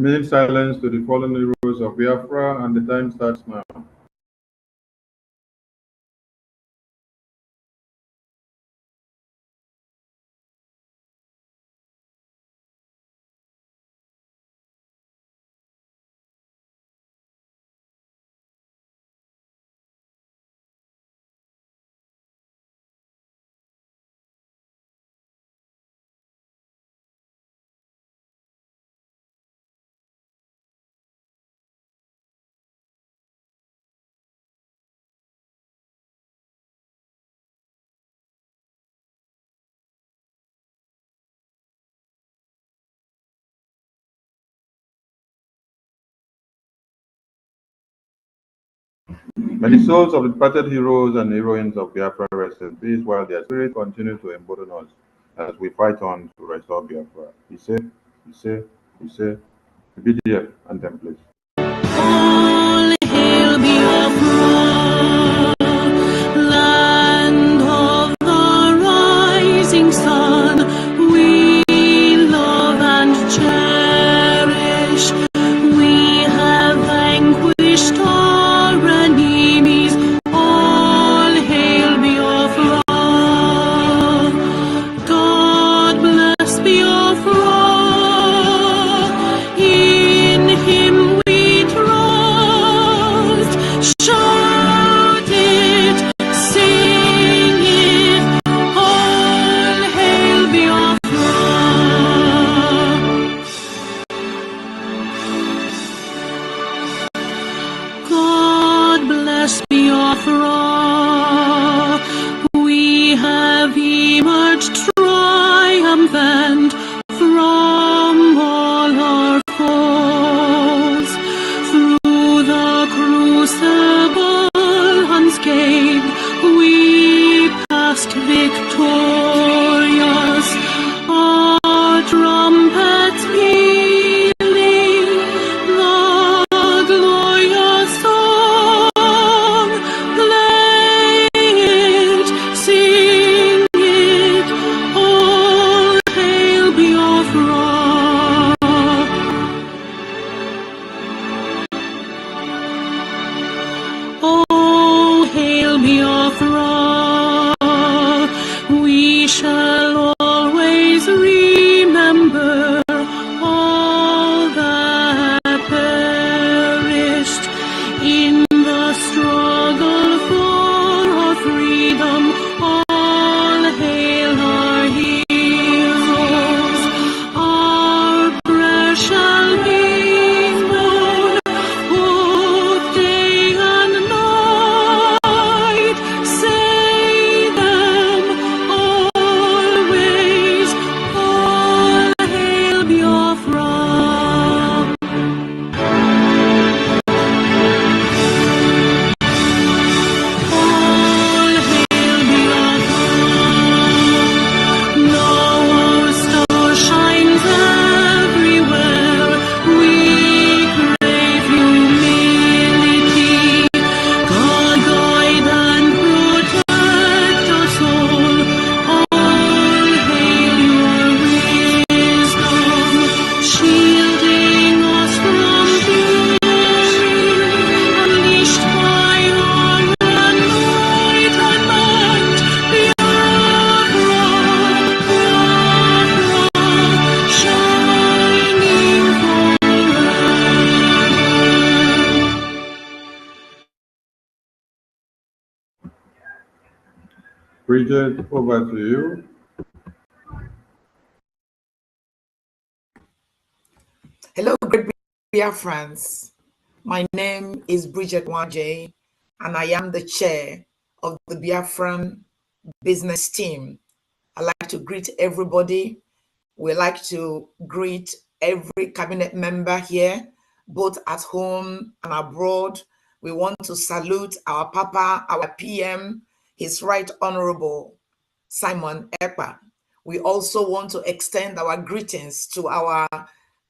A minute silence to the fallen heroes of Biafra, and the time starts now. May the souls of the departed heroes and heroines of Biafra rest in peace, while their spirit continue to embolden us as we fight on to restore Biafra. He said, the BDF anthem, please. All hail Biafra, land of the rising sun, we love and cherish. We have vanquished our enemies. All hail Biafra. God bless Biafra. In him we trust. Shout it, sing it. All hail Biafra. God bless Biafra. We have emerged triumphant from all our foes. Through the crucible unscathed, we passed victorious. Our trumpets pealing, the glorious song, play it, sing it, all hail Biafra. Oh, hail Biafra. We shall always remember all that perished in the struggle for our freedom. All hail our heroes. Our prayer shall be known both day and night. Say them always. All hail Biafra. All hail Biafra. Now our star shines everywhere. We crave humility. God guide and protect us all. All hail your wisdom, shielding us from fury, unleashed by our anointed mind. Biafra, shining forever. Bridget, over to you. Hello, great Biafrans. My name is Bridget Wanje, and I am the chair of the Biafran business team. I'd like to greet everybody. We like to greet every cabinet member here, both at home and abroad. We want to salute our Papa, our PM, His Right Honorable Simon Ekpa. We also want to extend our greetings to our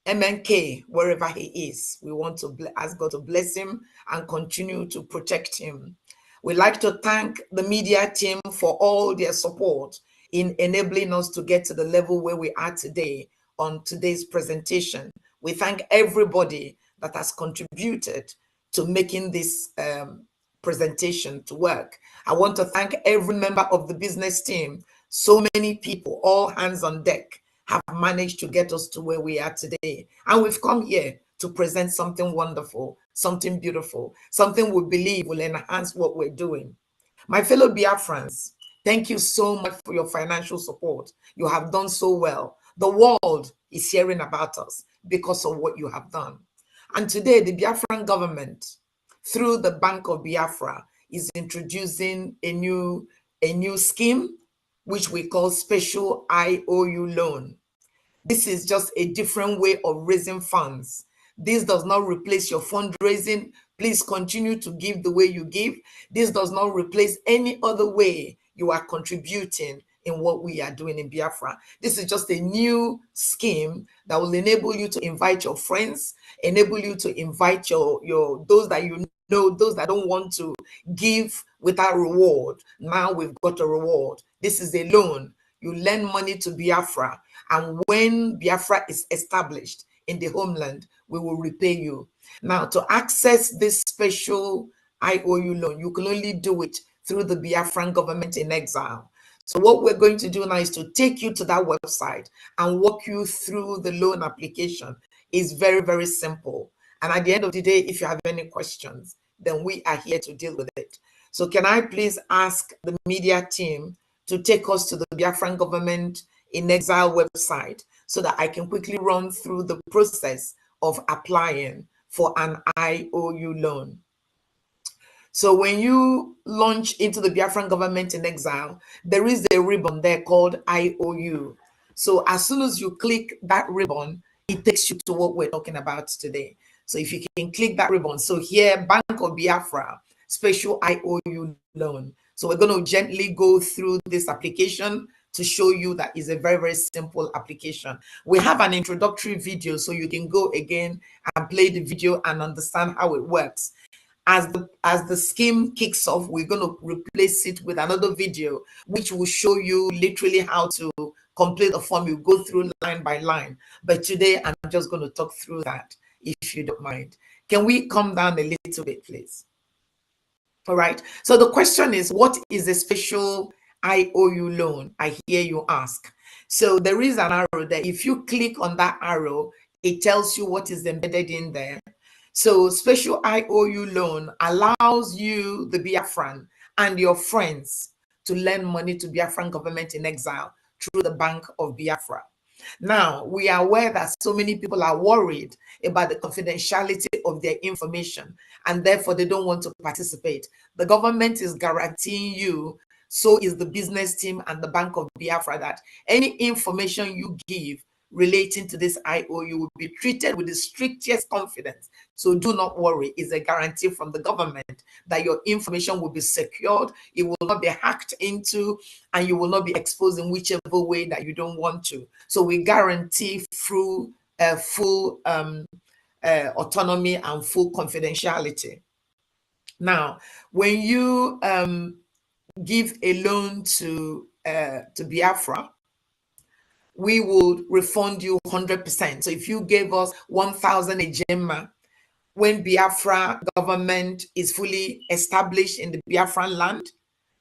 MNK, wherever he is. We want to ask God to bless him and continue to protect him. We'd like to thank the media team for all their support in enabling us to get to the level where we are today on today's presentation. We thank everybody that has contributed to making this presentation to work. I want to thank every member of the business team. So many people, all hands on deck, have managed to get us to where we are today. And we've come here to present something wonderful, something beautiful, something we believe will enhance what we're doing. My fellow Biafrans, thank you so much for your financial support. You have done so well. The world is hearing about us because of what you have done. And today, the Biafran government, through the Bank of Biafra, is introducing a new scheme, which we call Special IOU Loan. This is just a different way of raising funds. This does not replace your fundraising. Please continue to give the way you give. This does not replace any other way you are contributing in what we are doing in Biafra. This is just a new scheme that will enable you to invite your friends, enable you to invite your those that you know, those that don't want to give without reward. Now we've got a reward. This is a loan. You lend money to Biafra, and when Biafra is established in the homeland, we will repay you. Now, to access this special IOU loan, you can only do it through the Biafran government in exile. So what we're going to do now is to take you to that website and walk you through the loan application. It's very, very simple. And at the end of the day, if you have any questions, then we are here to deal with it. So can I please ask the media team to take us to the Biafran government in exile website so that I can quickly run through the process of applying for an IOU loan. So when you launch into the Biafran government in exile, there is a ribbon there called IOU. So as soon as you click that ribbon, it takes you to what we're talking about today. So if you can click that ribbon, so here, Bank of Biafra, Special IOU Loan. So we're going to gently go through this application to show you that is a very, very simple application. We have an introductory video, so you can go again and play the video and understand how it works. As the scheme kicks off, we're going to replace it with another video, which will show you literally how to complete the form. You go through line by line. But today, I'm just going to talk through that, if you don't mind. Can we come down a little bit, please? All right. So the question is, what is a special IOU loan? I hear you ask. So there is an arrow there. If you click on that arrow, it tells you what is embedded in there. So special IOU loan allows you, the Biafran, and your friends to lend money to Biafran government in exile through the Bank of Biafra. Now, we are aware that so many people are worried about the confidentiality of their information, and therefore they don't want to participate. The government is guaranteeing you, so is the business team and the Bank of Biafra, that any information you give relating to this IOU will be treated with the strictest confidence. So do not worry. It's a guarantee from the government that your information will be secured, it will not be hacked into, and you will not be exposed in whichever way that you don't want to. So we guarantee through full autonomy and full confidentiality. Now, when you give a loan to Biafra, we will refund you 100%. So if you gave us 1,000 ejema, when Biafra government is fully established in the Biafran land,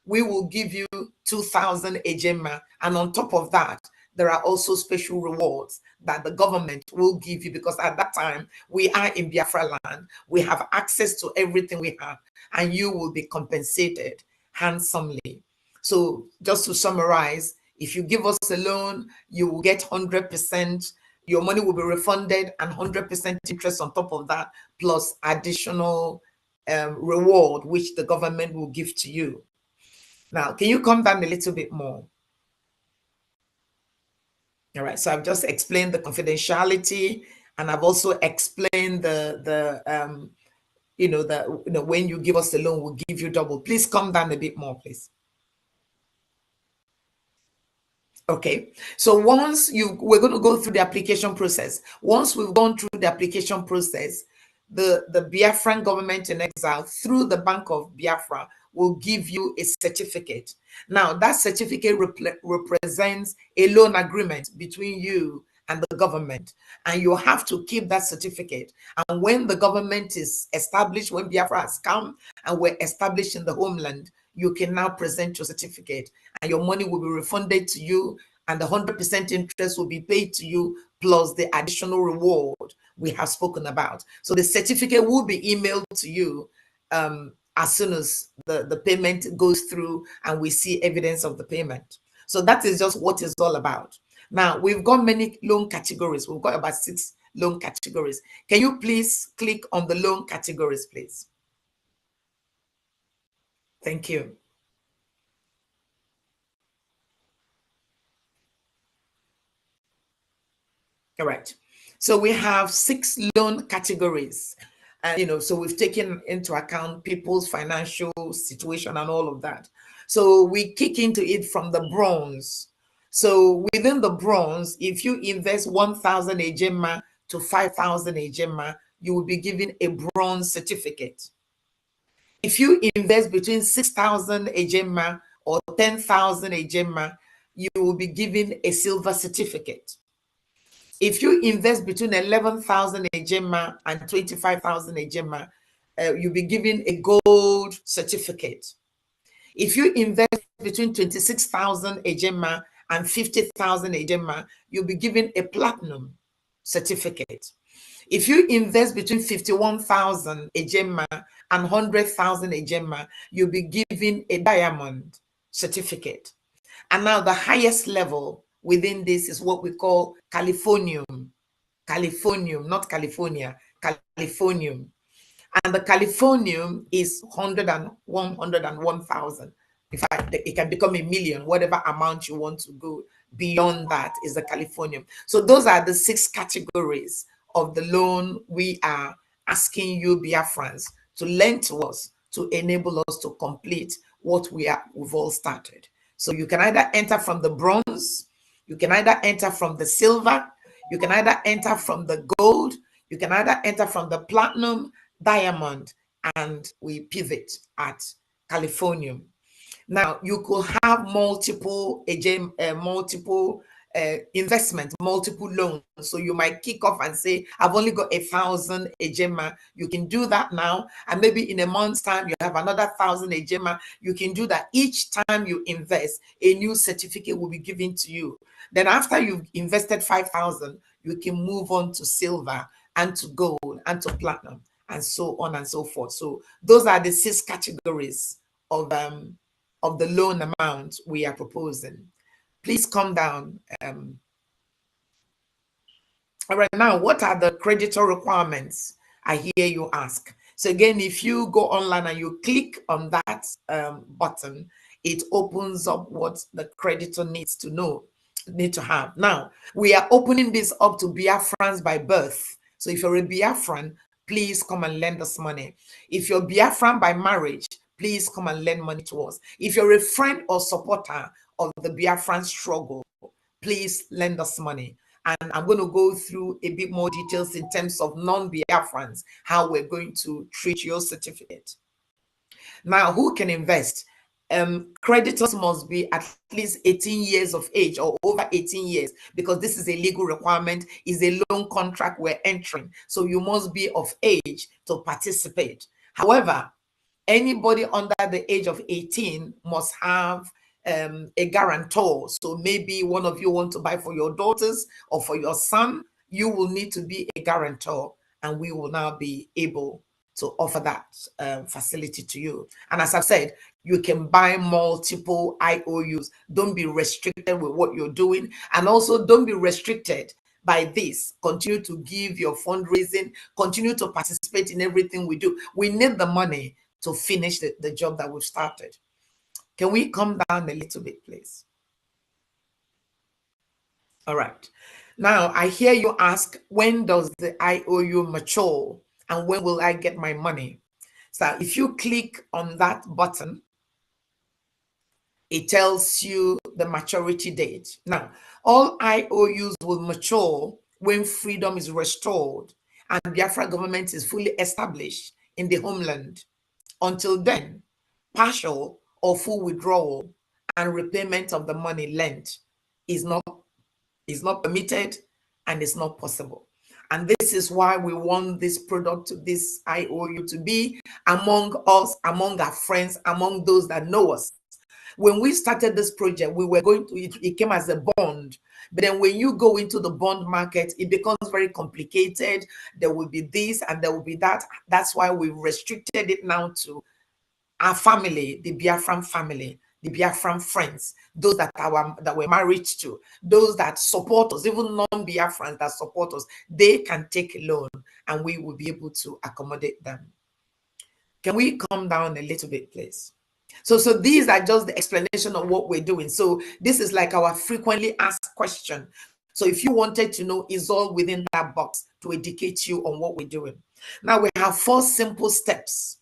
we will give you 2,000 ejema. And on top of that, there are also special rewards that the government will give you, because at that time, we are in Biafra land. We have access to everything we have, and you will be compensated handsomely. So just to summarize, if you give us a loan, you will get 100%. Your money will be refunded and 100% interest on top of that, plus additional reward, which the government will give to you. Now, can you come down a little bit more? All right, so I've just explained the confidentiality, and I've also explained when you give us a loan, we'll give you double. Please come down a bit more, please. Okay, so once we're going to go through the application process. Once we've gone through the application process, the Biafran government in exile, through the Bank of Biafra, will give you a certificate. Now, that certificate represents a loan agreement between you and the government, and you have to keep that certificate. And when the government is established, when Biafra has come and we're established in the homeland, you can now present your certificate, and your money will be refunded to you, and the 100% interest will be paid to you, plus the additional reward we have spoken about. So the certificate will be emailed to you as soon as the payment goes through and we see evidence of the payment. So that is just what it's all about. Now, we've got many loan categories. We've got about 6 loan categories. Can you please click on the loan categories, please? Thank you. All right. So we have 6 loan categories. So we've taken into account people's financial situation and all of that. So we kick into it from the bronze. So within the bronze, if you invest 1,000 ejema to 5,000 ejema, you will be given a bronze certificate. If you invest between 6,000 ejema or 10,000 ejema, you will be given a silver certificate. If you invest between 11,000 ejema and 25,000 ejema, you'll be given a gold certificate. If you invest between 26,000 ejema and 50,000 ejema, you'll be given a platinum certificate. If you invest between 51,000 ejema and 100,000 ejema, you'll be given a diamond certificate. And now the highest level within this is what we call Californium. Californium, not California, Californium. And the Californium is 101,000. In fact, it can become a million, whatever amount you want to go beyond that is the Californium. So those are the 6 categories of the loan we are asking you Biafrans to lend to us to enable us to complete what we've all started. So you can either enter from the bronze, you can either enter from the silver, you can either enter from the gold, you can either enter from the platinum, diamond, and we pivot at Californium. Now, you could have multiple investments, multiple loans. So you might kick off and say, I've only got 1,000 ejema. You can do that now. And maybe in a month's time, you have another 1,000 ejema. You can do that. Each time you invest, a new certificate will be given to you. Then after you've invested 5,000, you can move on to silver and to gold and to platinum and so on and so forth. So those are the 6 categories of the loan amount we are proposing. Please come down. All right, now, what are the creditor requirements? I hear you ask. So again, if you go online and you click on that button, it opens up what the creditor needs to have. Now, we are opening this up to Biafrans by birth. So if you're a Biafran, please come and lend us money. If you're Biafran by marriage, please come and lend money to us. If you're a friend or supporter of the Biafran struggle, please lend us money. And I'm going to go through a bit more details in terms of non-Biafrans, how we're going to treat your certificate. Now, who can invest? Creditors must be at least 18 years of age or over 18 years, because this is a legal requirement, is a loan contract we're entering. So you must be of age to participate. However, anybody under the age of 18 must have a guarantor. So maybe one of you want to buy for your daughters or for your son, you will need to be a guarantor, and we will now be able to offer that facility to you. And as I've said, you can buy multiple IOUs. Don't be restricted with what you're doing. And also don't be restricted by this. Continue to give your fundraising, continue to participate in everything we do. We need the money to finish the job that we've started. Can we come down a little bit, please? All right. Now, I hear you ask, when does the IOU mature and when will I get my money? So if you click on that button, it tells you the maturity date. Now, all IOUs will mature when freedom is restored and Biafra government is fully established in the homeland. Until then, partial or full withdrawal and repayment of the money lent is not permitted and it's not possible. And this is why we want this product, this IOU, to be among us, among our friends, among those that know us. When we started this project, we were going to, it came as a bond. But then when you go into the bond market, it becomes very complicated. There will be this and there will be that. That's why we restricted it now to our family, the Biafran family, the Biafran friends, those that we're married to, those that support us, even non-Biafrans that support us, they can take a loan and we will be able to accommodate them. Can we come down a little bit, please? So these are just the explanation of what we're doing. So this is like our frequently asked question. So if you wanted to know, it's all within that box to educate you on what we're doing. Now we have 4 simple steps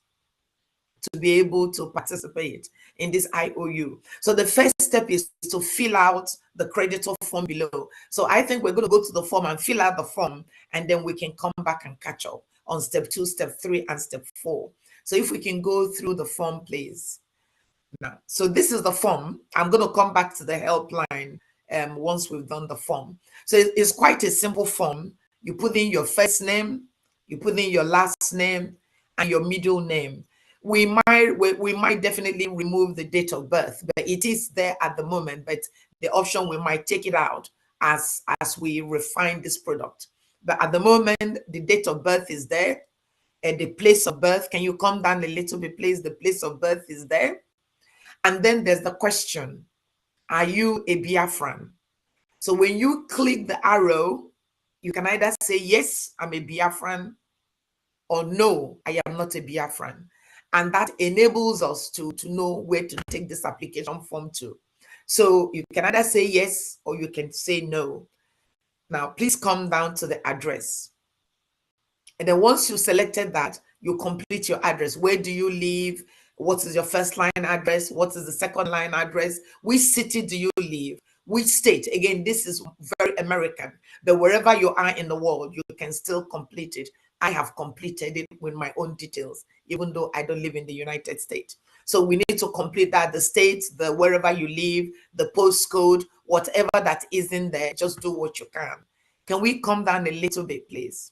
to be able to participate in this IOU. So the first step is to fill out the creditor form below. So I think we're going to go to the form and fill out the form, and then we can come back and catch up on step 2, step 3, and step 4. So if we can go through the form, please. Now, so this is the form. I'm going to come back to the helpline once we've done the form. So it's quite a simple form. You put in your first name, you put in your last name, and your middle name. We might definitely remove the date of birth, but it is there at the moment. But the option, we might take it out as we refine this product. But at the moment, the date of birth is there. And the place of birth, can you come down a little bit, please? The place of birth is there. And then there's the question, are you a Biafran? So when you click the arrow, you can either say, yes, I'm a Biafran, or no, I am not a Biafran. And that enables us to know where to take this application form to. So you can either say yes, or you can say no. Now, please come down to the address. And then once you've selected that, you complete your address. Where do you live? What is your first line address? What is the second line address? Which city do you live? Which state? Again, this is very American, but wherever you are in the world, you can still complete it. I have completed it with my own details, even though I don't live in the United States. So we need to complete that, the state, the wherever you live, the postcode, whatever that is in there, just do what you can. Can we come down a little bit, please?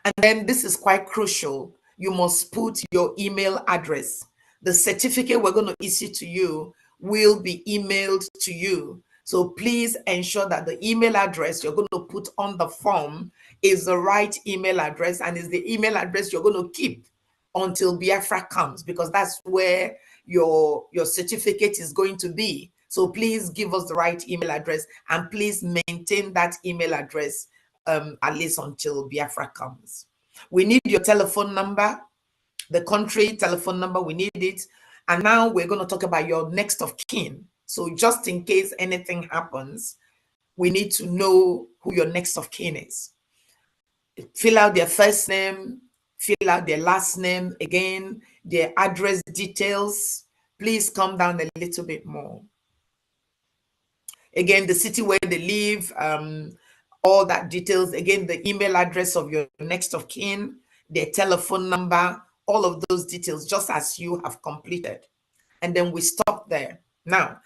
And then this is quite crucial. You must put your email address. The certificate we're going to issue to you will be emailed to you. So please ensure that the email address you're going to put on the form is the right email address and is the email address you're going to keep until Biafra comes, because that's where your certificate is going to be. So please give us the right email address and please maintain that email address at least until Biafra comes. We need your telephone number, the country telephone number, we need it. And now we're going to talk about your next of kin. So just in case anything happens, we need to know who your next of kin is. Fill out their first name, fill out their last name, again, their address details. Please come down a little bit more. Again, the city where they live, all that details, again, the email address of your next of kin, their telephone number, all of those details, just as you have completed. And then we stop there. Now,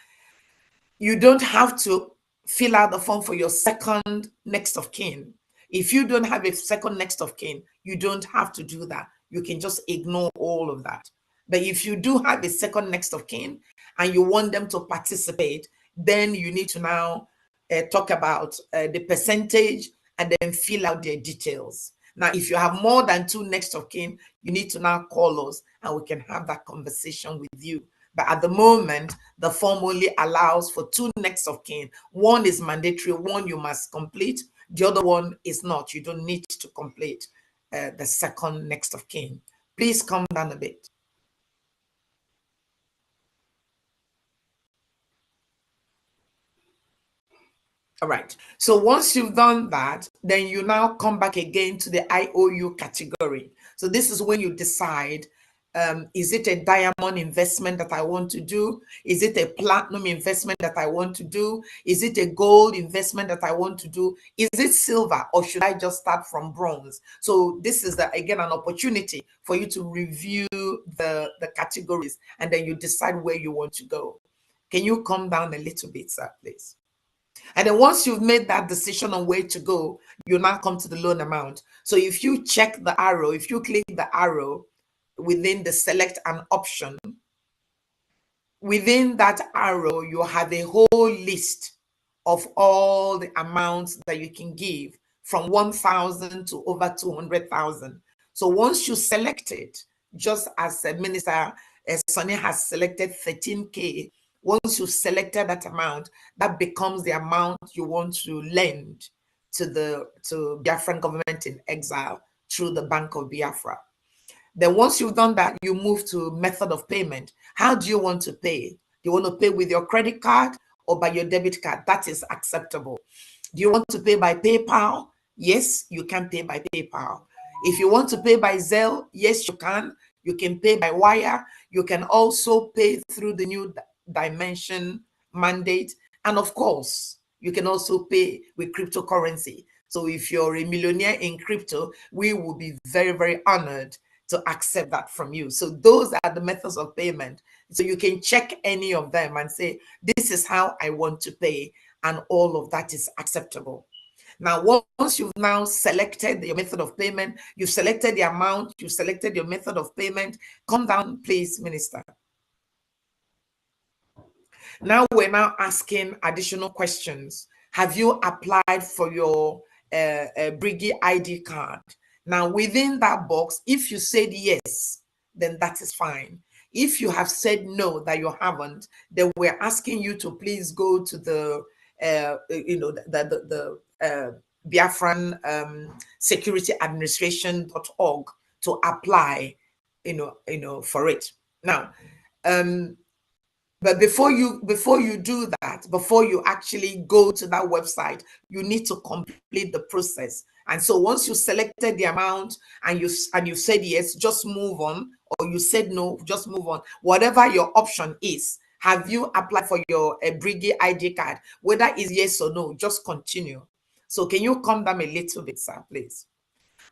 you don't have to fill out the form for your second next of kin. If you don't have a second next of kin, you don't have to do that. You can just ignore all of that. But if you do have a second next of kin and you want them to participate, then you need to now talk about the percentage and then fill out their details. Now, if you have more than 2 next of kin, you need to now call us and we can have that conversation with you. But at the moment, the form only allows for 2 next of kin. One is mandatory, one you must complete. The other one is not. You don't need to complete the second next of kin. Please come down a bit. All right. So once you've done that, then you now come back again to the IOU category. So this is when you decide, is it a diamond investment that I want to do? Is it a platinum investment that I want to do? Is it a gold investment that I want to do? Is it silver, or should I just start from bronze? So this is, again, an opportunity for you to review the categories, and then you decide where you want to go. Can you come down a little bit, sir, please? And then once you've made that decision on where to go, you now come to the loan amount. So if you check the arrow, if you click the arrow within the select an option, within that arrow, you have a whole list of all the amounts that you can give, from 1,000 to over 200,000. So once you select it, just as Minister Sonny has selected 13K, once you selected that amount, that becomes the amount you want to lend to the Biafran government in exile through the Bank of Biafra. Then once you've done that, you move to method of payment. How do you want to pay? Do you want to pay with your credit card or by your debit card? That is acceptable. Do you want to pay by PayPal? Yes, you can pay by PayPal. If you want to pay by Zelle, yes, you can. You can pay by wire. You can also pay through the new dimension mandate. And of course, you can also pay with cryptocurrency. So if you're a millionaire in crypto, we will be very, very honored to accept that from you. So those are the methods of payment. So you can check any of them and say, this is how I want to pay. And all of that is acceptable. Now, once you've now selected your method of payment, you've selected the amount, you've selected your method of payment, come down, please, Minister. Now we're now asking additional questions. Have you applied for your Brigi ID card? Now, within that box, if you said yes, then that is fine. If you have said no, that you haven't, then we're asking you to please go to the Biafran Security Administration.org to apply, for it. Now, but before you do that, before you actually go to that website, you need to complete the process. And so once you selected the amount and you said yes, just move on, or you said no, just move on. Whatever your option is, have you applied for your Brigi ID card? Whether it's yes or no, just continue. So can you come down a little bit, sir, please?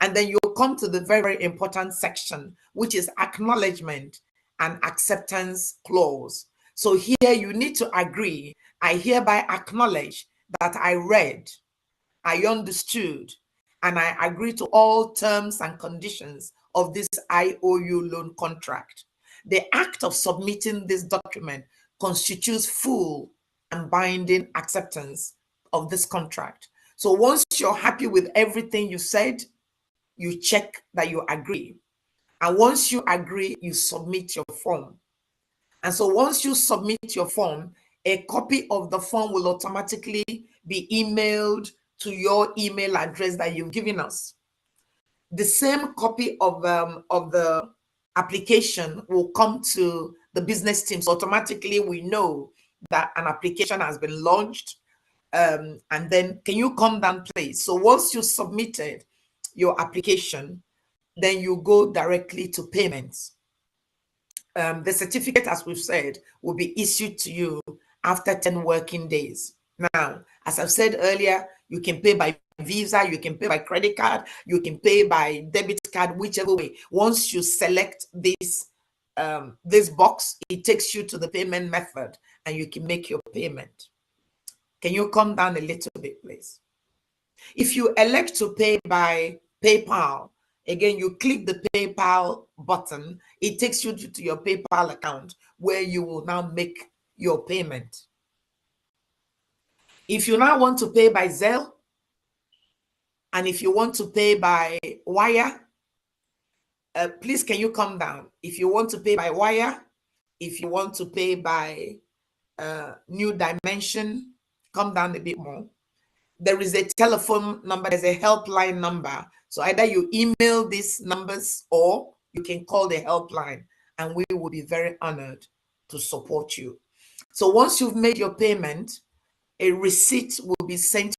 And then you'll come to the very, very important section, which is acknowledgement and acceptance clause. So here you need to agree. I hereby acknowledge that I read, I understood, and I agree to all terms and conditions of this IOU loan contract. The act of submitting this document constitutes full and binding acceptance of this contract. So once you're happy with everything you said, you check that you agree. And once you agree, you submit your form. And so once you submit your form, a copy of the form will automatically be emailed to your email address that you've given us. The same copy of the application will come to the business team. So automatically we know that an application has been launched. And then can you come down, please? So once you submitted your application, then you go directly to payments. The certificate, as we've said, will be issued to you after 10 working days. Now, as I've said earlier, you can pay by Visa, you can pay by credit card, you can pay by debit card, whichever way. Once you select this box, it takes you to the payment method and you can make your payment. Can you come down a little bit, please? If you elect to pay by PayPal, again, you click the PayPal button. It takes you to your PayPal account where you will now make your payment. If you now want to pay by Zelle, and if you want to pay by wire, please can you come down? If you want to pay by wire, if you want to pay by new dimension, come down a bit more. There is a telephone number, there's a helpline number. So either you email these numbers or you can call the helpline, and we will be very honored to support you. So once you've made your payment, a receipt will be sent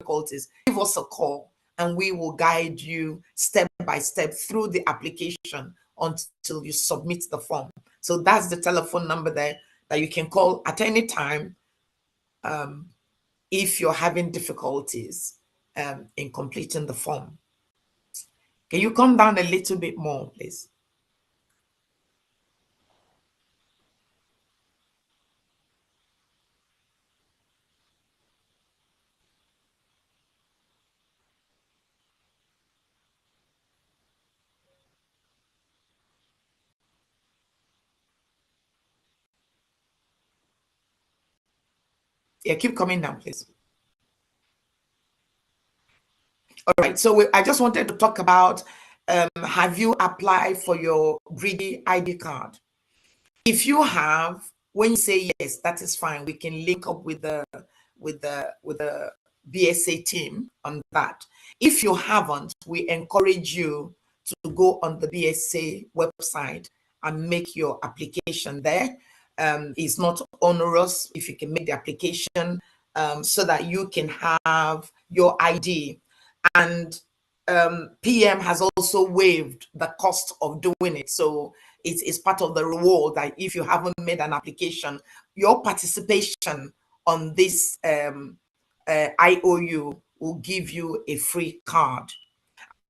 difficulties, give us a call and we will guide you step by step through the application until you submit the form. So that's the telephone number there that you can call at any time if you're having difficulties in completing the form. Can you come down a little bit more, please? Yeah, keep coming down, please. All right, so I just wanted to talk about, have you applied for your greedy ID card? If you have, when you say yes, that is fine. We can link up with the BSA team on that. If you haven't, we encourage you to go on the BSA website and make your application there. It's not onerous if you can make the application so that you can have your ID. And PM has also waived the cost of doing it. So it's part of the reward that if you haven't made an application, your participation on this IOU will give you a free card.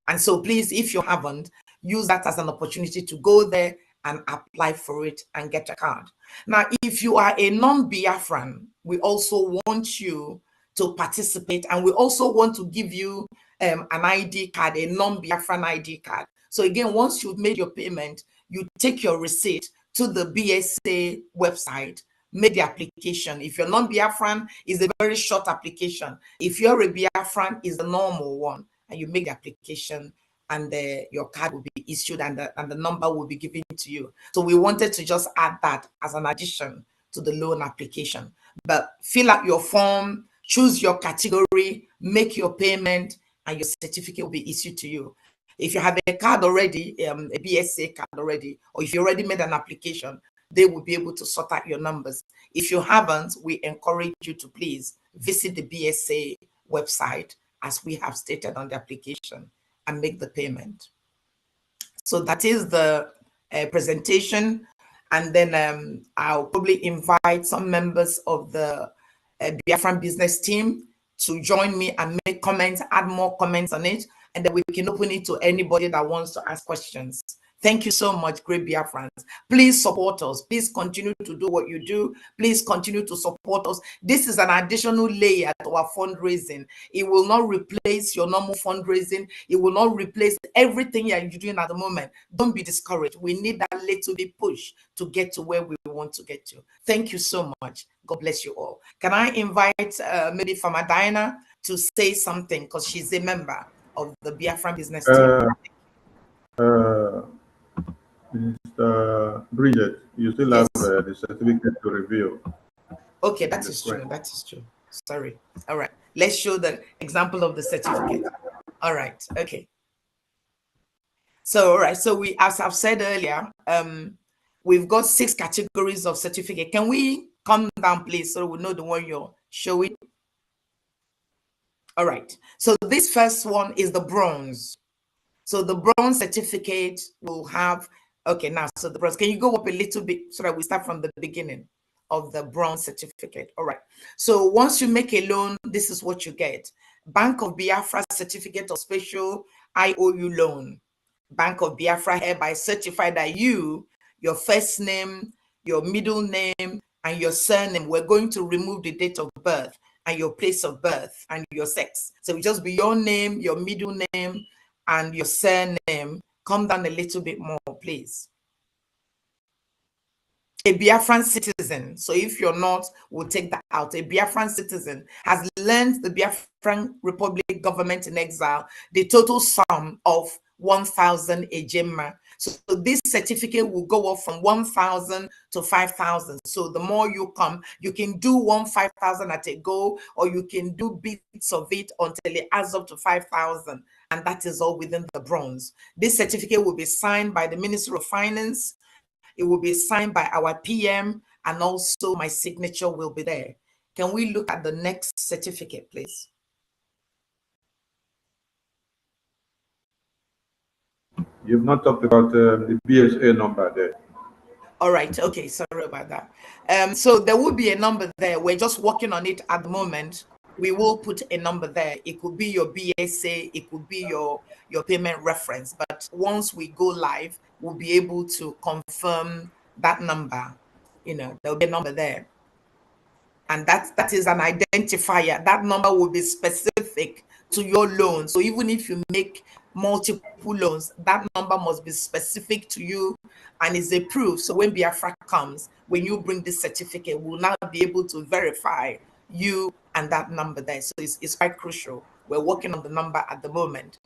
And so please, if you haven't, use that as an opportunity to go there and apply for it and get a card. Now, if you are a non-Biafran, we also want you to participate, and we also want to give you an ID card, a non-Biafran ID card. So again, once you've made your payment, you take your receipt to the BSA website, make the application. If you're non-Biafran, it's a very short application. If you're a Biafran, it's the normal one, and you make the application, and your card will be issued, and the number will be given to you. So we wanted to just add that as an addition to the loan application. But fill out your form, choose your category, make your payment, and your certificate will be issued to you. If you have a card already, a BSA card already, or if you already made an application, they will be able to sort out your numbers. If you haven't, we encourage you to please visit the BSA website, as we have stated on the application, and make the payment. So that is the presentation. And then I'll probably invite some members of the Biafran business team to join me and make comments, add more comments on it, and then we can open it to anybody that wants to ask questions. Thank you so much, great Biafrans. Please support us. Please continue to do what you do. Please continue to support us. This is an additional layer to our fundraising. It will not replace your normal fundraising. It will not replace everything you're doing at the moment. Don't be discouraged. We need that little bit push to get to where we want to get to. Thank you so much. God bless you all. Can I invite maybe Fama Diana to say something, because she's a member of the Biafran business team? Mr. Bridget, you still have the certificate to review. Okay, that is true. That is true. Sorry. All right. Let's show the example of the certificate. All right. Okay. So, all right. So we, as I've said earlier, we've got 6 categories of certificate. Can we come down, please, so we know the one you're showing? All right. So this first one is the bronze. So the bronze certificate will have, okay, now, so the bronze, can you go up a little bit so that we start from the beginning of the bronze certificate? All right. So once you make a loan, this is what you get. Bank of Biafra certificate of special IOU loan. Bank of Biafra hereby certify that you, your first name, your middle name, and your surname, we're going to remove the date of birth and your place of birth and your sex. So it just be your name, your middle name, and your surname. Come down a little bit more, please. A Biafran citizen. So if you're not, we'll take that out. A Biafran citizen has lent the Biafran Republic government in exile the total sum of 1,000 ejema. So this certificate will go up from 1,000 to 5,000. So the more you come, you can do 5,000 at a go, or you can do bits of it until it adds up to 5,000. And that is all within the bronze. This certificate will be signed by the Ministry of Finance. It will be signed by our PM, and also my signature will be there. Can we look at the next certificate, please? You've not talked about the BSA number there. All right. Okay. Sorry about that. So there will be a number there. We're just working on it at the moment. We will put a number there. It could be your BSA. It could be your payment reference. But once we go live, we'll be able to confirm that number. You know, there'll be a number there. And that is an identifier. That number will be specific to your loan. So even if you make multiple loans, that number must be specific to you and is approved. So when Biafra comes, when you bring this certificate, we'll now be able to verify you and that number there. So it's quite crucial. We're working on the number at the moment.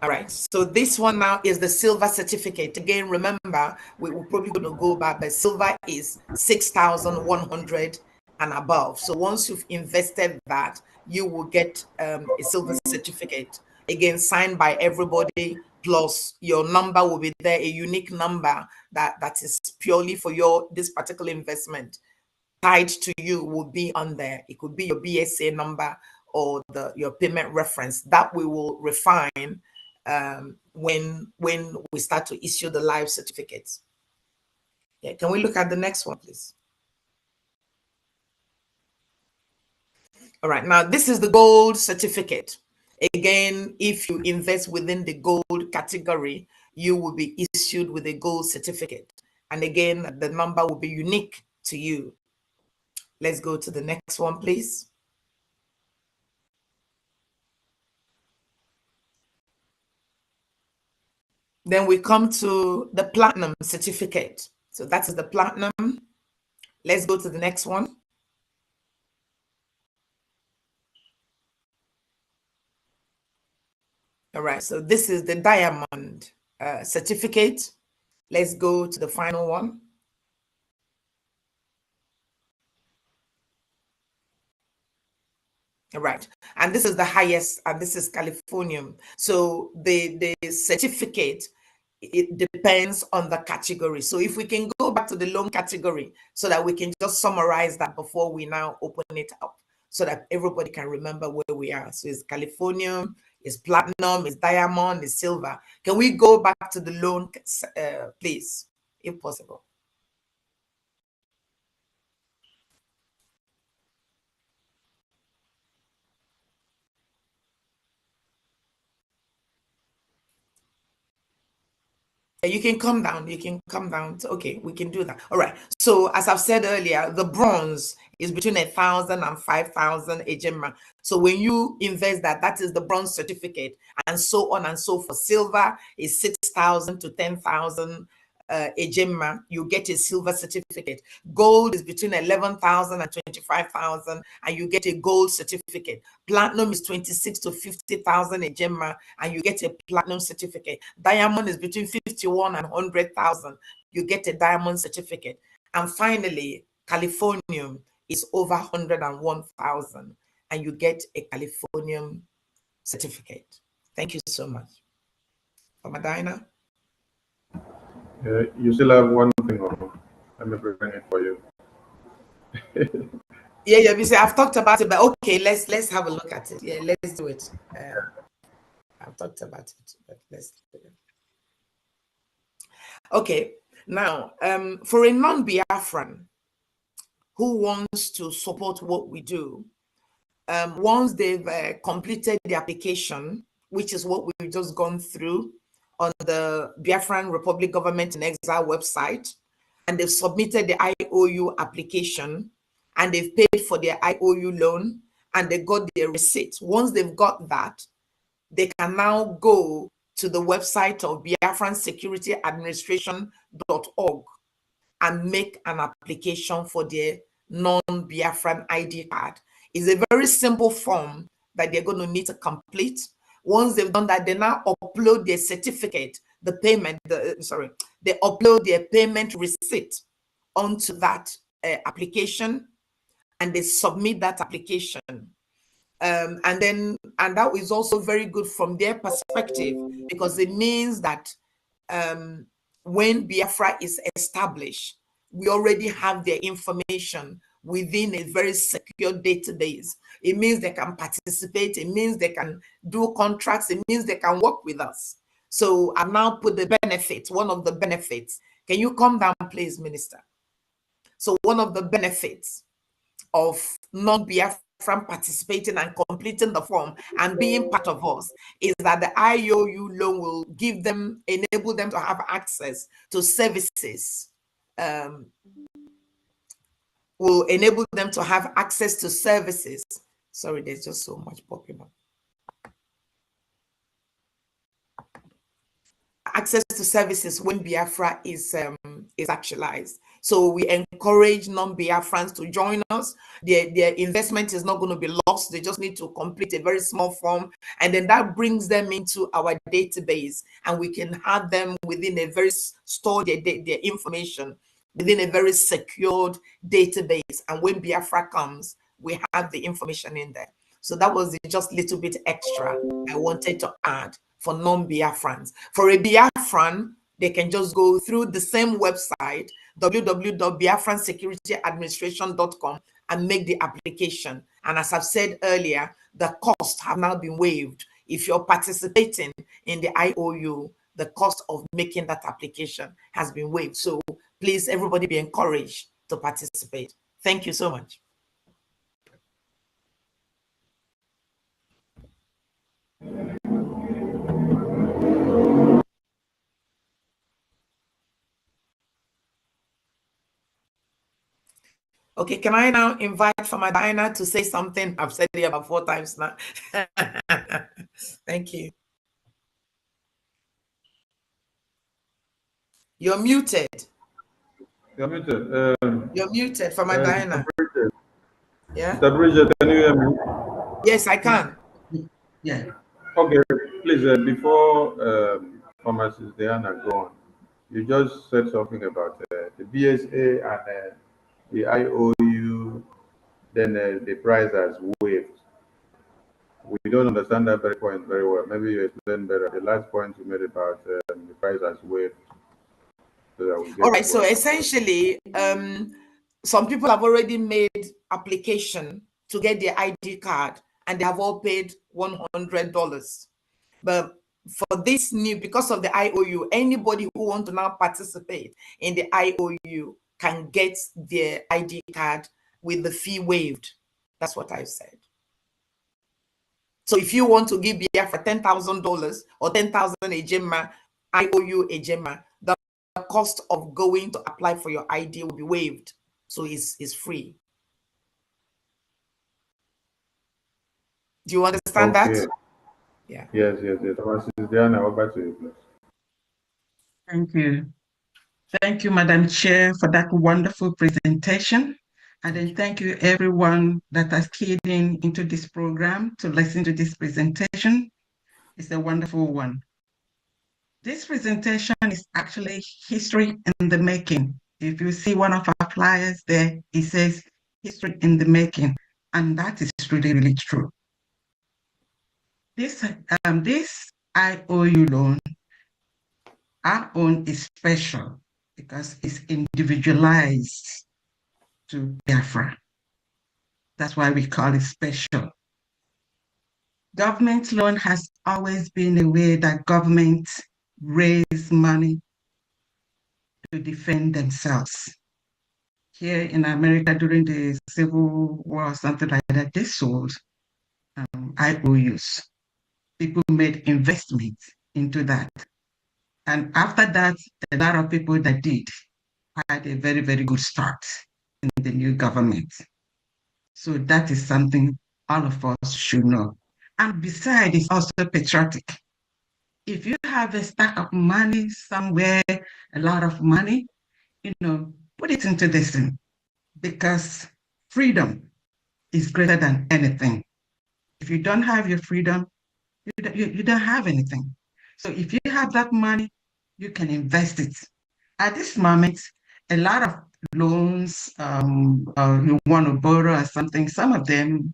All right, so this one now is the silver certificate. Again, remember, we're probably going to go back, but silver is 6,100 and above. So once you've invested that, you will get a silver certificate. Again, signed by everybody, plus your number will be there, a unique number that is purely for this particular investment. Tied to you will be on there. It could be your BSA number or your payment reference that we will refine when we start to issue the live certificates. Yeah, can we look at the next one, please? All right, now this is the gold certificate. Again, if you invest within the gold category, you will be issued with a gold certificate. And again, the number will be unique to you. Let's go to the next one, please. Then we come to the platinum certificate. So that is the platinum. Let's go to the next one. All right, so this is the diamond certificate. Let's go to the final one. All right, and this is the highest, and this is Californium. So the certificate, it depends on the category. So if we can go back to the loan category so that we can just summarize that before we now open it up so that everybody can remember where we are. So it's Californium, it's platinum, it's diamond, it's silver. Can we go back to the loan, please, if possible? You can come down. You can come down. Okay, we can do that. All right. So as I've said earlier, the bronze is between 1,000 and 5,000 ejema. So when you invest that is the bronze certificate, and so on and so forth. Silver is 6,000 to 10,000 ejema. You get a silver certificate. Gold is between 11,000 and 25,000, and you get a gold certificate. Platinum is 26 to 50,000 ejema, and you get a platinum certificate. Diamond is between 51 and 100,000. You get a diamond certificate. And finally, Californium is over 101,000, and you get a Californium certificate. Thank you so much. Mama Dinah? You still have one thing on. Let me bring it for you. Yeah, you see, I've talked about it, but okay, let's have a look at it. Yeah, let's do it. I've talked about it, but let's do it. Okay, now for a non-Biafran who wants to support what we do, once they've completed the application, which is what we've just gone through on the Biafran Republic Government in Exile website, and they've submitted the IOU application, and they've paid for their IOU loan, and they got their receipt. Once they've got that, they can now go to the website of biafransecurityadministration.org and make an application for their non-Biafran ID card. It's a very simple form that they're going to need to complete. Once they've done that, they now upload their certificate, they upload their payment receipt onto that application, and they submit that application. And that is also very good from their perspective, because it means that when Biafra is established, we already have their information within a very secure database. It means they can participate. It means they can do contracts. It means they can work with us. So I've now put the benefits, one of the benefits. Can you come down, please, Minister? So one of the benefits of non-Biafran participating and completing the form and being part of us is that the IOU loan will enable them to have access to services, will enable them to have access to services. Sorry, there's just so much popping up. Access to services when Biafra is actualized. So we encourage non-Biafrans to join us. Their investment is not going to be lost. They just need to complete a very small form, and then that brings them into our database, and we can have them within a very store their information within a very secured database. And when Biafra comes, we have the information in there. So that was just a little bit extra I wanted to add for non-Biafrans. For a Biafran, they can just go through the same website, www.biafransecurityadministration.com, and make the application. And as I've said earlier, the costs have now been waived. If you're participating in the IOU, the cost of making that application has been waived. So please, everybody be encouraged to participate. Thank you so much. Okay, can I now invite Farmer Diana to say something? I've said it about 4 times now. Thank you. You're muted. You're muted. You're muted, Farmer Diana. Yeah. Mr. Bridget, can you hear me? Yes, I can. Yeah. Okay, please, before Pharmacist Diana go on, you just said something about the BSA and the IOU, then the price has waived. We don't understand that very point very well. Maybe you explain better. The last point you made about the price has waived. So that we get all right, so essentially, some people have already made application to get their ID card, and they have all paid $100. But for this new, because of the IOU, anybody who wants to now participate in the IOU can get their ID card with the fee waived. That's what I've said. So if you want to give Biafra $10,000 or 10,000 Ejema, IOU Ejema, the cost of going to apply for your ID will be waived. So it's free. Do you understand that? Yeah. Yes. Mrs. Diana, over to you, please. Thank you. Thank you, Madam Chair, for that wonderful presentation. And then thank you everyone that has keyed into this program to listen to this presentation. It's a wonderful one. This presentation is actually history in the making. If you see one of our flyers there, it says history in the making, and that is really, really true. This IOU loan, our own is special because it's individualized to Biafra. That's why we call it special. Government loan has always been a way that governments raise money to defend themselves. Here in America during the Civil War or something like that, they sold IOUs. People made investments into that. And after that, a lot of people that did had a very, very good start in the new government. So that is something all of us should know. And besides, it's also patriotic. If you have a stack of money somewhere, a lot of money, put it into this thing, because freedom is greater than anything. If you don't have your freedom, you don't have anything. So if you have that money, you can invest it. At this moment, a lot of loans, you want to borrow or something, some of them,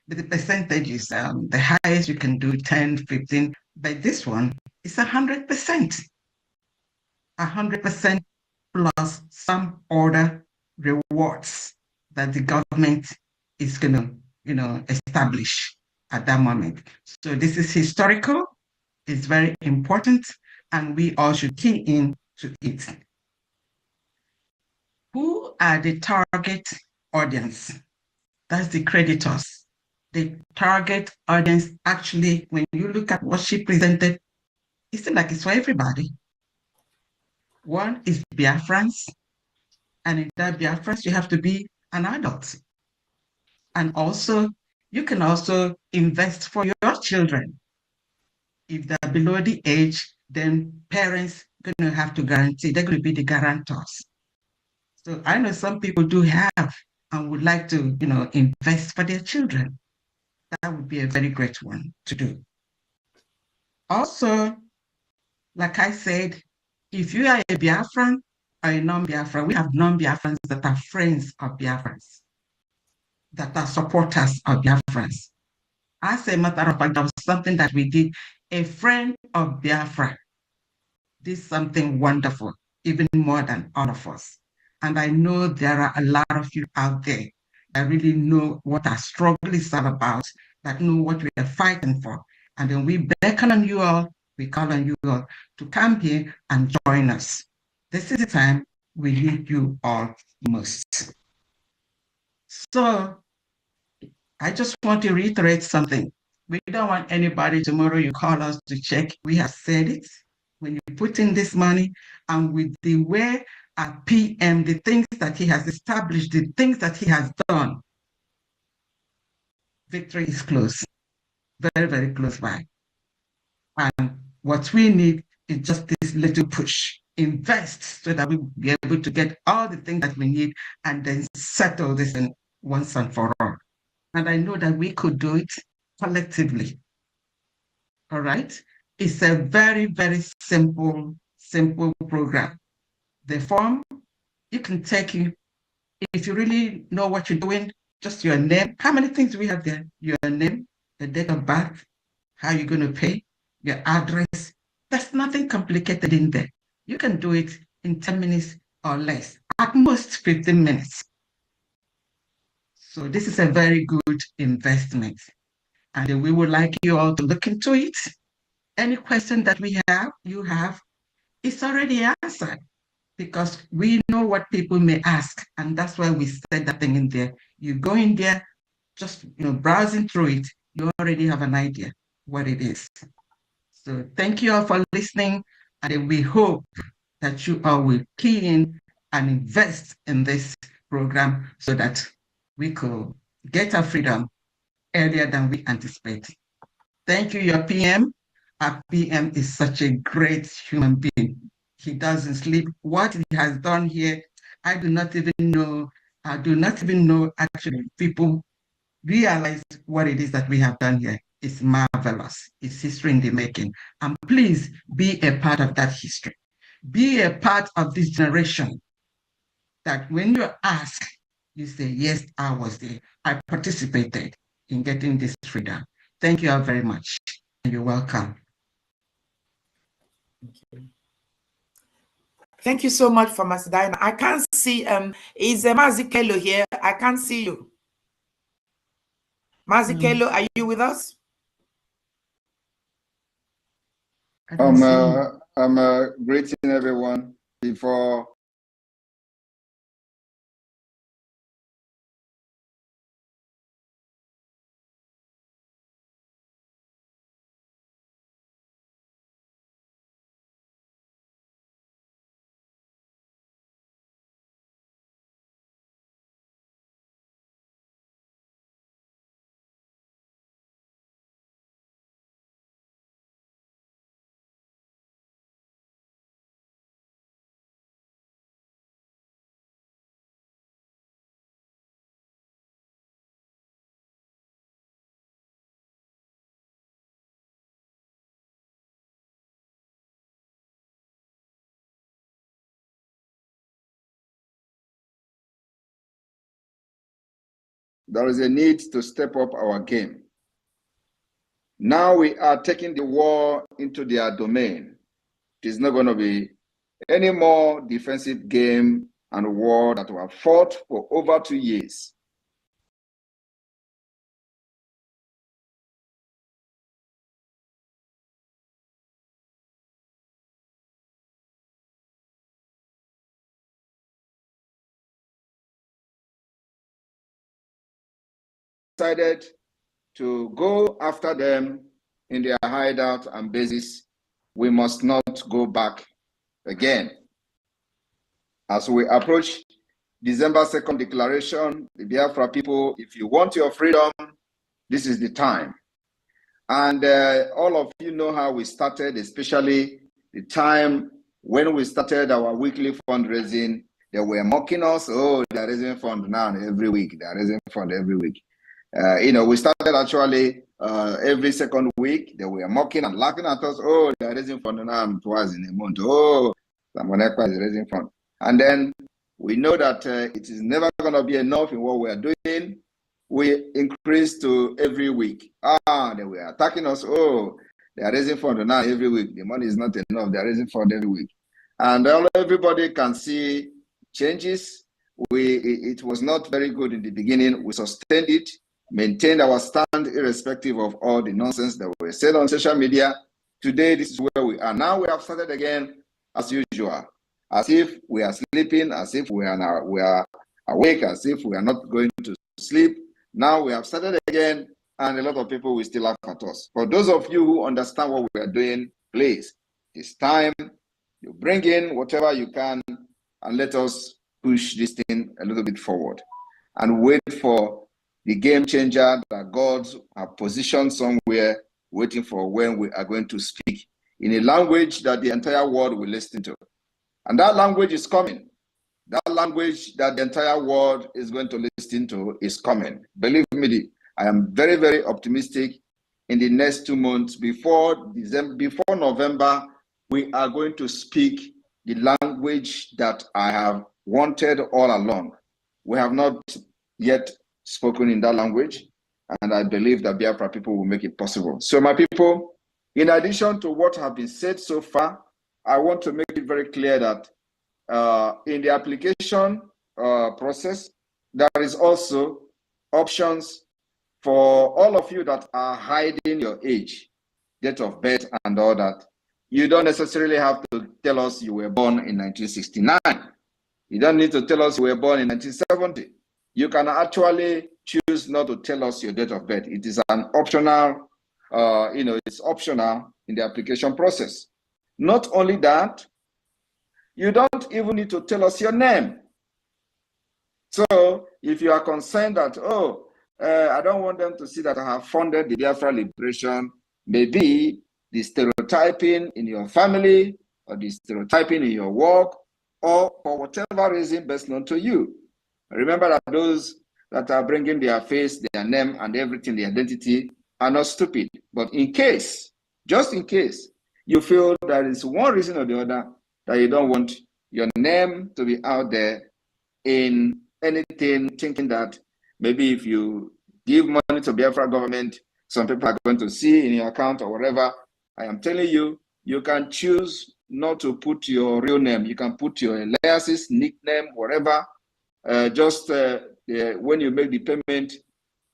the percentages, the highest you can do 10, 15, but this one is 100%. 100% plus some other rewards that the government is going to, establish at that moment. So this is historical, it's very important, and we all should key in to it. Who are the target audience? That's the creditors. The target audience, actually, when you look at what she presented, it seems like it's for everybody. One is Biafrans, and in that Biafrans, you have to be an adult. And also, you can also invest for your children. If they're below the age, then parents are going to have to guarantee, they're going to be the guarantors. So I know some people do have and would like to, invest for their children. That would be a very great one to do. Also, like I said, if you are a Biafran or a non-Biafran, we have non-Biafrans that are friends of Biafrans, that are supporters of Biafrans. As a matter of fact, that was something that we did. A friend of Biafra did something wonderful, even more than all of us. And I know there are a lot of you out there that really know what our struggle is all about, that know what we are fighting for. And then we beckon on you all, we call on you all to come here and join us. This is the time we need you all most. So I just want to reiterate something. We don't want anybody tomorrow you call us to check. We have said it. When you put in this money, and with the way our PM, the things that he has established, the things that he has done, victory is close, very, very close by. And what we need is just this little push. Invest so that we'll be able to get all the things that we need and then settle this in once and for all. And I know that we could do it collectively. All right? It's a very, very simple program. The form, you can take it. If you really know what you're doing, just your name. How many things do we have there? Your name, the date of birth, how you're going to pay, your address. There's nothing complicated in there. You can do it in 10 minutes or less, at most 15 minutes. So this is a very good investment. And we would like you all to look into it. Any question that you have, it's already answered, because we know what people may ask, and that's why we said that thing in there. You go in there, just browsing through it, you already have an idea what it is. So thank you all for listening, and we hope that you all will key in and invest in this program so that we could get our freedom earlier than we anticipate. Thank you, your PM. Our PM is such a great human being. He doesn't sleep. What he has done here, I do not even know. I do not even know, actually, people realize what it is that we have done here. It's marvelous. It's history in the making. And please be a part of that history. Be a part of this generation that when you're asked, you say, yes, I was there. I participated in getting this freedom. Thank you all very much. And you're welcome. Thank you so much for Master Diana. I can't see, is Mazikelo here? I can't see you. Mazikelo, are you with us? I'm greeting everyone before. There is a need to step up our game. Now we are taking the war into their domain. It is not going to be any more defensive game and war that were fought for over 2 years. Decided to go after them in their hideout and bases. We must not go back again. As we approach December 2nd declaration, the Biafra people, if you want your freedom, this is the time. And all of you know how we started, especially the time when we started our weekly fundraising. They were mocking us. Oh, they're raising fund now every week. They're raising fund every week. We started actually every second week. They were mocking and laughing at us. Oh, they're raising fund now twice in a month. Oh, Samonekwa is raising fund. And then we know that it is never going to be enough in what we are doing. We increased to every week. They were attacking us. Oh, they are raising fund now every week. The money is not enough. They are raising fund every week. And everybody can see changes. It was not very good in the beginning. We sustained it, maintained our stand irrespective of all the nonsense that were said on social media. Today, this is where we are. Now we have started again as usual, as if we are sleeping, as if we are awake, as if we are not going to sleep. Now we have started again, and a lot of people will still laugh at us. For those of you who understand what we are doing, please, it's time you bring in whatever you can and let us push this thing a little bit forward and wait for the game changer that God has positioned somewhere, waiting for when we are going to speak in a language that the entire world will listen to. And that language is coming. That language that the entire world is going to listen to is coming. Believe me, I am very, very optimistic. In the next 2 months, before November, we are going to speak the language that I have wanted all along. We have not yet spoken in that language, and I believe that Biafra people will make it possible. So my people, in addition to what have been said so far, I want to make it very clear that in the application process, there is also options for all of you that are hiding your age, date of birth, and all that. You don't necessarily have to tell us you were born in 1969. You don't need to tell us you were born in 1970. You can actually choose not to tell us your date of birth. It is an optional, it's optional in the application process. Not only that, you don't even need to tell us your name. So if you are concerned that, I don't want them to see that I have funded the Biafra liberation, maybe the stereotyping in your family or the stereotyping in your work, or for whatever reason best known to you. Remember that those that are bringing their face, their name, and everything, their identity, are not stupid. But in case, just in case, you feel there is one reason or the other that you don't want your name to be out there in anything, thinking that maybe if you give money to Biafra government, some people are going to see in your account or whatever. I am telling you, you can choose not to put your real name. You can put your aliases, nickname, whatever. When you make the payment,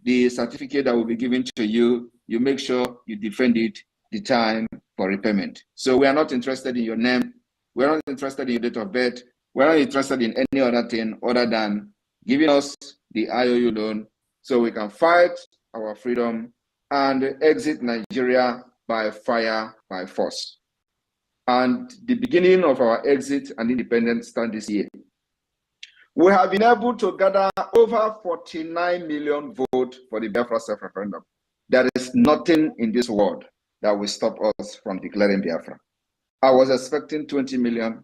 the certificate that will be given to you, you make sure you defend it the time for repayment. So we are not interested in your name. We're not interested in your date of birth. We're not interested in any other thing other than giving us the IOU loan so we can fight our freedom and exit Nigeria by fire, by force. And the beginning of our exit and independence started this year. We have been able to gather over 49 million votes for the Biafra self-referendum. There is nothing in this world that will stop us from declaring Biafra. I was expecting 20 million.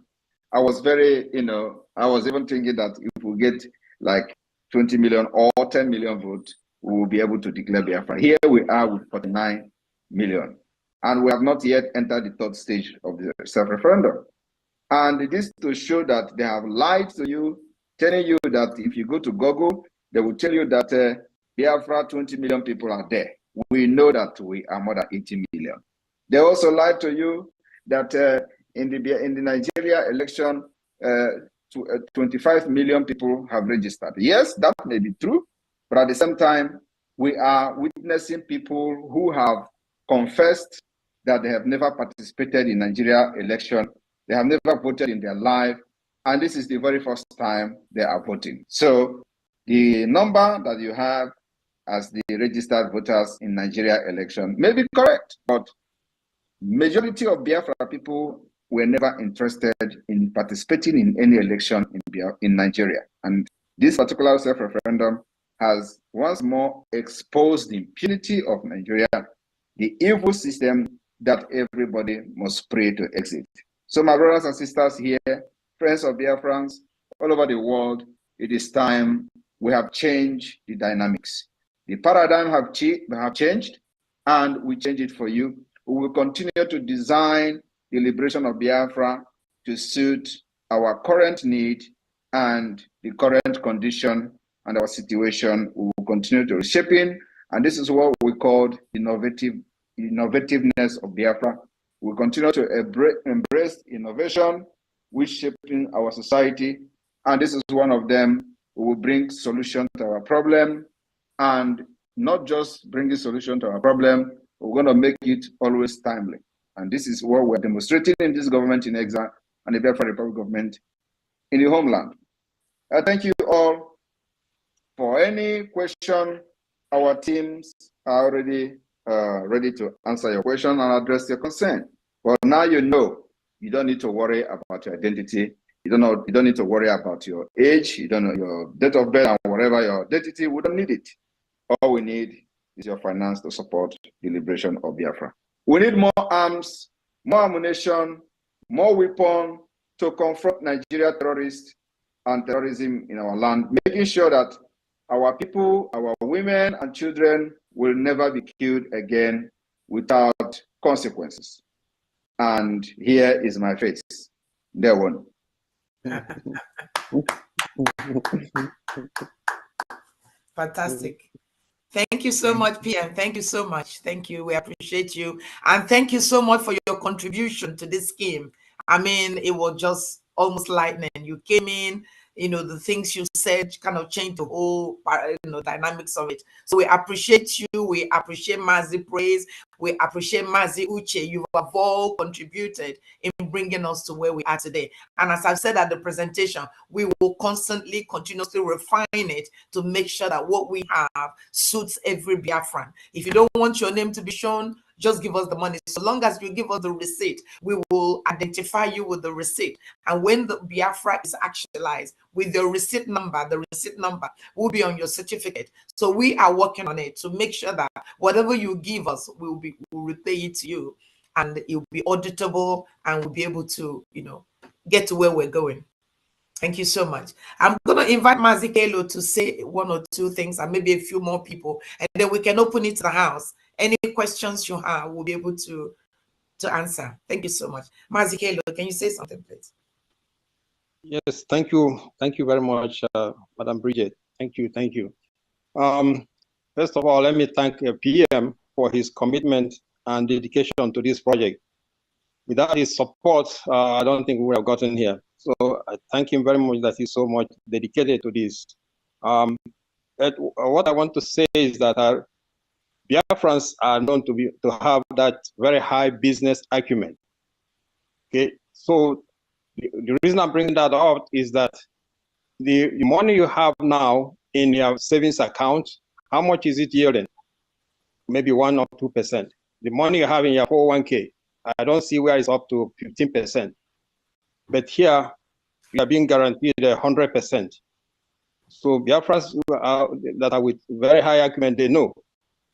I was very, I was even thinking that if we get like 20 million or 10 million votes, we will be able to declare Biafra. Here we are with 49 million. And we have not yet entered the third stage of the self-referendum. And this to show that they have lied to you, telling you that if you go to Google, they will tell you that Biafra 20 million people are there. We know that we are more than 80 million. They also lied to you that in the Nigeria election, 25 million people have registered. Yes, that may be true, but at the same time, we are witnessing people who have confessed that they have never participated in Nigeria election. They have never voted in their life, and this is the very first time they are voting. So the number that you have as the registered voters in Nigeria election may be correct, but majority of Biafra people were never interested in participating in any election in Nigeria. And this particular self-referendum has once more exposed the impunity of Nigeria, the evil system that everybody must pray to exit. So my brothers and sisters here, friends of Biafrans all over the world, it is time we have changed the dynamics. The paradigm have changed, and we change it for you. We will continue to design the liberation of Biafra to suit our current need and the current condition and our situation. We will continue to reshaping, and this is what we call innovativeness of Biafra. We will continue to embrace innovation, which shaping our society, and this is one of them. We will bring solution to our problem, and not just bring a solution to our problem, we're going to make it always timely. And this is what we're demonstrating in this government in exile and the Biafra Republic government in the homeland. I thank you all. For any question, our teams are already ready to answer your question and address your concern. Well, now you know you don't need to worry about your identity. You don't need to worry about your age. You don't know your date of birth and whatever your identity. We don't need it. All we need is your finance to support the liberation of Biafra. We need more arms, more ammunition, more weapons to confront Nigeria terrorists and terrorism in our land, making sure that our people, our women and children will never be killed again without consequences. And here is my face. There one. Fantastic. Thank you so much, PM. Thank you so much. Thank you. We appreciate you. And thank you so much for your contribution to this scheme. I mean, it was just almost lightning. You came in, you know, the things you said kind of changed the whole, you know, dynamics of it. So we appreciate you. We appreciate Mazi Praise. We appreciate Mazi Uche. You have all contributed in bringing us to where we are today. And as I've said at the presentation, we will constantly, continuously refine it to make sure that what we have suits every Biafran. If you don't want your name to be shown, just give us the money. So long as you give us the receipt, we will identify you with the receipt. And when the Biafra is actualized with the receipt number will be on your certificate. So we are working on it to make sure that whatever you give us, we'll repay it to you, and it will be auditable, and we'll be able to, you know, get to where we're going. Thank you so much. I'm going to invite Mazi Kelo to say one or two things, and maybe a few more people, and then we can open it to the house. Any questions you have, we'll be able to answer. Thank you so much. Mazi Kelo, can you say something, please? Yes, thank you. Thank you very much, Madam Bridget. Thank you. Thank you. First of all, let me thank PM for his commitment and dedication to this project. Without his support, I don't think we would have gotten here. So I thank him very much that he's so much dedicated to this. What I want to say is that our Biafrans are known to have that very high business acumen. Okay, so the reason I'm bringing that up is that the money you have now in your savings account, how much is it yielding? Maybe 1 or 2%. The money you have in your 401k, I don't see where it's up to 15%. But here, you are being guaranteed 100%. So Biafrans that are with very high acumen, they know.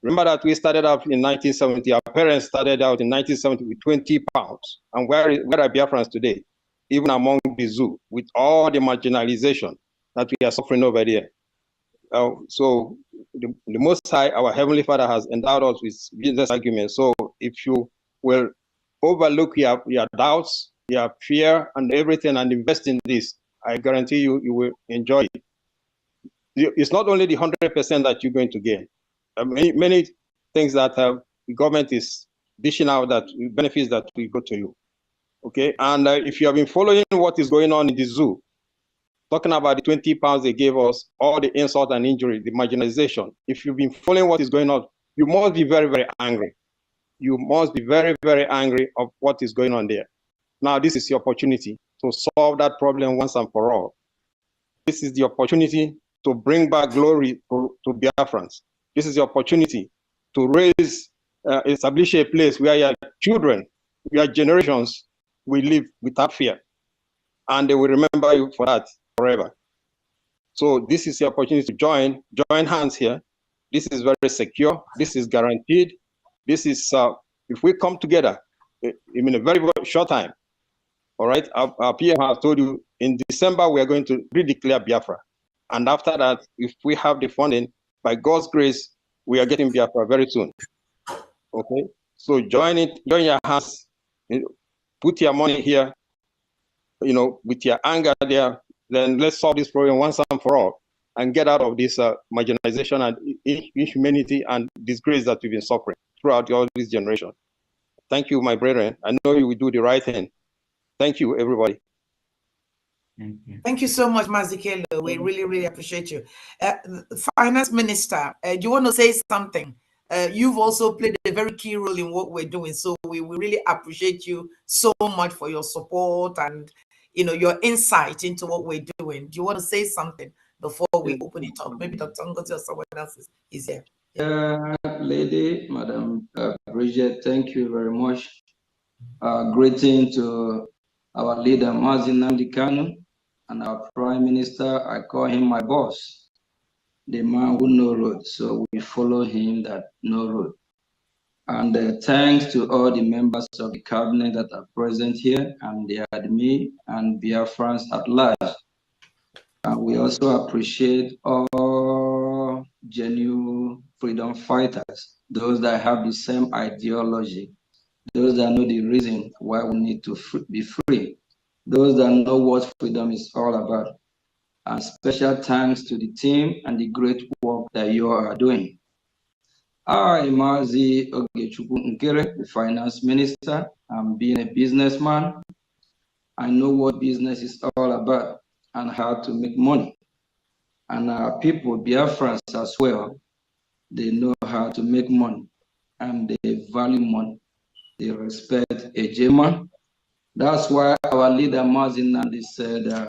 Remember that we started out in 1970. Our parents started out in 1970 with 20 pounds. And where are Biafrans today? Even among the zoo, with all the marginalization that we are suffering over there. So the Most High, our Heavenly Father, has endowed us with business arguments. So if you will overlook your doubts, your fear, and everything, and invest in this, I guarantee you, you will enjoy it. It's not only the 100% that you're going to gain. Many things that the government is dishing out, that benefits that will go to you. Okay, and if you have been following what is going on in the zoo, talking about the 20 pounds they gave us, all the insult and injury, the marginalization. If you've been following what is going on, you must be very, very angry. You must be very, very angry of what is going on there. Now, this is your opportunity to solve that problem once and for all. This is the opportunity to bring back glory to Biafrans. This is the opportunity to raise, establish a place where your children, your generations will live without fear. And they will remember you for that forever. So this is the opportunity to join hands here. This is very secure. This is guaranteed. This is, if we come together in a very, very short time, all right, our PM has told you in December, we are going to redeclare Biafra. And after that, if we have the funding, by God's grace, we are getting Biafra very soon. Okay, so join your hands, put your money here, with your anger there, then let's solve this problem once and for all and get out of this marginalization and inhumanity and disgrace that we've been suffering throughout all this generation. Thank you, my brethren. I know you will do the right thing. Thank you, everybody. Thank you so much, Mazikelo. We really, really appreciate you. Finance Minister, do you want to say something? You've also played a very key role in what we're doing. So we really appreciate you so much for your support and your insight into what we're doing. Do you want to say something before we open it up? Maybe Dr. Ngozi or someone else is here. Lady, Madam Bridget, thank you very much. Greeting to our leader, Mazi Nnamdi Kanu, and our Prime Minister. I call him my boss, the man who knows road. So we follow him that know road. And thanks to all the members of the cabinet that are present here, and the admin and Biafrans at large. And we also appreciate all genuine freedom fighters, those that have the same ideology, those that know the reason why we need to be free, those that know what freedom is all about. And special thanks to the team and the great work that you are doing. I, Mazi Ogechukwu Nkere, the finance minister. I'm being a businessman. I know what business is all about and how to make money. And our people, Biafrans as well, they know how to make money and they value money. They respect Ejema. That's why our leader, Mazi Nnamdi, said,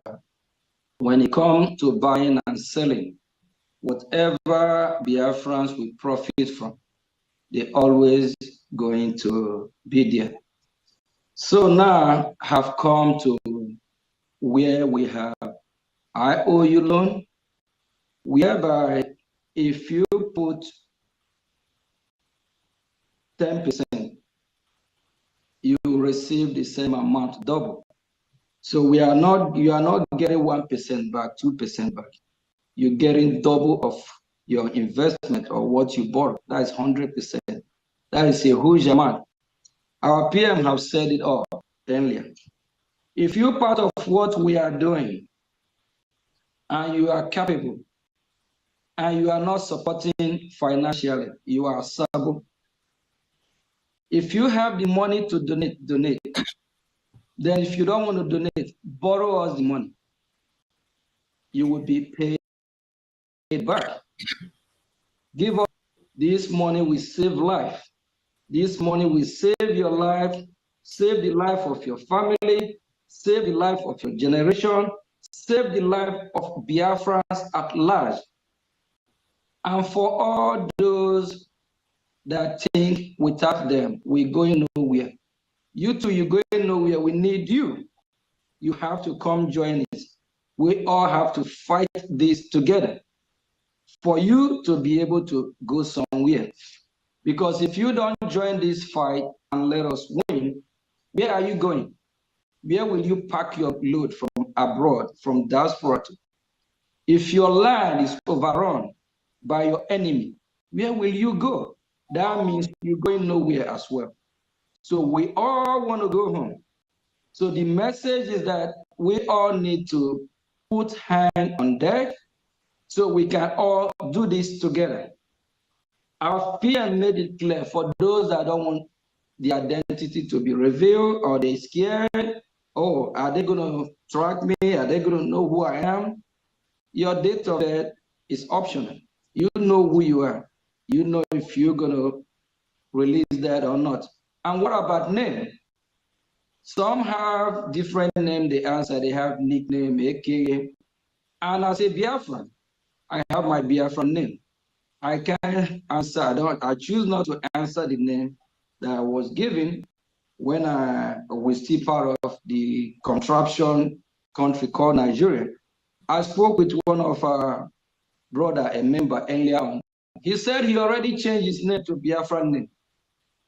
when it comes to buying and selling, whatever Biafrans will profit from, they're always going to be there. So now have come to where we have IOU loan, whereby if you put 10%, you receive the same amount, double. So you are not getting 1% back, 2% back. You're getting double of your investment or what you borrow. That is 100%. That is a huge amount. Our PM have said it all earlier. If you're part of what we are doing and you are capable and you are not supporting financially, you are sabo. If you have the money to donate, donate. Then if you don't want to donate, borrow us the money. You will be paid back. Give us this money, will save life. This money will save your life, save the life of your family, save the life of your generation, save the life of Biafrans at large. And for all those that think without them, we're going nowhere. You too, you're going nowhere. We need you. You have to come join us. We all have to fight this together for you to be able to go somewhere. Because if you don't join this fight and let us win, where are you going? Where will you pack your load from abroad, from diaspora? If your land is overrun by your enemy, where will you go? That means you're going nowhere as well. So we all want to go home. So the message is that we all need to put hand on deck so we can all do this together. Our PM made it clear for those that don't want the identity to be revealed or they're scared, Oh, are they going to track me? Are they going to know who I am? Your date of birth is optional. You know who you are. You know if you're going to release that or not. And what about name? Some have different name. They answer. They have nickname, AKA. And as a Biafran, I have my Biafran name. I can't answer. I choose not to answer the name that I was given when I was still part of the contraption country called Nigeria. I spoke with one of our brother, a member earlier on. He said he already changed his name to Biafran name.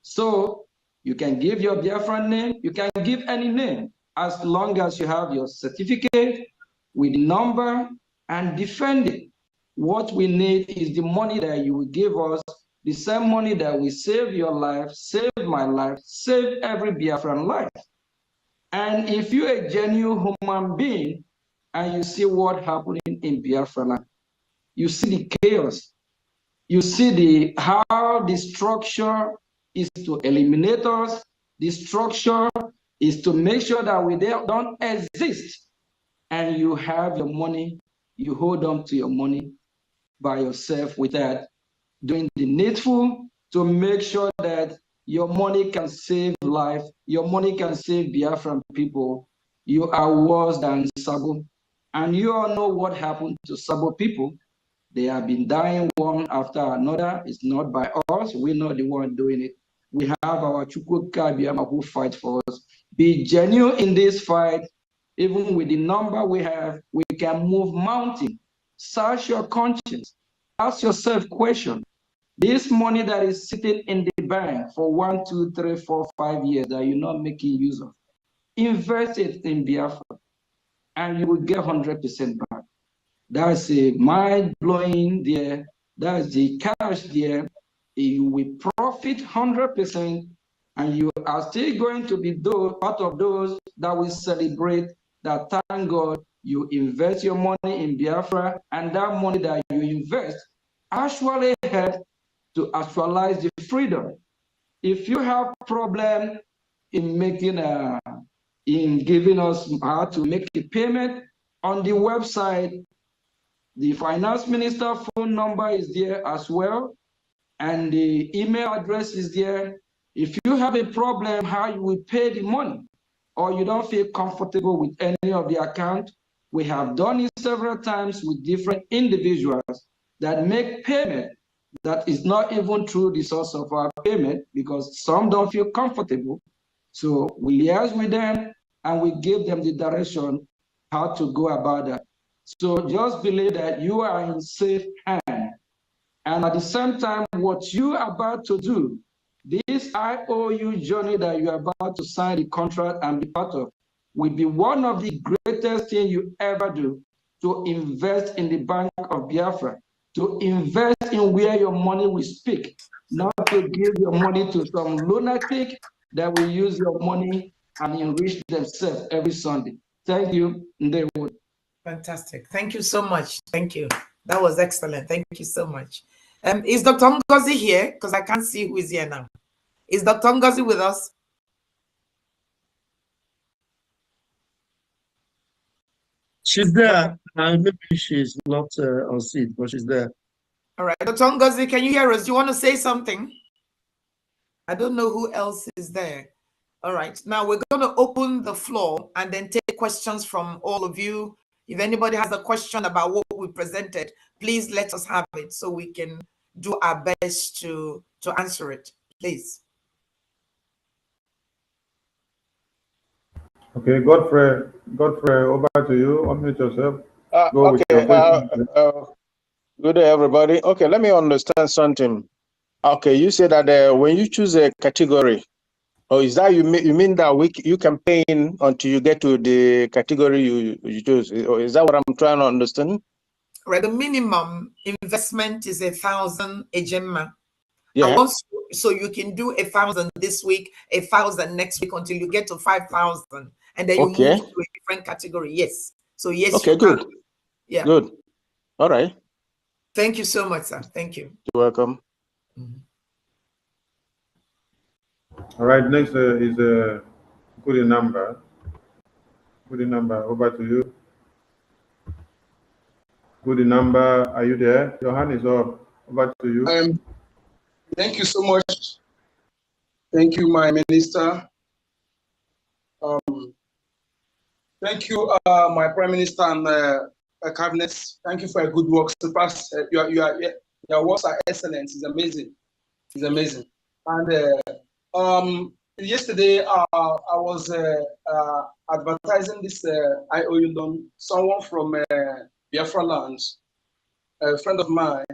So you can give your Biafran name, you can give any name, as long as you have your certificate with number and defend it. What we need is the money that you will give us, the same money that will save your life, save my life, save every Biafran life. And if you're a genuine human being and you see what happening in Biafra land, you see the chaos, you see how the structure is to eliminate us, the structure is to make sure that we don't exist, and you have your money, you hold on to your money by yourself without doing the needful to make sure that your money can save life, your money can save Biafran people. You are worse than Sabo. And you all know what happened to Sabo people. They have been dying one after another. It's not by us. We're not the one doing it. We have our EKID who fight for us. Be genuine in this fight. Even with the number we have, we can move mountain. Search your conscience. Ask yourself question. This money that is sitting in the bank for 1, 2, 3, 4, 5 years that you're not making use of, invest it in Biafra and you will get 100% back. That's a mind-blowing there. That's the cash there. You will profit 100%, and you are still going to be part of those that will celebrate that. Thank God you invest your money in Biafra, and that money that you invest actually help to actualize the freedom. If you have problem in making in giving us how to make a payment on the website, the finance minister phone number is there as well, and the email address is there. If you have a problem how you will pay the money, or you don't feel comfortable with any of the account, we have done it several times with different individuals that make payment that is not even through the source of our payment because some don't feel comfortable. So we liaise with them and we give them the direction how to go about that. So just believe that you are in safe hand. And at the same time, what you are about to do, this IOU journey that you are about to sign the contract and be part of, will be one of the greatest things you ever do, to invest in the Bank of Biafra, to invest in where your money will speak, not to give your money to some lunatic that will use your money and enrich themselves every Sunday. Thank you. Fantastic. Thank you so much. Thank you. That was excellent. Thank you so much. Is Dr. Ngozi here? Because I can't see who is here now. Is Dr. Ngozi with us? She's there. Maybe she's not on seat, but she's there. All right. Dr. Ngozi, can you hear us? Do you want to say something? I don't know who else is there. All right. Now we're going to open the floor and then take questions from all of you. If anybody has a question about what we presented, please let us have it so we can do our best to answer it. Please. Okay, Godfrey, over to you. Unmute yourself. Good day, everybody. Okay, let me understand something. Okay, you said that when you choose a category, or is that you mean that you can pay in until you get to the category you choose? Or is that what I'm trying to understand? Right, the minimum investment is 1,000 ejema. Yeah. So you can do 1,000 this week, 1,000 next week until you get to 5,000, and then you move to a different category. Yes. So yes. Okay. Good. Can. Yeah. Good. All right. Thank you so much, sir. Thank you. You're welcome. All right. Next is a good number. Good number, over to you. Good number, are you there? Your hand is up. Over to you. Thank you so much. Thank you, my minister. Thank you, my prime minister and cabinet. Thank you for your good work. Your works are excellent. It's amazing. It's amazing. And yesterday, I was advertising this IOU loan. Someone from Biafra land, a friend of mine.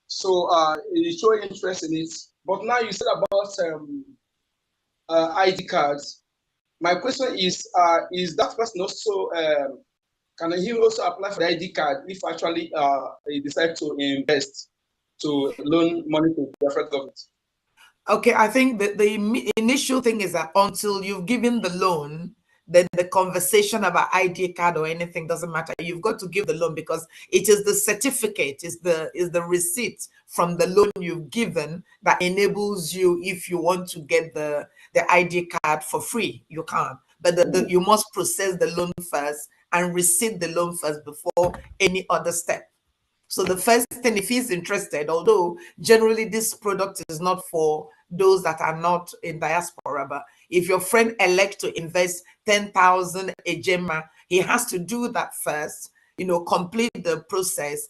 So he showed interest in it. But now you said about ID cards. My question is that person also, can he also apply for the ID card if actually he decides to invest, to loan money to the federal government? Okay, I think that the initial thing is that until you've given the loan, then the conversation about ID card or anything doesn't matter. You've got to give the loan because it is the certificate, is the receipt from the loan you've given that enables you, if you want to get the ID card for free, you can't. But you must process the loan first and receive the loan first before any other step. So the first thing, if he's interested, although generally this product is not for those that are not in diaspora, but if your friend elects to invest 10,000 ejema, he has to do that first, complete the process,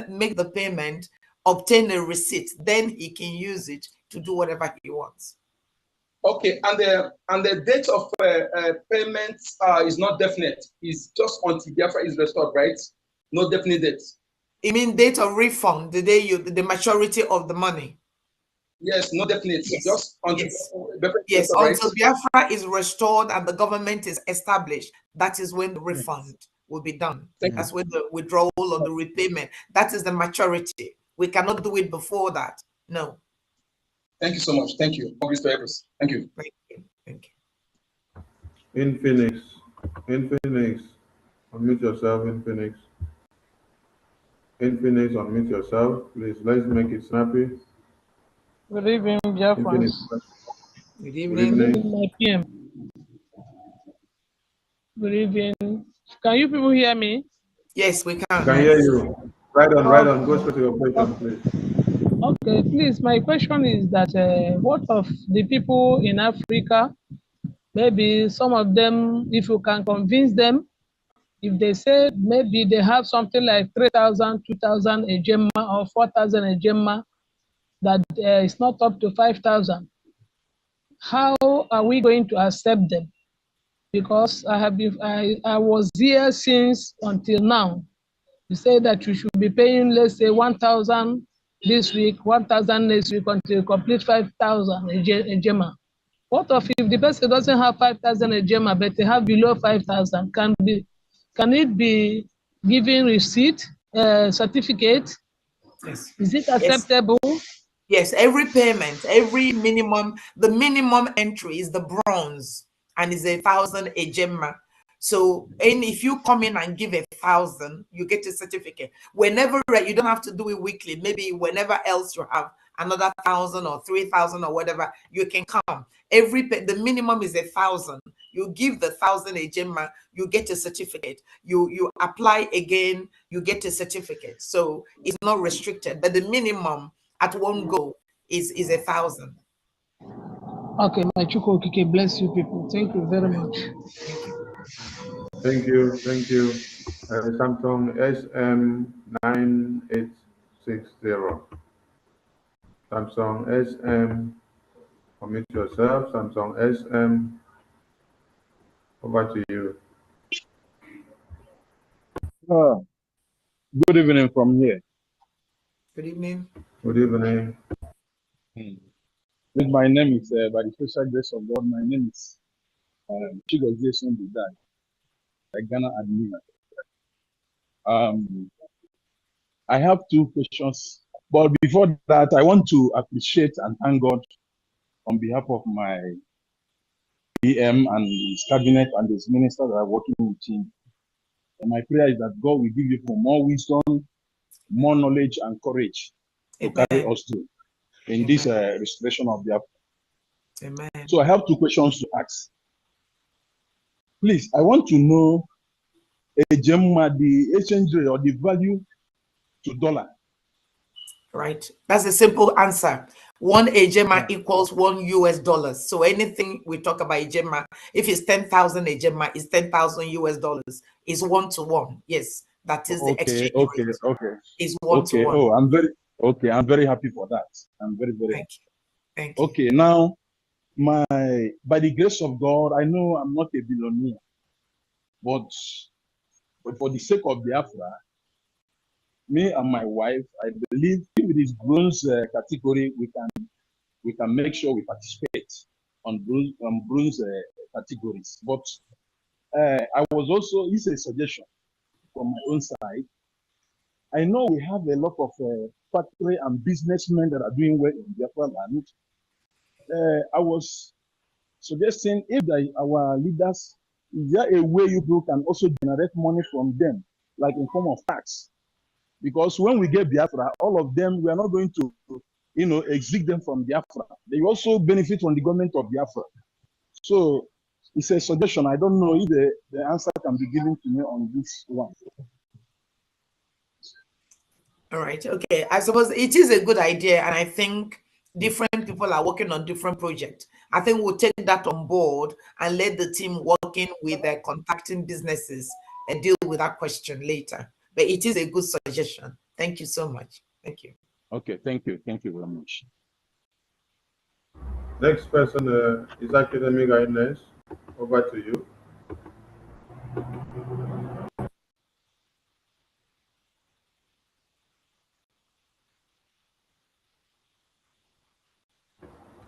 make the payment, obtain a receipt, then he can use it to do whatever he wants. Okay, and the date of payment is not definite. It's just until Biafra is restored, right? No definite date. You mean date of refund, the day the maturity of the money? Yes, no definite. Yes. Just until yes, right? until Biafra is restored and the government is established, that is when the refund will be done. That's when the withdrawal or the repayment. That is the maturity. We cannot do it before that. No. Thank you so much. Thank you. Thank you. Thank you. Thank you. In Phoenix, unmute yourself. In Phoenix, unmute yourself, please. Let's make it snappy. Good evening, Biafrans. Good evening. Good evening, my PM. Good evening. Can you people hear me? Yes, we can. Can hear you. Right on. Go straight to your question, please. Okay, please. My question is that what of the people in Africa? Maybe some of them, if you can convince them, if they say maybe they have something like 3,000, 2,000 ejema or 4,000 ejema, that it's not up to 5,000. How are we going to accept them? Because I was here since until now. You say that you should be paying, let's say 1,000 this week, 1,000 next week until you complete 5,000 ejema. What if the person doesn't have 5,000 ejema, but they have below 5,000? Can it be given receipt, certificate? Yes. Is it acceptable? Yes, every payment, the minimum entry is the bronze and is 1,000 ejema. So, and if you come in and give 1,000, you get a certificate. Whenever, you don't have to do it weekly. Maybe whenever else you have another 1,000 or 3,000 or whatever, you can come. The minimum is 1,000. You give the 1,000 ejema, you get a certificate. You apply again, you get a certificate. So it's not restricted, but the minimum at one go is 1,000. Okay, my Chukwu bless you people. Thank you very much. Thank you. Samsung SM9860. Samsung SM, commit yourself. Samsung SM, over to you. Good evening from here. Good evening. Good evening. My name is, by the special grace of God, my name is Chigozie Sundidai, Ghana admin. I have two questions, but before that, I want to appreciate and thank God on behalf of my PM and his cabinet and his ministers that are working with him. And my prayer is that God will give you more wisdom, more knowledge, and courage to carry us through in this restoration of Biafra. Amen. So I have two questions to ask. Please, I want to know Ejema, the exchange rate or the value to dollar. Right. That's a simple answer. One Ejema Yeah. equals $1 US. So anything we talk about Ejema, if it's 10,000 Ejema, it's 10,000 US. It's 1 to 1. Yes, that is the exchange rate. Is 1 to 1. Oh, I'm very happy for that. I'm very happy. Thank you. Thank you. Okay, now by the grace of God, I know I'm not a billionaire, but for the sake of Biafra, me and my wife, I believe if it is bronze category, we can make sure we participate on bronze categories. But I was also, it's a suggestion from my own side. I know we have a lot of factory and businessmen that are doing well in Biafra land. I was suggesting if our leaders, is there a way you people can also generate money from them, like in form of tax? Because when we get Biafra, all of them, we are not going to, exit them from Biafra. They also benefit from the government of Biafra. So it's a suggestion. I don't know if the answer can be given to me on this one. All right. Okay. I suppose it is a good idea. And I think different people are working on different projects. I think we'll take that on board and let the team working with contacting businesses and deal with that question later. But it is a good suggestion. Thank you so much. Thank you. Okay. Thank you. Thank you very much. Next person is Academic Guidance. Over to you.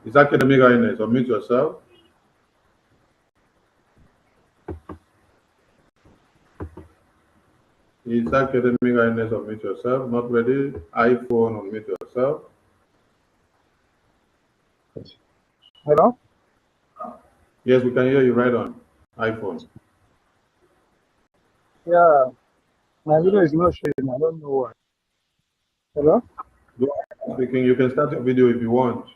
Is Academic Guidance? Unmute yourself. Is Academic Guidance? Unmute yourself. Not ready. iPhone, unmute yourself. Hello? Yes, we can hear you right on iPhone. Yeah, my video is not showing. I don't know why. Hello? Go ahead, speaking. You can start your video if you want.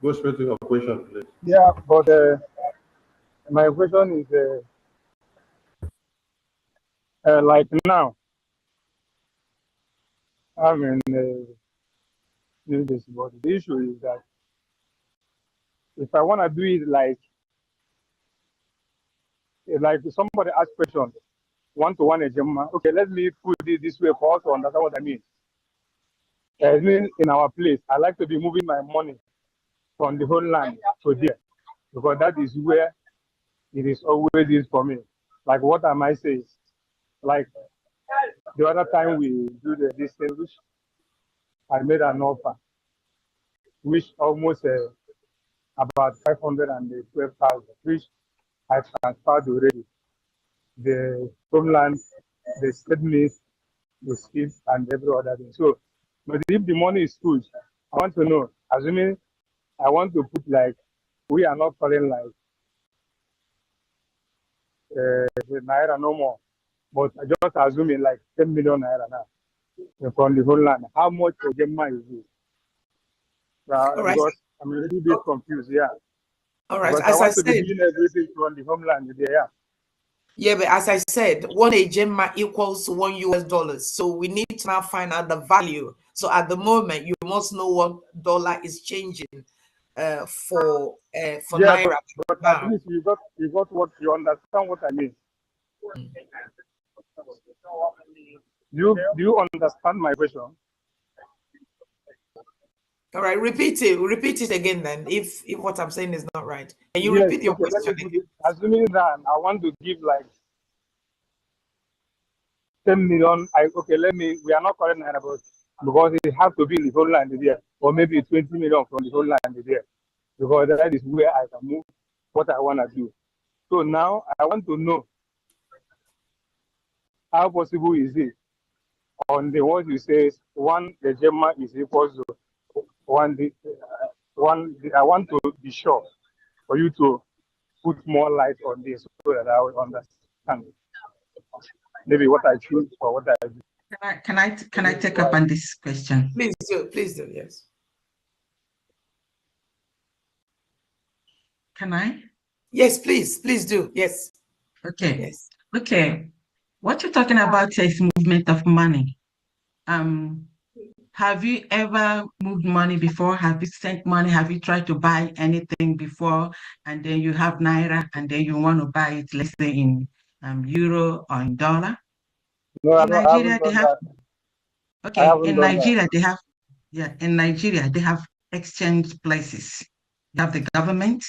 Go straight to your question, please. Yeah, but my question is like now, I'm in new this, but the issue is that if I want to do it like somebody ask question, one-to-one Ejema, okay, let me put it this way for us to understand what I mean. I mean, in our place, I like to be moving my money from the whole land to there, because that is where it is always is for me. Like what am I saying? Like the other time we do this thing, which I made an offer, which almost about 512,000, which I transferred already. The homeland, the statements, the skills, and every other thing. So, but if the money is good, I want to know, assuming I want to put like, we are not calling like Naira no more, but I just assuming like 10 million Naira now from the whole land. How much Ejema is it? All right. Because I'm a little bit confused, yeah. All right. Because As I want I to be said, doing everything from the homeland, yeah. yeah, but as I said, one Ejema equals $1 US. So we need to now find out the value. So at the moment, you must know what dollar is changing for Yeah, Naira but now. at least you got what you understand what I mean. Do you understand my question? All right, repeat it again then. If what I'm saying is not right, can you Yes, repeat your okay, question again? assuming that I want to give like 10 million, we are not calling Naira, but because it has to be in the whole land there, or maybe 20 million from the whole land there, because that is where I can move what I want to do. So now I want to know how possible is it on the what you say one Ejema is equal to one. I want to be sure for you to put more light on this so that I will understand maybe what I choose or what I do. Can I take up on this question? Please do, yes. Can I? Yes, please do, yes. Okay. Yes. Okay. What you're talking about is movement of money. Have you ever moved money before? Have you sent money? Have you tried to buy anything before? And then you have Naira and then you want to buy it, let's say in euro or in dollar? No, In I Nigeria, haven't they done have, that. I okay, haven't in done that. Nigeria, they have, yeah, in Nigeria, they have exchange places. You have the government,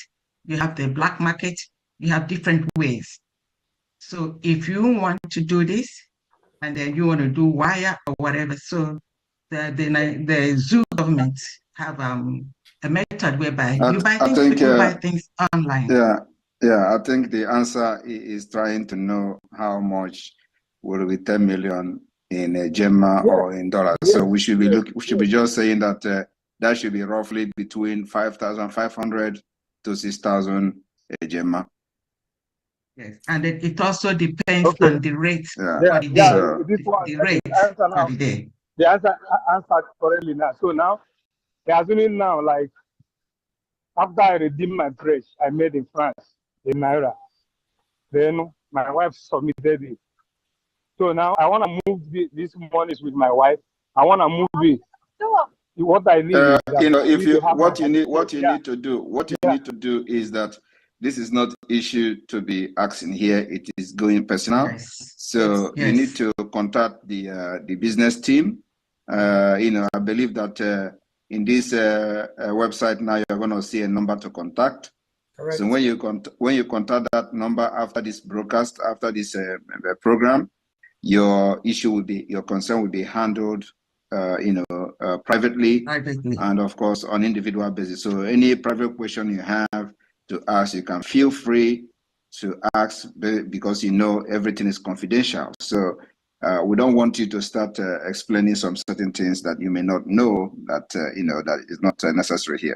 you have the black market, you have different ways. So if you want to do this, and then you want to do wire or whatever, so the zoo government have a method whereby you buy things, people buy things online. Yeah, I think the answer is trying to know how much will be 10 million in a Gemma or in dollars. So we should be just saying that that should be roughly between 5,500 to 6,000 a Gemma. Yes, and it also depends on the rate for the day. Yeah, this one, The rate answer now. for the day. The answer answered correctly now. So now, they're assuming now, like, after I redeemed my fresh I made in France, in Naira, then my wife submitted it. So now I want to move this monies with my wife. I want to move it. What I need is that what you need to do is that this is not issue to be asking here. It is going personal. Yes. So you need to contact the business team. I believe that in this website now you're going to see a number to contact. Correct. So when you contact that number after this broadcast, after this program, your concern will be handled privately, and of course on individual basis. So any private question you have to ask, you can feel free to ask, because everything is confidential. So we don't want you to start explaining some certain things that you may not know, that that is not necessary here.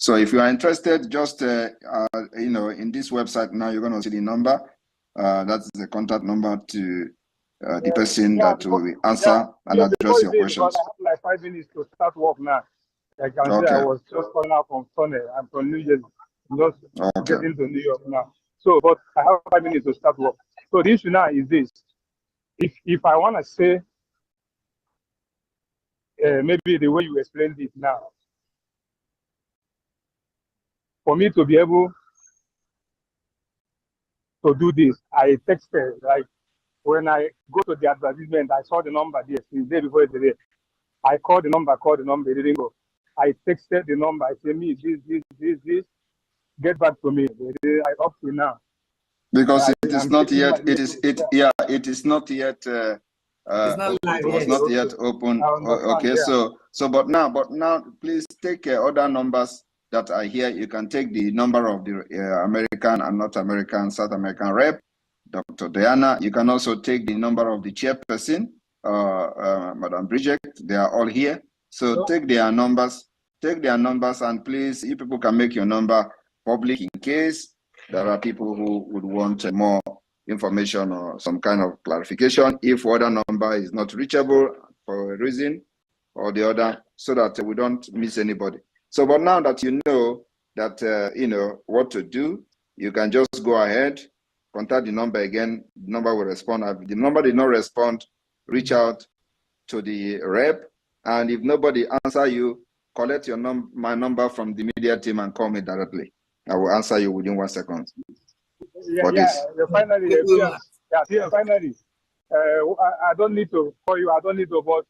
So if you are interested, just in this website now, you're going to see the number. That's the contact number to the person that will answer and address your questions. I have like 5 minutes to start work now. I can say I was just coming out from Sunday. I'm from New Jersey. I'm just getting to New York now. So, but I have 5 minutes to start work. So the issue now is this: if I want to say maybe the way you explained it now, for me to be able to do this, I texted, like, when I go to the advertisement, I saw the number there the day before yesterday. I called the number, it didn't go. I texted the number, I said, me, this, get back to me. I up to now. Because it is not yet, it is not yet, it was not yet open. Okay, but now, please take other numbers that are here. You can take the number of the American and North American, South American rep, Dr. Diana. You can also take the number of the chairperson, Madam Bridget. They are all here. So take their numbers, and please, you people can make your number public in case there are people who would want more information or some kind of clarification if other number is not reachable for a reason or the other, so that we don't miss anybody. So, but now that you know that what to do, you can just go ahead, contact the number again. The number will respond. If the number did not respond, reach out to the rep, and if nobody answer you, collect my number from the media team and call me directly. I will answer you within 1 second. Finally, finally, I don't need to call you. I don't need to vote.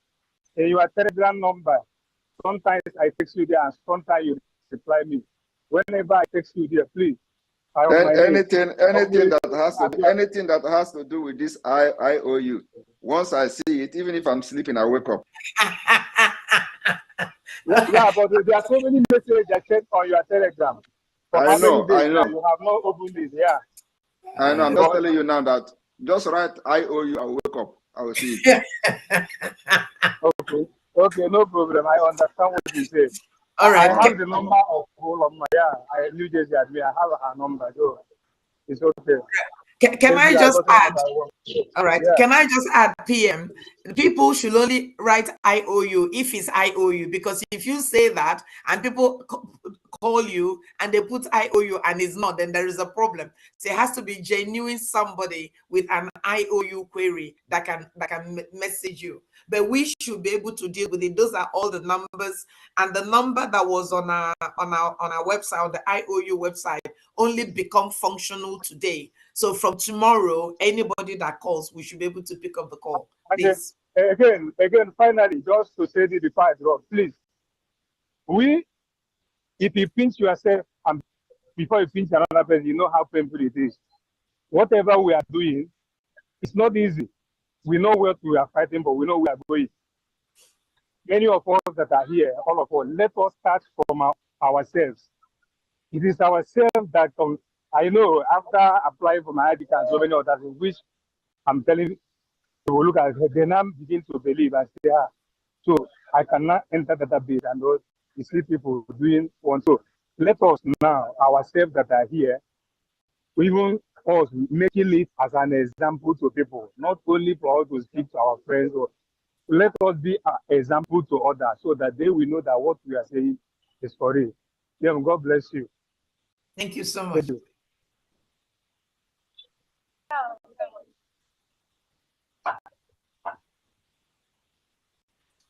Your Telegram number. Sometimes I text you there, and sometimes you reply me. Whenever I text you there, please. Anything that has to do with this, I owe you. Once I see it, even if I'm sleeping, I wake up. Yeah, but there are so many messages that sent on your Telegram. I know. You have not opened it. Yeah. I know. I'm just telling you now that just write I owe you. I'll wake up. I will see it. Okay, no problem. I understand what you say. All right. I have the number of all of my New Jersey admin. I have her number, so it's okay. Can I just add? All right. Yeah. Can I just add, PM? People should only write IOU if it's IOU, because if you say that and people call you and they put IOU and it's not, then there is a problem. So it has to be genuine somebody with an IOU query that can message you. But we should be able to deal with it. Those are all the numbers, and the number that was on our website, on the IOU website, only become functional today. So from tomorrow, anybody that calls, we should be able to pick up the call. Please. Again, finally, just to say the part, Rob, please. If you pinch yourself and before you pinch another person, you know how painful it is. Whatever we are doing, it's not easy. We know what we are fighting for. We know we are going. Many of us that are here, all of us, let us start from ourselves. It is ourselves that I know after applying for my ID card, so many others, in which I'm telling you, they will look at it, they now begin to believe and say, so I cannot enter the database and you see people doing one. So let us now, ourselves that are here, even us making it as an example to people, not only for us to speak to our friends, or let us be an example to others so that they will know that what we are saying is for real. Yeah, God bless you. Thank you so much. Thank you.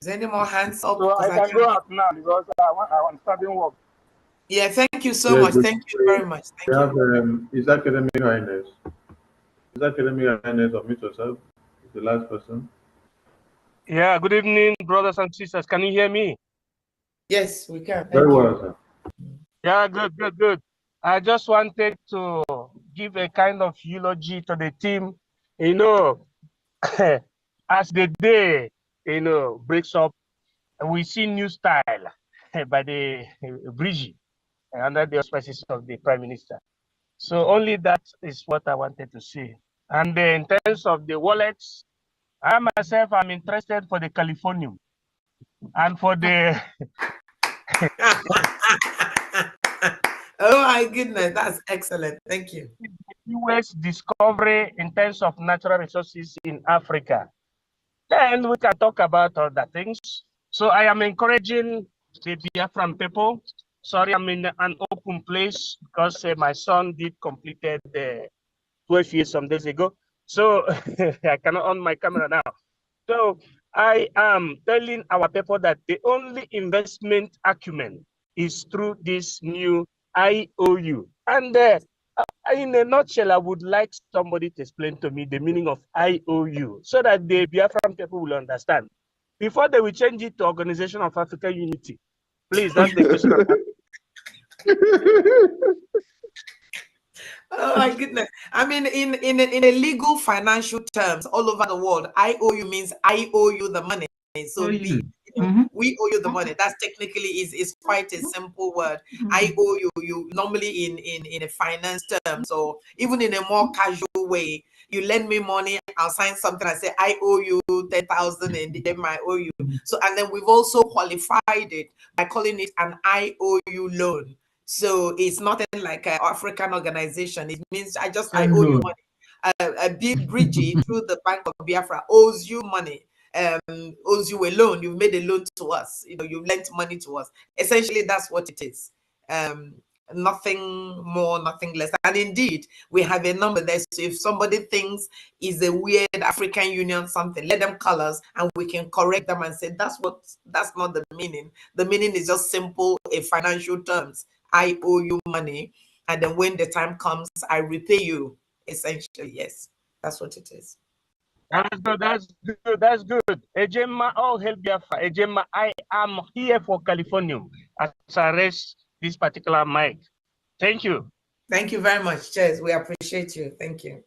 Is there any more hands up? So I can go out now because I'm starting work. Yeah, thank you so much. Thank you very much. Thank you. Have His Academic Highness. His Academic Highness, unmute yourself. The last person. Yeah, good evening, brothers and sisters. Can you hear me? Yes, we can. Very well, sir. Yeah, good. I just wanted to give a kind of eulogy to the team. You know, as the day, breaks up, we see new style by the Brigi under the auspices of the Prime Minister. So only that is what I wanted to say. And in terms of the wallets, I myself am interested for the Californium and for the oh my goodness, that's excellent. Thank you. US discovery in terms of natural resources in Africa. Then we can talk about other things. So I am encouraging the Biafran people. Sorry, I'm in an open place because my son did completed 12 years some days ago. So I cannot on my camera now. So I am telling our people that the only investment acumen is through this new IOU. And in a nutshell, I would like somebody to explain to me the meaning of IOU so that the Biafran people will understand. Before they will change it to Organization of African Unity. Please, that's the question I'm asking. Oh my goodness. I mean, in a legal financial terms all over the world, IOU means I owe you the money. So we owe you the money. That's technically is quite a simple word. I owe you. You normally in a finance terms, or even in a more casual way, you lend me money, I'll sign something, I say I owe you 10,000 and then I owe you. So, and then we've also qualified it by calling it an IOU loan. So it's not like an African organization. It means I owe you money. A big Bridget through the Bank of Biafra owes you money, owes you a loan. You've made a loan to us. You lent money to us. Essentially, that's what it is. Nothing more, nothing less. And indeed, we have a number there. So if somebody thinks is a weird African Union something, let them call us and we can correct them and say that's not the meaning. The meaning is just simple, a financial terms. I owe you money, and then when the time comes, I repay you. Essentially, yes, that's what it is. That's good. Ejema, all help Biafra. Ejema, I am here for California as I raise this particular mic. Thank you. Thank you very much. Cheers. We appreciate you. Thank you.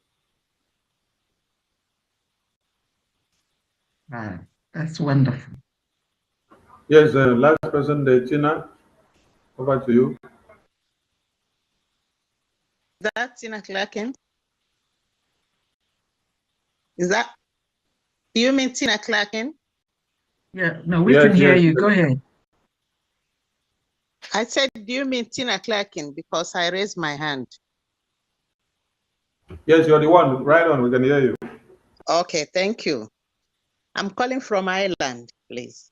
That's wonderful. Yes, last person, Tina, over to you. Is that Tina Clarkin? Do you mean Tina Clarkin? Yeah, no, we can hear you. Go ahead. I said, do you mean Tina Clarkin? Because I raised my hand. Yes, you're the one. Right on, we can hear you. Okay, thank you. I'm calling from Ireland, please.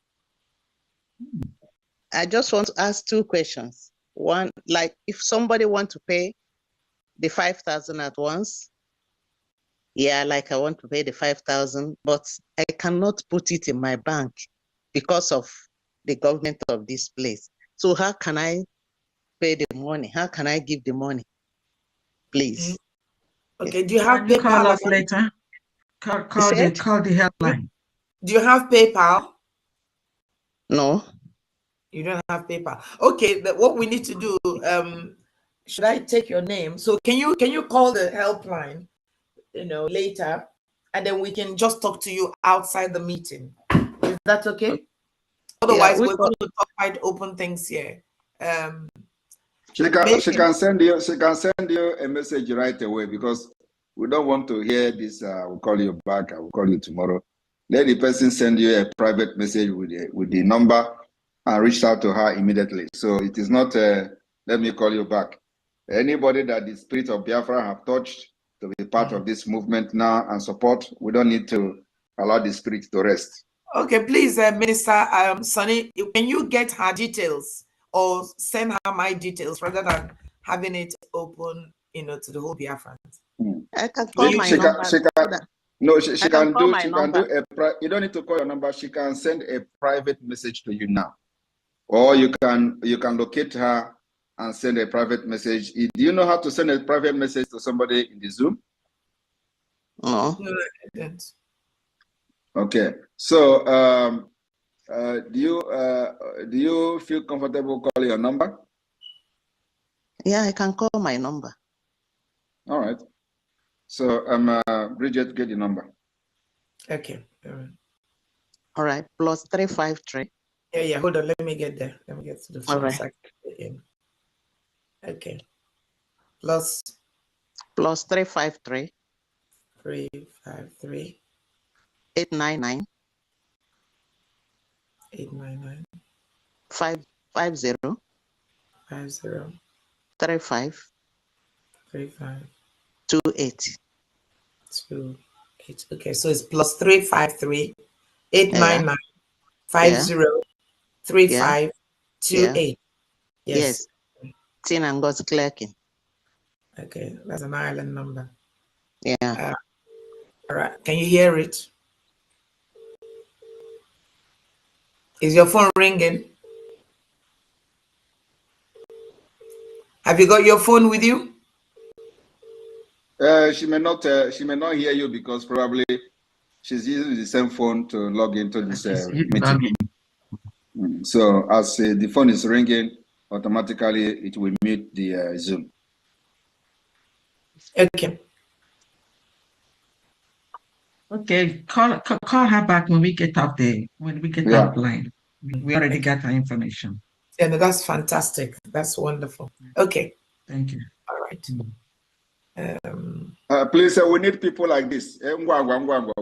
I just want to ask two questions. one, like if somebody want to pay the 5,000 at once, yeah, like I want to pay the 5,000, but I cannot put it in my bank because of the government of this place. So how can I pay the money? How can I give the money? Please. Okay, do you have Can you call PayPal? us later? Call Said? the helpline. Do you have PayPal? No. You don't have PayPal. Okay, what we need to do, should I take your name? So can you call the helpline, later, and then we can just talk to you outside the meeting. Is that okay? Otherwise, we're going to talk quite open things here. She can send you a message right away, because we don't want to hear this. We'll call you back. I will call you tomorrow. Let the person send you a private message with the number and reach out to her immediately. So it is not let me call you back. Anybody that the spirit of Biafra have touched to be part of this movement now and support, we don't need to allow the spirit to rest. Okay, please, Minister Sonny, can you get her details or send her my details rather than having it open, to the whole Biafrans? I can call my number. She can do you don't need to call your number. She can send a private message to you now, or you can locate her and send a private message. Do you know how to send a private message to somebody in the Zoom? No. No, I didn't. Okay, so do you feel comfortable calling your number? Yeah, I can call my number. All right. So Bridget, get the number. Okay. All right. +353. Yeah. Hold on. Let me get there. Let me get to the phone. All right. So I can get in. Okay. +353. 353. 899. 899. 550. 50. 35. 35. 28. 28. Okay, so it's +353 899 50 35 28. Yes. Tin and God's clerking. Okay, that's an Ireland number. Yeah. All right. Can you hear it? Is your phone ringing? Have you got your phone with you? She may not hear you, because probably she's using the same phone to log into this meeting. So as the phone is ringing, automatically it will mute the Zoom. Okay. Okay, call her back when we get up there, offline. We already got her information. Yeah, no, that's fantastic. That's wonderful. Okay. Thank you. All right. Please, we need people like this. We don't.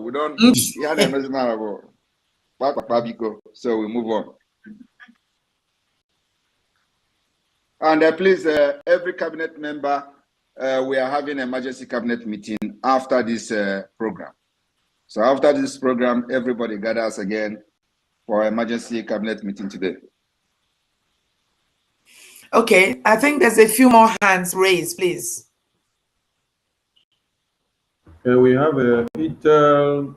So we move on. And please, every cabinet member, we are having an emergency cabinet meeting after this program. So after this program, everybody gathers again for emergency cabinet meeting today. Okay, I think there's a few more hands raised, please. We have a Intel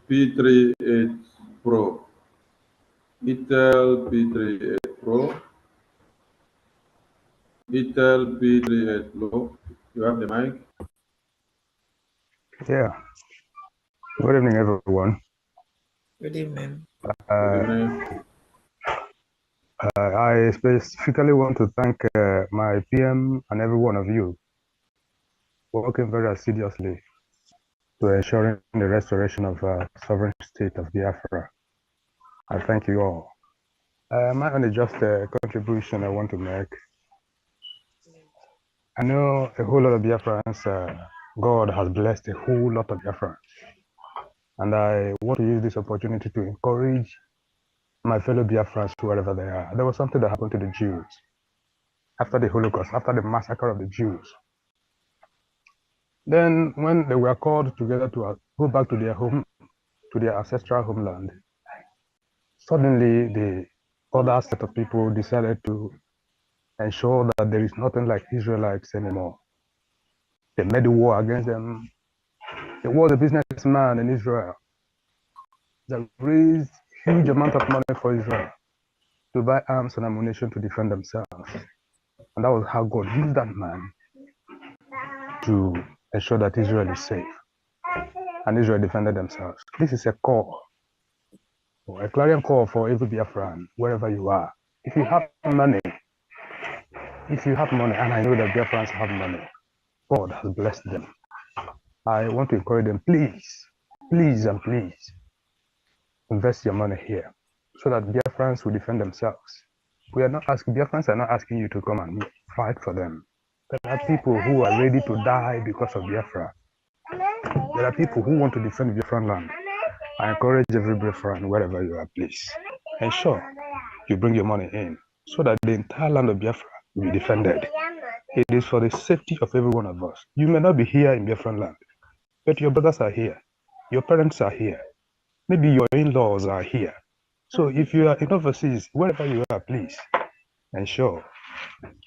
P38 Pro. Intel P38 Pro. Intel P38 Pro. You have the mic? Yeah. Good evening, everyone. Good evening. I specifically want to thank my PM and every one of you working very assiduously to ensuring the restoration of sovereign state of Biafra. I thank you all. My only just contribution I want to make. I know a whole lot of Biafrans, God has blessed a whole lot of Biafrans. And I want to use this opportunity to encourage my fellow Biafrans, wherever they are. There was something that happened to the Jews after the Holocaust, after the massacre of the Jews. Then when they were called together to go back to their home, to their ancestral homeland, suddenly the other set of people decided to ensure that there is nothing like Israelites anymore. They made the war against them. There was a businessman in Israel that raised huge amount of money for Israel to buy arms and ammunition to defend themselves. And that was how God used that man to ensure that Israel is safe. And Israel defended themselves. This is a call, or a clarion call for every Biafran, wherever you are. If you have money, and I know that Biafrans have money, God has blessed them. I want to encourage them, please, please and please, invest your money here so that Biafrans will defend themselves. Biafrans are not asking you to come and fight for them. There are people who are ready to die because of Biafra. There are people who want to defend Biafran land. I encourage every Biafran, wherever you are, please, ensure you bring your money in so that the entire land of Biafra will be defended. It is for the safety of every one of us. You may not be here in Biafran land, but your brothers are here. Your parents are here. Maybe your in-laws are here. So if you are in overseas, wherever you are, please ensure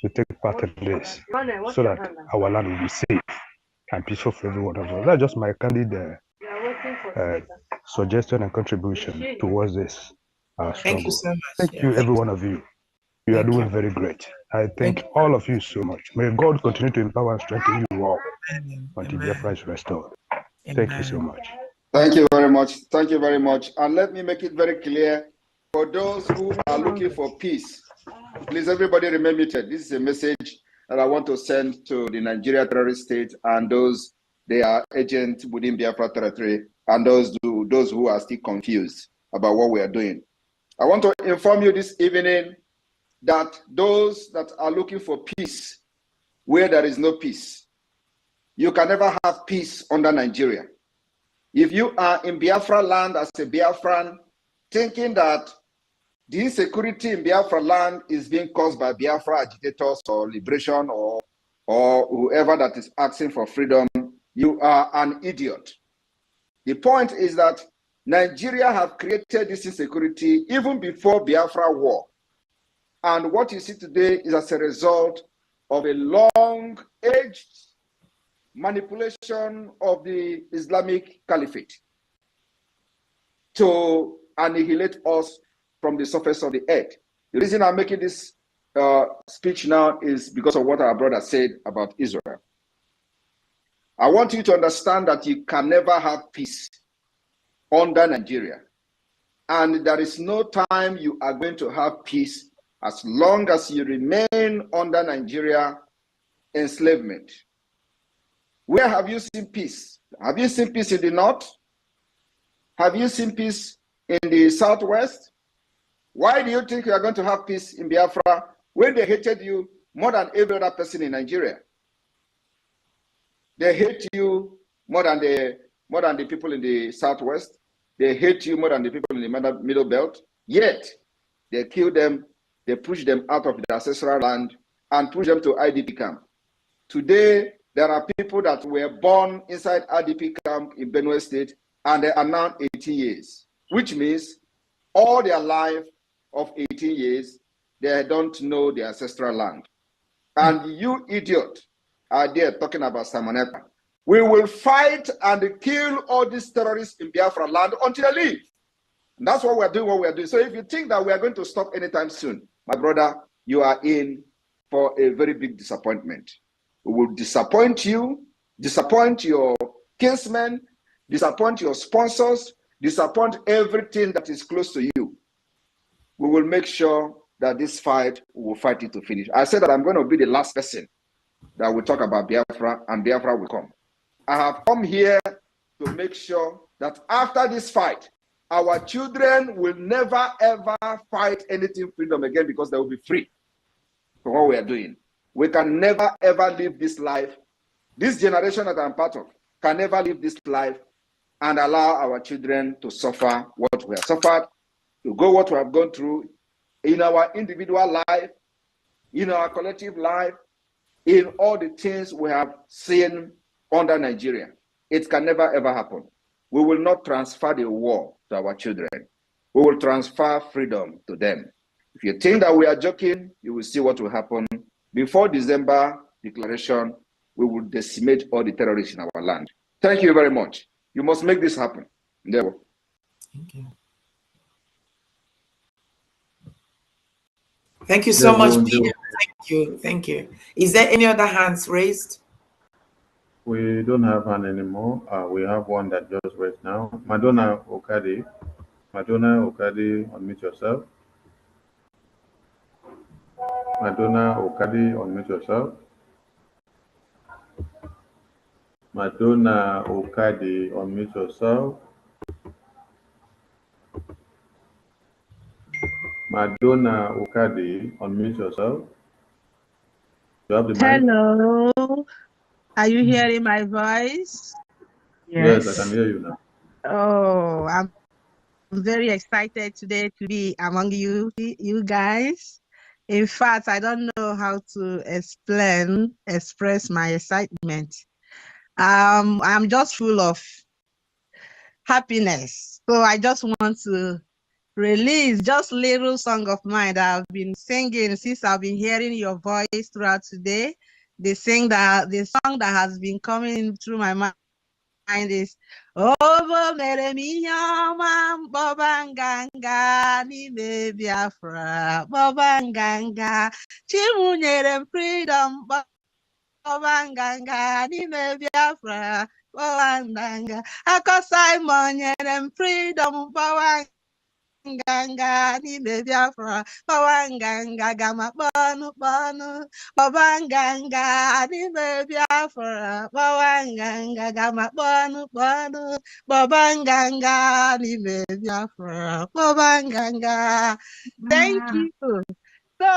you take part in this so that our land will be safe and peaceful for every one of us. That's just my candid suggestion and contribution towards this Thank you struggle. so much. Thank Yeah, you, thank every you. one of you. You are doing very great. I thank all of you so much. May God continue to empower and strengthen you all until Biafra is restored. Thank you so much. Thank you very much. Thank you very much. And let me make it very clear for those who are looking for peace, please, everybody remain muted. This is a message that I want to send to the Nigeria terrorist state and those they are agents within Biafra territory and those who are still confused about what we are doing. I want to inform you this evening that those that are looking for peace where there is no peace, you can never have peace under Nigeria. If you are in Biafra land as a Biafran, thinking that the insecurity in Biafra land is being caused by Biafra agitators or liberation or whoever that is asking for freedom, you are an idiot. The point is that Nigeria have created this insecurity even before Biafra war. And what you see today is as a result of a long-aged manipulation of the Islamic Caliphate to annihilate us from the surface of the earth. The reason I'm making this speech now is because of what our brother said about Israel. I want you to understand that you can never have peace under Nigeria. And there is no time you are going to have peace as long as you remain under Nigeria enslavement. Where have you seen peace? Have you seen peace in the north? Have you seen peace in the southwest? Why do you think you are going to have peace in Biafra when they hated you more than every other person in Nigeria? They hate you more than the people in the southwest. They hate you more than the people in the middle belt. Yet they kill them, they push them out of the ancestral land and push them to IDP camp. Today, there are people that were born inside IDP camp in Benue State and they are now 18 years, which means all their life of 18 years, they don't know the ancestral land. And you idiot are there talking about Samoneta. We will fight and kill all these terrorists in Biafra land until they leave. And that's what we're doing, So if you think that we are going to stop anytime soon, my brother, you are in for a very big disappointment. We will disappoint you, disappoint your kinsmen, disappoint your sponsors, disappoint everything that is close to you. We will make sure that this fight, we will fight it to finish. I said that I'm going to be the last person that will talk about Biafra, and Biafra will come. I have come here to make sure that after this fight, our children will never ever fight anything freedom again because they will be free for what we are doing. We can never ever live this life. This generation that I'm part of can never live this life and allow our children to suffer what we have suffered, to go what we have gone through in our individual life, in our collective life, in all the things we have seen under Nigeria. It can never ever happen. We will not transfer the war to our children. We will transfer freedom to them. If you think that we are joking, you will see what will happen Before December declaration, we will decimate all the terrorists in our land. Thank you very much. You must make this happen. Endeavor. Thank you. Thank you so much, PM. Thank you. Thank you. Is there any other hands raised? We don't have one anymore. We have one that just raised now. Madonna Okadi. Madonna Okadi, unmute yourself. Madonna Okadi, unmute yourself. Madonna Okadi, unmute yourself. Madonna Okadi, unmute yourself. You have the mic. Hello. Are you hearing my voice? Yes, I can hear you now. Oh, I'm very excited today to be among you guys. In fact, I don't know how to express my excitement. I'm just full of happiness. So I just want to release just little song of mine that I've been singing since I've been hearing your voice throughout today. The song that has been coming through my mind is Ovo mere minyoma bobanganga n'ime Biafra bobanganga chimunyere freedom bobanganga n'ime Biafra bobanganga Simon nyere freedom bobanganga n'ime Biafra bobanganga gama kpọnụ bobanganga n'ime Biafra bobanganga gama kpọnụ bobanganga n'ime Biafra bobanganga. Thank you. So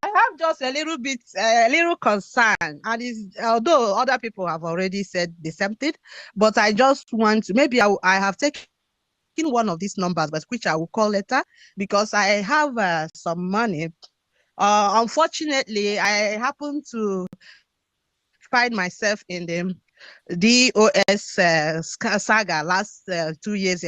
I have just a little concern, and although other people have already said the same thing, but I just want to, maybe I have taken one of these numbers, but which I will call later, because I have some money. Unfortunately, I happen to find myself in the DOS saga last 2 years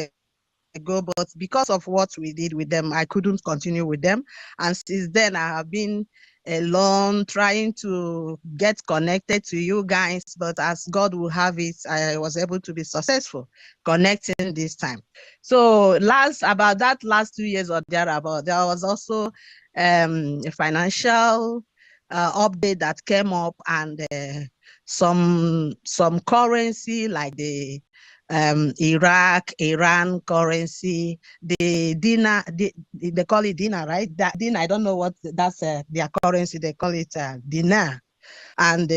ago, but because of what we did with them, I couldn't continue with them. And since then, I have been alone trying to get connected to you guys, but as God will have it, I was able to be successful connecting this time. So about that last 2 years or thereabout, there was also a financial update that came up, and some currency like the Iran currency, the dinar, they call it dinar, right? That dinar, I don't know what that's their currency. They call it dinar, and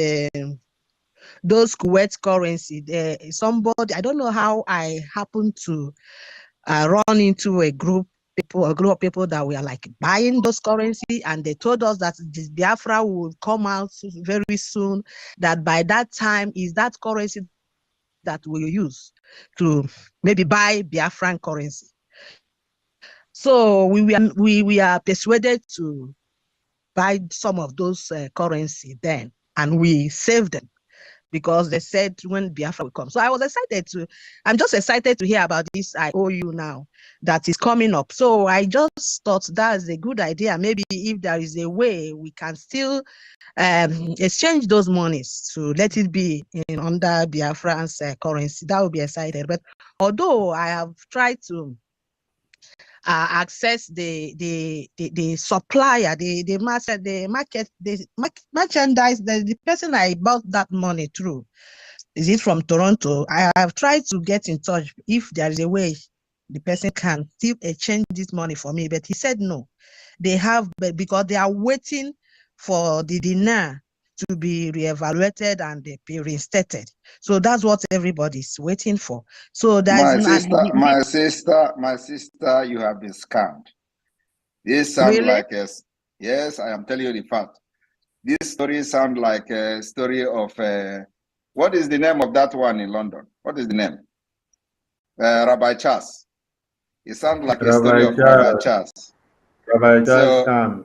those Kuwait currency. Somebody, I don't know how I happened to run into a group of people that were like buying those currency, and they told us that this Biafra would come out very soon. That by that time is that currency that we use to maybe buy Biafran currency. So we are persuaded to buy some of those currency then, and we saved them because they said when Biafra will come. So I was excited I'm just excited to hear about this IOU now that is coming up. So I just thought that's a good idea. Maybe if there is a way we can still exchange those monies to let it be under Biafran's currency, that would be excited. But although I have tried to access the supplier, the merchandise, the person I bought that money through, is it from Toronto? I have tried to get in touch if there is a way the person can still exchange this money for me, but he said no. They have, because they are waiting for the dinar to be reevaluated and be reinstated. So that's what everybody's waiting for. So there's my sister, you have been scammed. This sounds really? like yes, I am telling you the fact. This story sounds like a story of what is the name of that one in London? What is the name? Rabbi Charles. It sounds like a story of Rabbi Charles. Rabbi Charles So scam.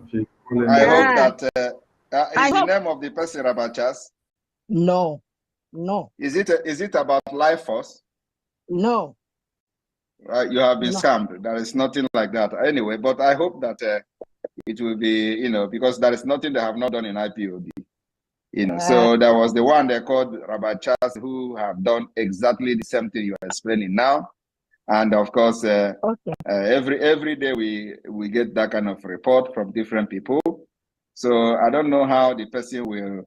I hope that is the name of the person Rabbi Charles? No. Is it about life force? No. You have been scammed. There is nothing like that. Anyway, but I hope that it will be, you know, because there is nothing they have not done in IPOB. You know, so there was the one they called Rabbi Charles, who have done exactly the same thing you are explaining now. And of course, every day we get that kind of report from different people. So I don't know how the person will,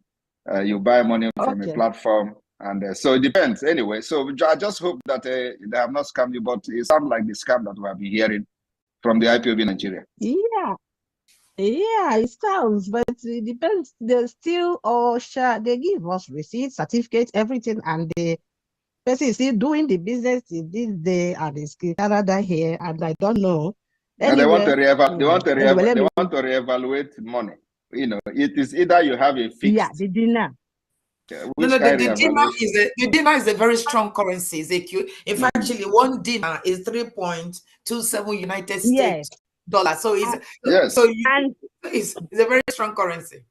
you buy money from a platform. And so it depends anyway. So I just hope that they have not scammed you, but it sounds like the scam that we have been hearing from the IPOB Nigeria. Yeah. Yeah, it sounds, but it depends. They still they give us receipts, certificates, everything, and the person is still doing the business in this day and it's Canada here, and I don't know. And they want to reevaluate money. You know, it is either you have a fixed. The dinar. The dinar is a very strong currency, Ezekiel. In fact, actually, one dinar is 3.27 United States dollars. So it's it's a very strong currency.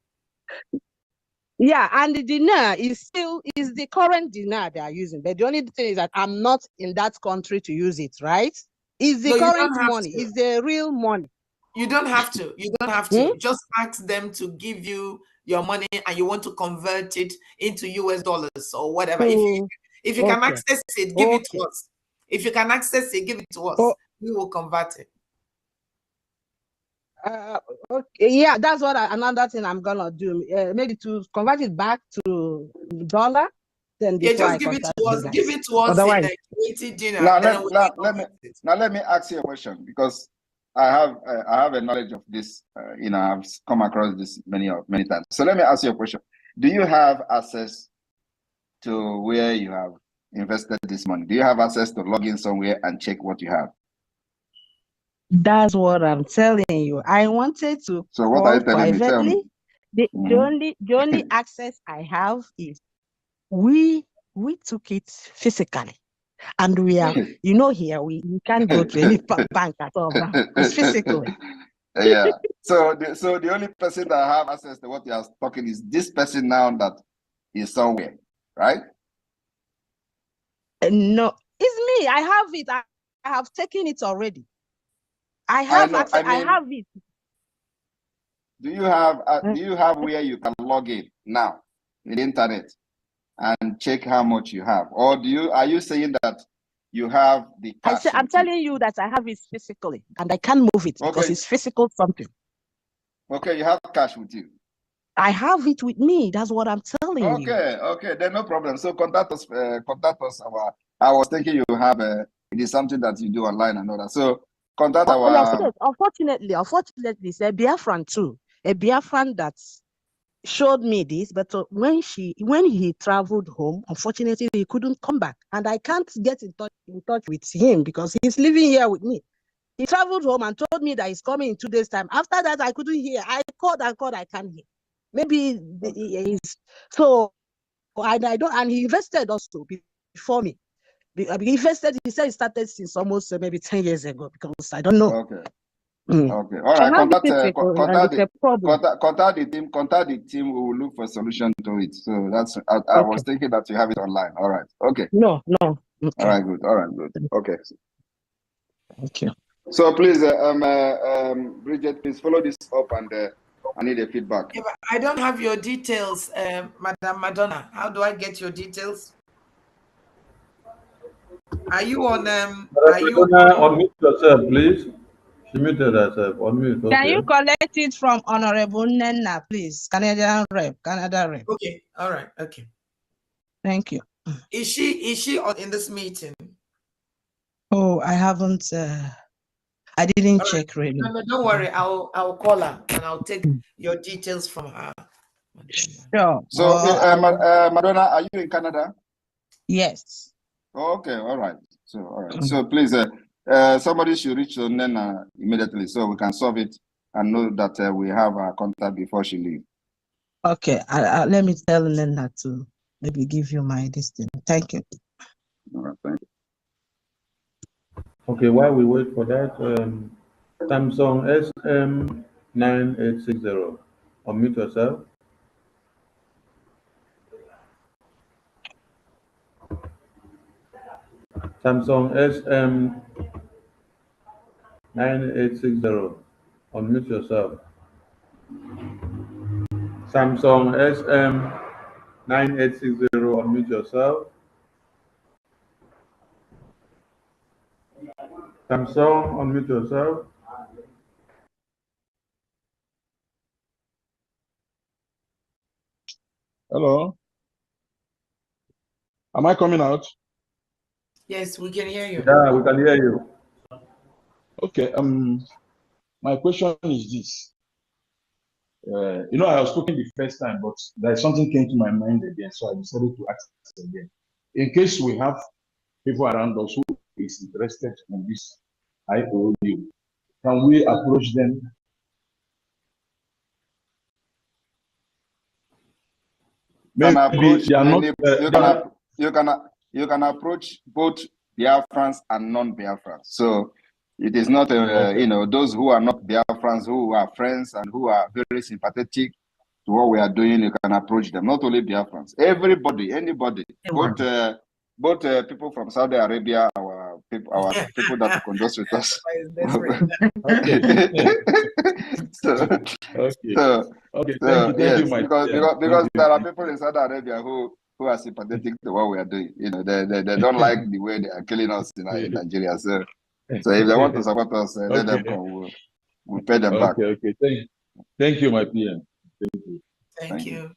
Yeah, and the dinar is the current dinar they are using. But the only thing is that I'm not in that country to use it, right? It's the current money. It's the real money. You don't have to. You don't have to. Just ask them to give you your money and you want to convert it into US dollars or whatever. If you can access it, give it to us. If you can access it, give it to us. We will convert it. Yeah, that's what another thing I'm gonna do. Maybe to convert it back to dollar. Then just give it to us. Give it to us Otherwise, in the dinner. Now let me ask you a question, because I have a knowledge of this. You know, I've come across this many times. So let me ask you a question. Do you have access to where you have invested this money? Do you have access to log in somewhere and check what you have? That's what I'm telling you. I wanted to so what are you telling privately. Me? The only access I have is we took it physically. And we are, you know, here we can't go to any bank at all. It's physically. Yeah. So the only person that have access to what you are talking is this person now that is somewhere, right? No, it's me. I have it. I have taken it already. I have access. I have it. Do you have where you can log in now in the internet and check how much you have, or are you saying that you have the cash? I'm telling you that I have it physically and I can't move it because it's physical something. Okay, you have cash with you. I have it with me. That's what I'm telling you. Okay, then no problem. So contact us. I was thinking you have it is something that you do online and all that. So contact our. Unfortunately, it's a Biafran too. A Biafran that showed me this, but when he traveled home, unfortunately he couldn't come back, and I can't get in touch with him because he's living here with me. He traveled home and told me that he's coming in 2 days' time. After that, I couldn't hear. I called, I can't hear. Maybe he's so. I don't, and he invested also before me. He invested. He said he started since almost maybe 10 years ago, because I don't know. Okay. Okay. All right. Contact the team. Contact the team. We will look for a solution to it. So that's. I was thinking that you have it online. All right. Okay. No. Okay. All right. Good. Okay. Thank you. So please, Bridget, please follow this up, and I need a feedback. Yeah, but I don't have your details, Madam Madonna. How do I get your details? Are you on? Unmute yourself, please. She muted herself. Unmute. Can you collect it from Honorable Nenna, please? Canada rep. Okay. All right. Okay. Thank you. Is she in this meeting? Oh, I haven't. I didn't check really. No, don't worry. I'll call her and I'll take your details from her. Sure. So, Madonna, are you in Canada? Yes. Okay. All right. So please, somebody should reach to Nena immediately so we can solve it and know that we have our contact before she leaves. Okay. Let me tell Nena to maybe give you my distance. Thank you. All right. Thank you. Okay, while we wait for that, Samsung SM9860. Unmute yourself. Samsung SM9860. Unmute yourself. Samsung SM9860, unmute yourself. Samsung, unmute yourself. Hello. Am I coming out? Yes, we can hear you. Yeah, we can hear you. Okay. My question is this. You know, I was talking the first time, but there's something came to my mind again, so I decided to ask again. In case we have people around us who is interested in this IOU, can we approach them? Maybe approach they are not. You can approach both Biafrans and non-Biafrans. So it is not Okay. you know, those who are not Biafrans, who are friends and who are very sympathetic to what we are doing, you can approach them. Not only Biafrans, everybody, anybody, both people from Saudi Arabia, our people that converse with us. Okay. Thank Yes, you, my because there are people in Saudi Arabia who are sympathetic to what we are doing. You know, they don't like the way they are killing us in Nigeria. So if they want to support us, let them come. We'll pay them back. Okay. Thank you, my PM. Thank you. Thank you.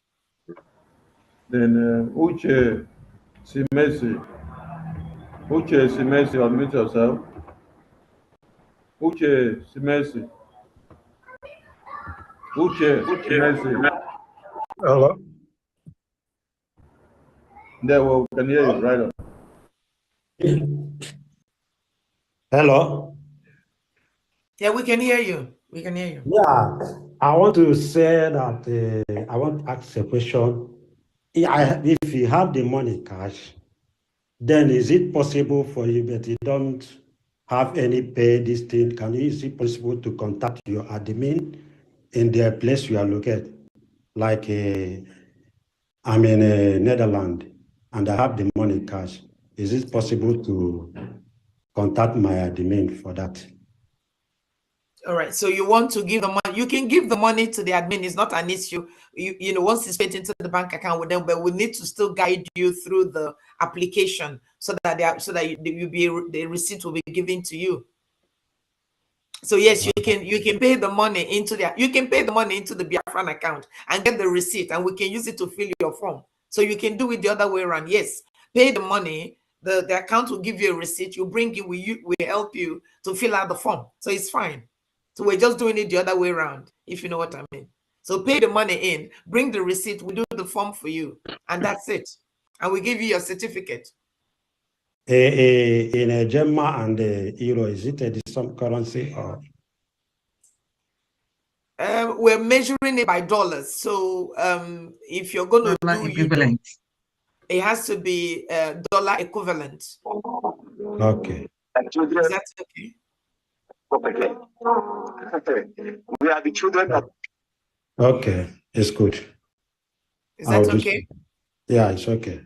Then Uche Simesi. Uche Simesi, unmute yourself. Uche Simesi. Uche Simesi. Hello. There, we can hear you right on. Hello. Yeah, we can hear you. We can hear you. Yeah, I want to say that I want to ask a question. If you have the money cash, then is it possible for you, but you don't have any pay this thing? Is it possible to contact your admin in the place you are located? Like I'm in Netherlands and I have the money cash. Is it possible to contact my admin for that? All right. So you want to give the money? You can give the money to the admin. It's not an issue. You know, once it's paid into the bank account with them, but we need to still guide you through the application so that the receipt will be given to you. So yes, you can pay the money into the Biafran account and get the receipt, and we can use it to fill your form. So you can do it the other way around. Yes, pay the money. The account will give you a receipt. You bring it. We help you to fill out the form. So it's fine. So we're just doing it the other way around, if you know what I mean. So pay the money in, bring the receipt, we do the form for you, and that's it. And we give you your certificate. In a Gemma and a euro, is it some currency or? We're measuring it by dollars. So if you're going to do equivalent, it has to be dollar equivalent. Okay. Is that okay? Okay. We are the children of. Okay, it's good. Is that okay? Yeah, it's okay.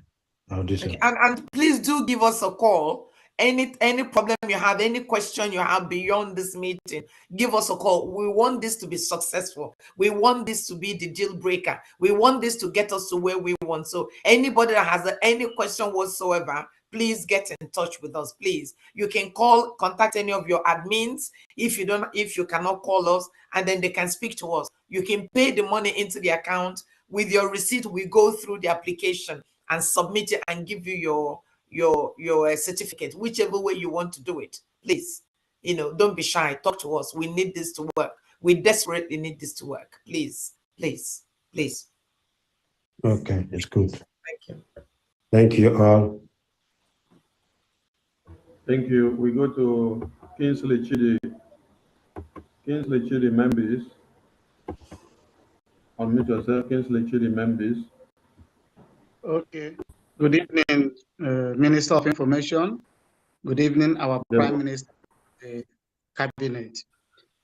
I'll do so. Okay. And please do give us a call. Any problem you have, any question you have beyond this meeting, give us a call. We want this to be successful. We want this to be the deal breaker. We want this to get us to where we want. So anybody that has any question whatsoever, please get in touch with us. Please, you can contact any of your admins if you cannot call us, and then they can speak to us. You can pay the money into the account with your receipt. We go through the application and submit it and give you your certificate, whichever way you want to do it. Please, don't be shy. Talk to us. We need this to work. We desperately need this to work. Please. Okay, it's good. Thank you. Thank you all. Thank you. We go to Kingsley Chidi. Kingsley Chidi members. Unmute yourself, Kingsley Chidi members. Okay. Good evening, Minister of Information. Good evening, our Prime Minister, Cabinet.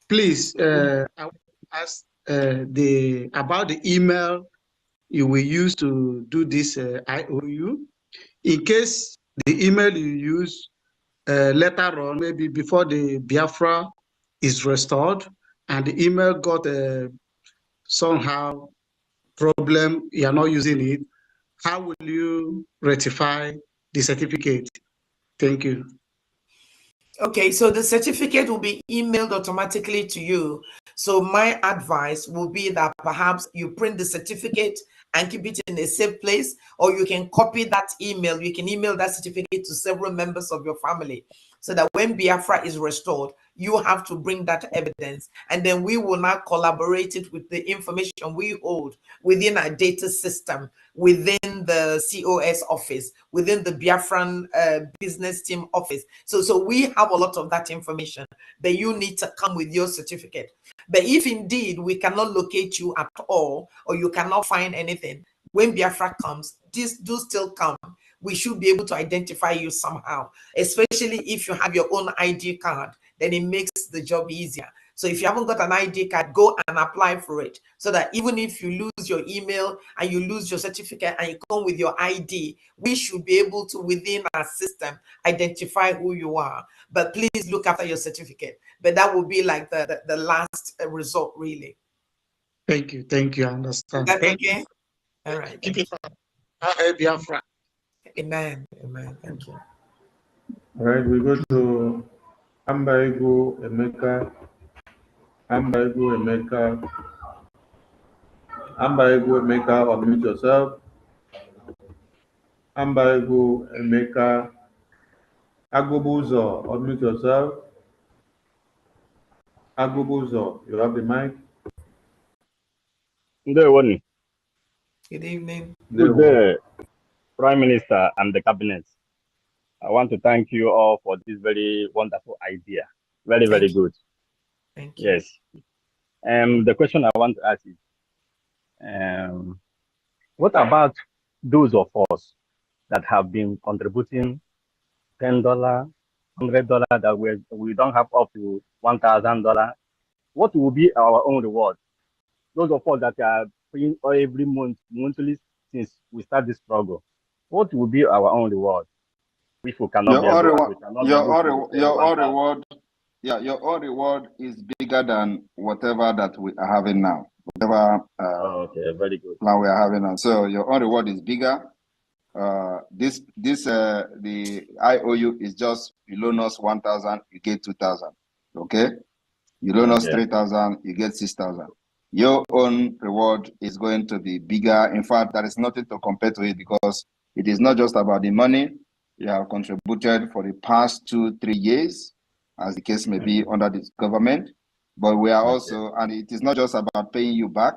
Please, I want to ask about the email you will use to do this IOU. In case the email you use later on, maybe before the Biafra is restored, and the email got somehow problem, you are not using it, how will you rectify the certificate? Thank you. Okay, so the certificate will be emailed automatically to you. So my advice will be that perhaps you print the certificate and keep it in a safe place, or you can copy that email. You can email that certificate to several members of your family, so that when Biafra is restored, you have to bring that evidence, and then we will now collaborate it with the information we hold within our data system, within the COS office, within the Biafran business team office. So we have a lot of that information, but you need to come with your certificate. But if indeed we cannot locate you at all, or you cannot find anything, when Biafra comes, do still come. We should be able to identify you somehow, especially if you have your own ID card, then it makes the job easier. So if you haven't got an ID card, go and apply for it, so that even if you lose your email and you lose your certificate and you come with your ID, we should be able to, within our system, identify who you are. But please look after your certificate. But that will be like the last result, really. Thank you. Thank you. I understand. That's Thank okay? you. All right. Keep it up. Biafra. Amen. Amen. Thank you. All right, we go to Ambaigo Emeka. Ambaigo Emeka. Ambaigo Emeka, unmute yourself. Ambaigo Emeka. Agobuzo, unmute yourself. Agobuzo, you have the mic. Good Good evening. day, Prime Minister and the Cabinet. I want to thank you all for this very wonderful idea. Very, very good. Thank you. Yes. The question I want to ask is, what about those of us that have been contributing $10, $100 that we don't have up to $1,000? What will be our own reward? Those of us that are paying every month, monthly, since we start this struggle, what will be our own reward if we cannot be able your own reward is bigger than whatever that we are having now. Whatever okay, very good. plan we are having now. So your own reward is bigger. The IOU is just, you loan us 1,000, you get 2,000. Okay? You loan us 3,000, you get 6,000. Your own reward is going to be bigger. In fact, there is nothing to compare to it, because it is not just about the money you have contributed for the past 2-3 years, as the case may be under this government, but we are also, and it is not just about paying you back.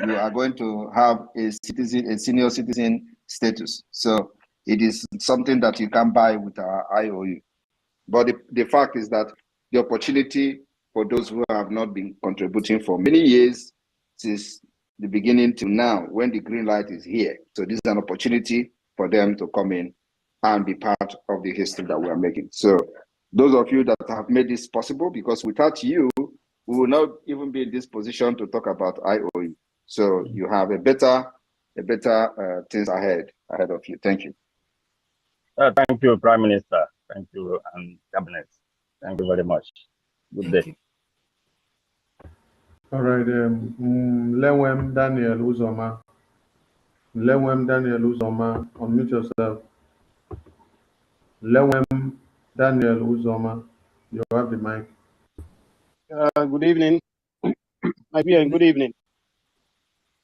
You are going to have a senior citizen status. So it is something that you can buy with our IOU. But the fact is that the opportunity for those who have not been contributing for many years, since the beginning till now, when the green light is here. So this is an opportunity for them to come in and be part of the history that we are making. So those of you that have made this possible, because without you, we will not even be in this position to talk about IOU. So you have a better things ahead of you. Thank you. Thank you, Prime Minister. Thank you, and Cabinet. Thank you very much. Good day. All right, Lewem Daniel Uzoma. Lewem Daniel Uzoma, unmute yourself. Lewem Daniel Uzoma, you have the mic. Good evening. Good evening. Good evening.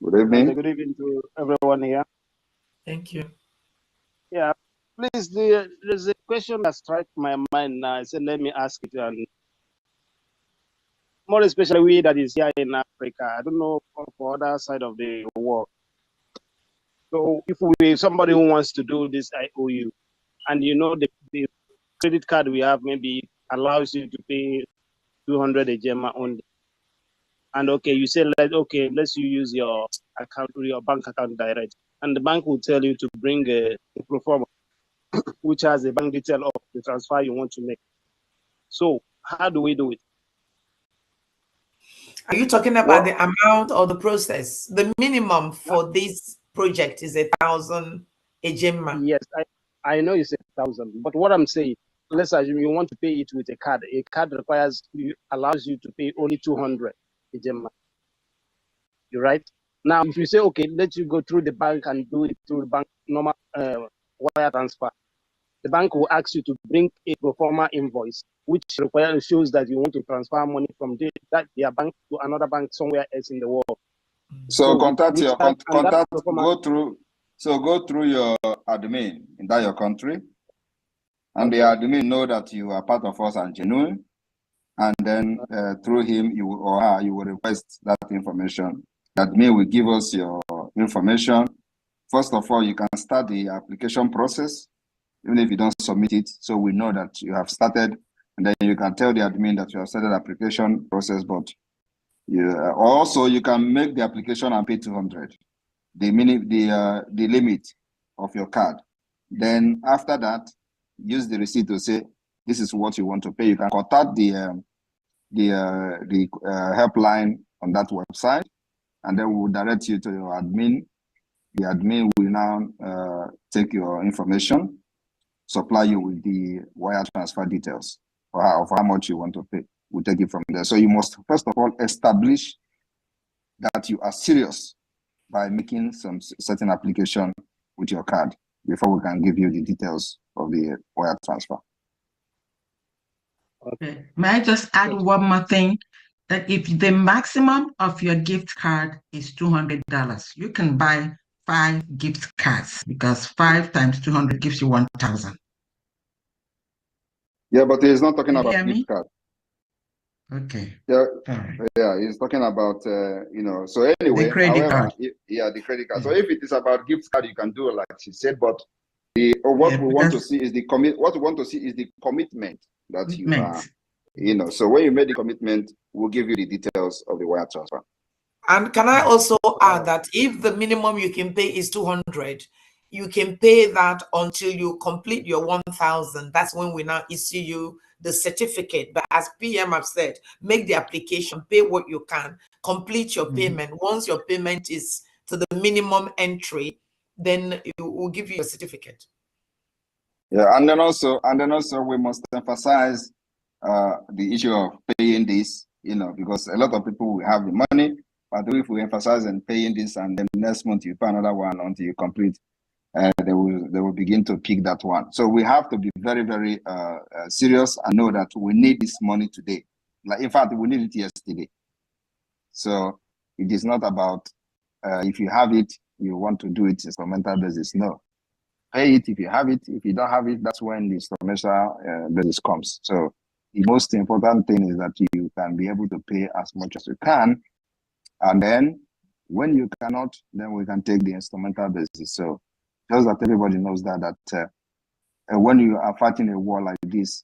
And good evening to everyone here. Thank you. Yeah, please, there's a question that struck my mind now. I said, let me ask it. And more especially we that is here in Africa. I don't know for other side of the world. So if somebody who wants to do this IOU, and you know the credit card we have maybe allows you to pay 200 a gemma only. And okay, you say, let's you use your account, your bank account direct. And the bank will tell you to bring a pro forma, which has a bank detail of the transfer you want to make. So how do we do it? Are you talking about the amount or the process? The minimum for this project is 1,000 a gemma. Yes, I know you said 1,000, but what I'm saying, let's assume you want to pay it with a card. A card allows you to pay only 200 a gemma. You right? Now, if you say, okay, let you go through the bank and do it through the bank normal wire transfer, the bank will ask you to bring a pro forma invoice, which shows that you want to transfer money from their bank to another bank somewhere else in the world. So with contact your that- and that contact. pro forma- Go through your admin in that your country, and the admin know that you are part of us and genuine, and then through him you or her you will request that information. That admin will give us your information. First of all, you can start the application process, even if you don't submit it, so we know that you have started, and then you can tell the admin that you have started the application process. But also you can make the application and pay 200, the limit of your card. Then after that, use the receipt to say this is what you want to pay. You can contact the helpline on that website, and then we will direct you to your admin. The admin will now take your information, supply you with the wire transfer details of how much you want to pay. We'll take it from there. So you must first of all establish that you are serious by making some certain application with your card before we can give you the details of the wire transfer. Okay. May I just add one more thing? That if the maximum of your gift card is $200, you can buy 5 gift cards, because 5 times 200 gives you 1,000. Yeah, but he's not talking You about hear me? gift card. Okay. Yeah, Alright. yeah, he's talking about So anyway, The credit however, card. the credit card. So if it is about gift card, you can do it like she said. But what we want to see is the commitment that you are. So when you make the commitment, we'll give you the details of the wire transfer. And can I also add that if the minimum you can pay is 200, you can pay that until you complete your 1,000. That's when we now issue you the certificate. But as PM have said, make the application, pay what you can, complete your payment. Once your payment is to the minimum entry, then it will give you a certificate. Yeah, and then also we must emphasize the issue of paying this, because a lot of people will have the money, but if we emphasize on paying this and then next month you pay another one until you complete, they will begin to pick that one. So we have to be very, very serious and know that we need this money today. Like, in fact, we need it yesterday. So it is not about if you have it, you want to do it instrumental basis. No. Pay it if you have it. If you don't have it, that's when the instrumental basis comes. So the most important thing is that you can be able to pay as much as you can. And then when you cannot, then we can take the instrumental basis. So just that everybody knows that when you are fighting a war like this,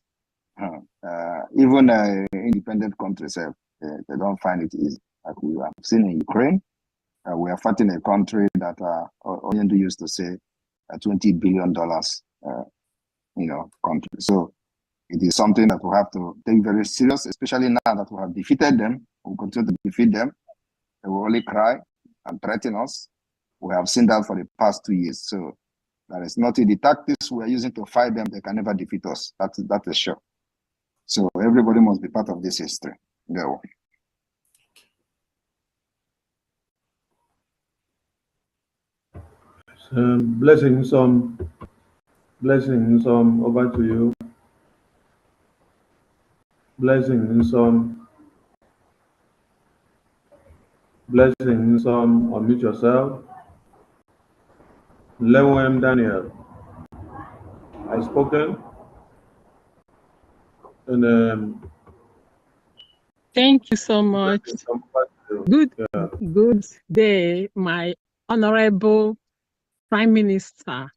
even independent countries, they don't find it easy. Like we have seen in Ukraine, we are fighting a country that Oyendu used to say $20 billion, country. So it is something that we have to take very serious, especially now that we have defeated them. We continue to defeat them. They will only cry and threaten us. We have seen that for the past 2 years. So that is not the tactics we are using to fight them. They can never defeat us. That is sure. So everybody must be part of this history. Go. Blessings on over to you. Blessings on unmute yourself. Lewem Daniel, I spoken. And thank you so much. Good day, my honorable Prime Minister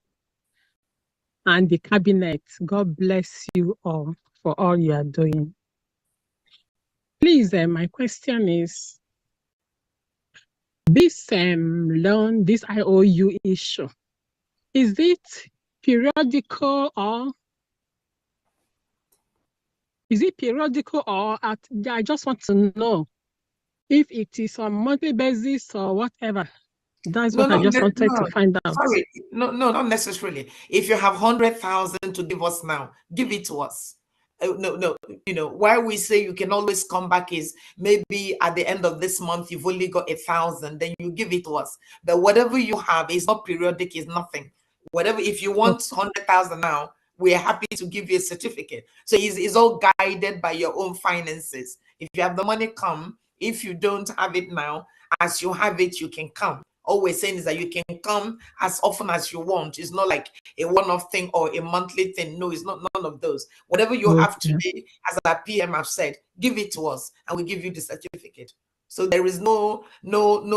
and the cabinet. God bless you all for all you are doing. Please, my question is, this loan, this IOU issue, is it periodical or I just want to know if it is on monthly basis or whatever. That's what I just wanted to find out. Sorry, no, not necessarily. If you have 100,000 to give us now, give it to us. no, why we say you can always come back is maybe at the end of this month you've only got 1,000, then you give it to us. But whatever you have is not periodic, is nothing. Whatever, if you want 100,000 now, we're happy to give you a certificate. So it's all guided by your own finances. If you have the money, come. If you don't have it now, as you have it, you can come. All we're saying is that you can come as often as you want. It's not like a one-off thing or a monthly thing. No, it's not, none of those. Whatever you have today, as our PM have said, give it to us and we give you the certificate. So there is no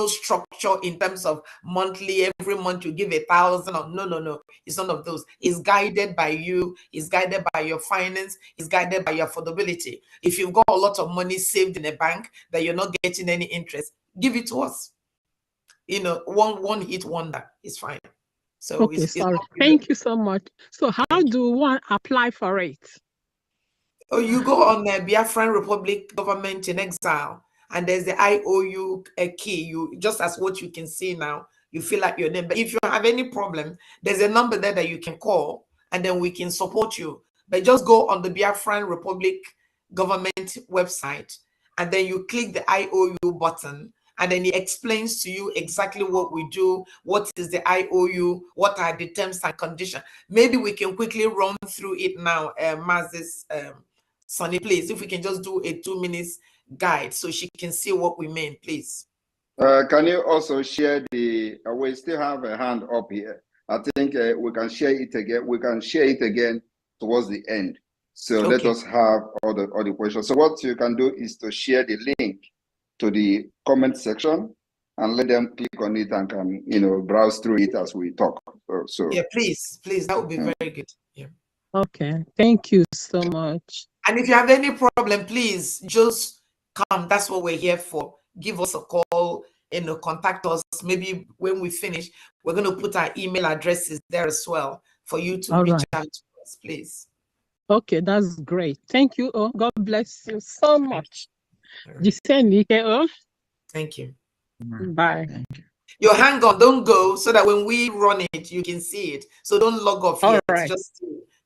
structure in terms of monthly, every month you give 1,000 or no. It's none of those. It's guided by you, it's guided by your finance, it's guided by your affordability. If you've got a lot of money saved in a bank that you're not getting any interest, give it to us. One hit wonder is fine. So okay, sorry. Thank you so much. So how do one apply for it? Oh, you go on the Biafran Republic Government in Exile, and there's the IOU key. You just as what you can see now, you fill out your name. But if you have any problem, there's a number there that you can call, and then we can support you. But just go on the Biafran Republic Government website, and then you click the IOU button, and then it explains to you exactly what we do, what is the IOU, what are the terms and conditions. Maybe we can quickly run through it now, Mazis, Sonny, please, if we can just do a 2 minutes guide so she can see what we mean, please. Can you also share the, we still have a hand up here. I think we can share it again. We can share it again towards the end. So let us have all the questions. So what you can do is to share the link to the comment section and let them click on it and can, browse through it as we talk. So yeah, please, that would be very good. Yeah. Okay, thank you so much. And if you have any problem, please just come. That's what we're here for. Give us a call, contact us. Maybe when we finish, we're going to put our email addresses there as well for you to reach out to us, please. Okay, that's great. Thank you. Oh, God bless you so much. Thank you. Bye. You hang on, don't go, so that when we run it, you can see it. So don't log off yet. Right.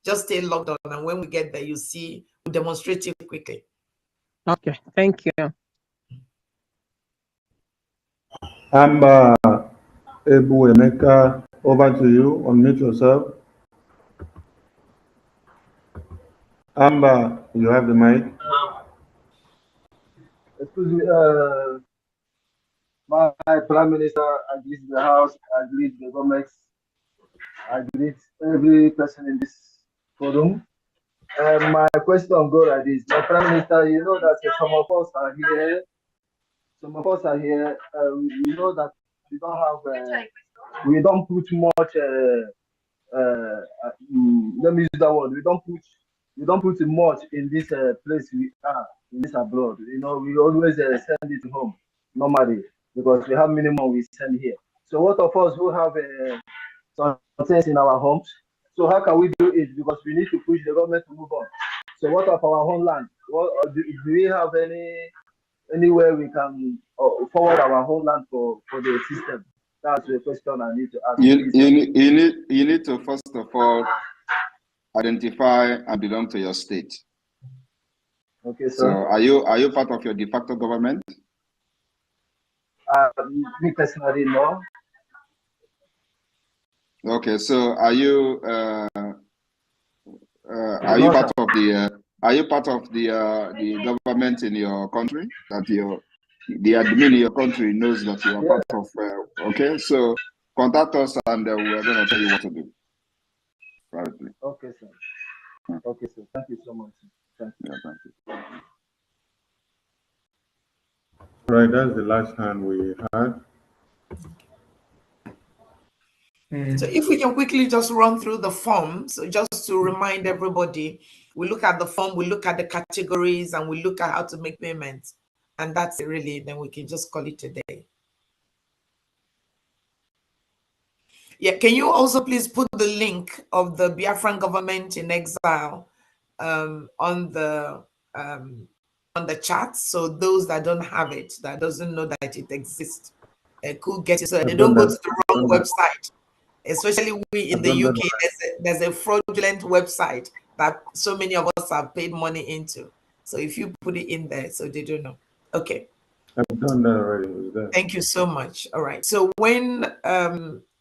Just stay logged on, and when we get there, you see, we demonstrate it quickly. Okay, thank you. Amber Ebu Emeka, over to you. Unmute yourself. Amber, you have the mic. Excuse me, my Prime Minister, I greet the House, I greet the government, I greet every person in this forum. My question goes like this. My Prime Minister, you know that some of us are here. We know that we don't have, we don't put much, let me use that word, we don't put much in this place we are, in this abroad. We always send it home normally because we have minimum we send here. So what of us who have some things in our homes? So how can we do it? Because we need to push the government to move on. So what of our homeland? Do we have anywhere we can forward our homeland for the system? That's the question I need to ask. You need to first of all identify and belong to your state. Okay, sir. So are you part of your de facto government? Me personally, no. Okay, so are you part of the government in your country, that the admin in your country knows that you are part of? Okay, so contact us and we're going to tell you what to do privately. Okay, sir. Okay, sir. Thank you so much. Thank you. Yeah, thank you. Right, that's the last hand we had. So if we can quickly just run through the form, so just to remind everybody, we look at the form, we look at the categories, and we look at how to make payments. And that's it really, then we can just call it a day. Yeah, can you also please put the link of the Biafran Government in Exile on the chat, so those that don't have it, that doesn't know that it exists, could get it, so they don't go to the wrong website. Especially we in the UK, there's a fraudulent website that so many of us have paid money into. So if you put it in there, so they don't know. Okay. I've done that already. It was there. Thank you so much. All right. So when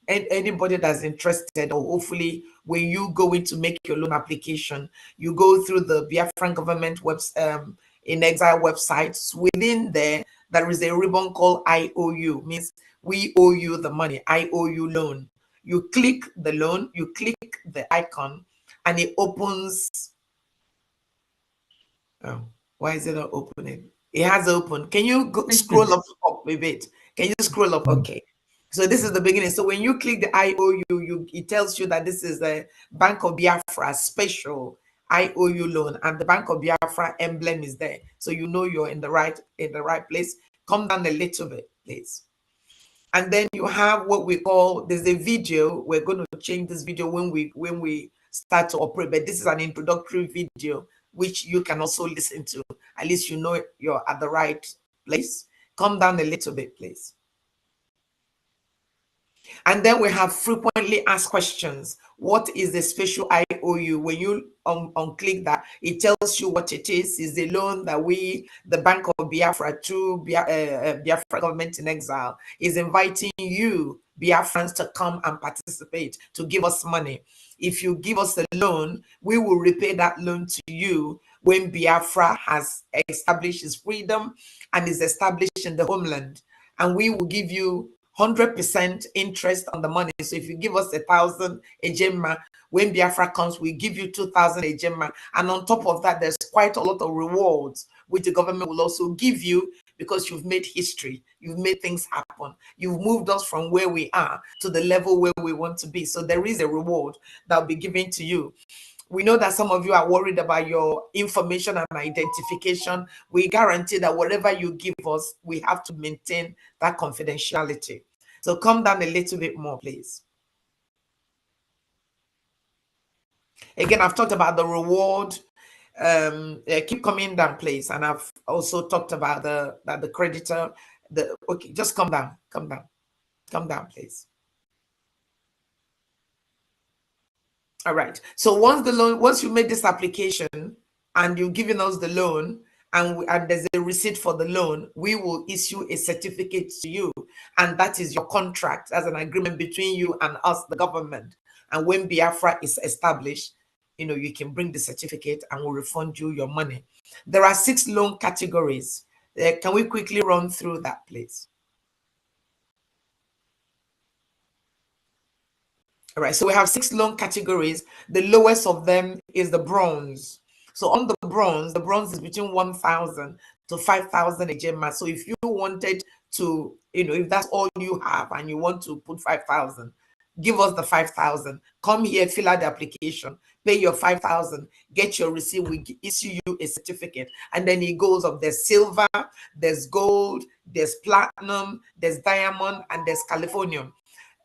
anybody that's interested, or hopefully when you go in to make your loan application, you go through the Biafran government in exile websites. Within there is a ribbon called IOU, means we owe you the money. IOU loan. You click the loan, you click the icon, and it opens. Oh, why is it not opening? It has opened. Can you go scroll up a bit? Can you scroll up? Okay. So this is the beginning. So when you click the IOU, it tells you that this is a Bank of Biafra special IOU loan, and the Bank of Biafra emblem is there. So you know you're in the right place. Come down a little bit, please. And then you have what we call, there's a video. We're going to change this video when we start to operate, but this is an introductory video which you can also listen to. At least you know you're at the right place. Come down a little bit, please. And then we have frequently asked questions. What is the special IOU? When you unclick that, it tells you what it is. It's a loan that we, the Bank of Biafra, through Biafra government in exile, is inviting you, Biafrans, to come and participate, to give us money. If you give us a loan, we will repay that loan to you when Biafra has established its freedom and is established in the homeland. And we will give you 100% interest on the money. So if you give us 1,000 ejema, when Biafra comes, we give you 2,000 ejema. And on top of that, there's quite a lot of rewards which the government will also give you, because you've made history. You've made things happen. You've moved us from where we are to the level where we want to be. So there is a reward that will be given to you. We know that some of you are worried about your information and identification. We guarantee that whatever you give us, we have to maintain that confidentiality. So come down a little bit more, please. Again, I've talked about the reward. Keep coming down, please. And I've also talked about the creditor. Okay, just come down, please. All right. So once you made this application and you've given us the loan, and there's a receipt for the loan, we will issue a certificate to you, and that is your contract as an agreement between you and us, the government. And when Biafra is established, you can bring the certificate and we'll refund you your money. There are 6 loan categories. Can we quickly run through that, please? All right, so we have 6 loan categories. The lowest of them is the bronze. So on the bronze is between 1,000 to 5,000 ejema. So if you wanted to, if that's all you have and you want to put 5,000, give us the 5,000. Come here, fill out the application, pay your 5,000, get your receipt, we issue you a certificate. And then it goes up. There's silver, there's gold, there's platinum, there's diamond, and there's Californium.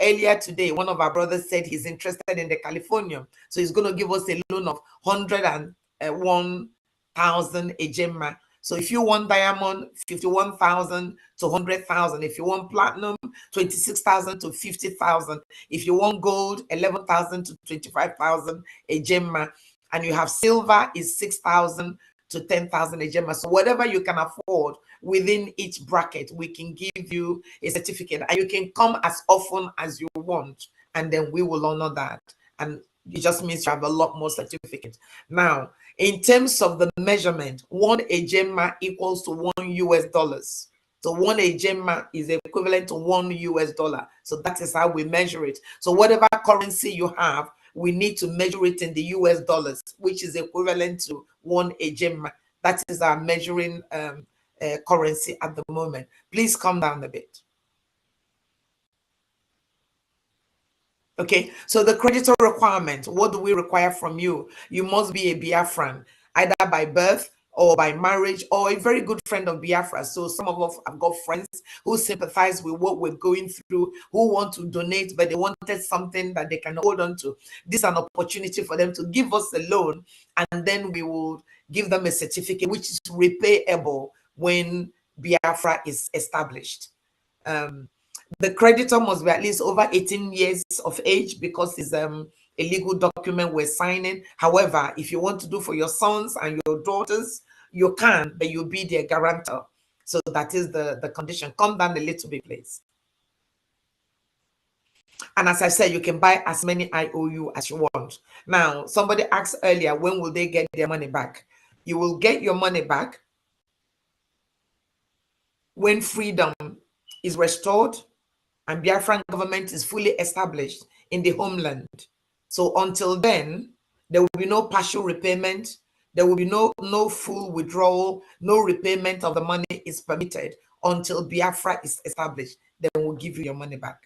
Earlier today, one of our brothers said he's interested in the Californium. So he's going to give us a loan of 101,000 ejema. So if you want diamond, 51,000 to 100,000. If you want platinum, 26,000 to 50,000. If you want gold, 11,000 to 25,000 ejema. And you have silver is 6,000 to 10,000 ejema. So whatever you can afford within each bracket, we can give you a certificate, and you can come as often as you want, and then we will honor that. And it just means you have a lot more certificates. Now, in terms of the measurement, 1 ejema equals to $1. So 1 ejema is equivalent to $1. So that is how we measure it. So whatever currency you have, we need to measure it in the US dollars, which is equivalent to 1 ejema. That is our measuring currency at the moment. Please come down a bit. Okay, so the creditor requirement, what do we require from you? You must be a Biafran, either by birth or by marriage, or a very good friend of Biafra. So some of us have got friends who sympathize with what we're going through, who want to donate, but they wanted something that they can hold on to. This is an opportunity for them to give us a loan, and then we will give them a certificate which is repayable when Biafra is established. The creditor must be at least over 18 years of age, because it's a a legal document we're signing. However, if you want to do for your sons and your daughters, you can, but you'll be their guarantor. So that is the condition. Come down a little bit, please. And as I said, you can buy as many IOU as you want. Now, somebody asked earlier, when will they get their money back? You will get your money back when freedom is restored and Biafran government is fully established in the homeland. So until then, there will be no partial repayment. There will be no full withdrawal. No repayment of the money is permitted until Biafra is established. Then we'll give you your money back.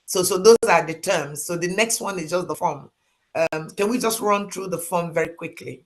So those are the terms. So the next one is just the form. Can we just run through the form very quickly?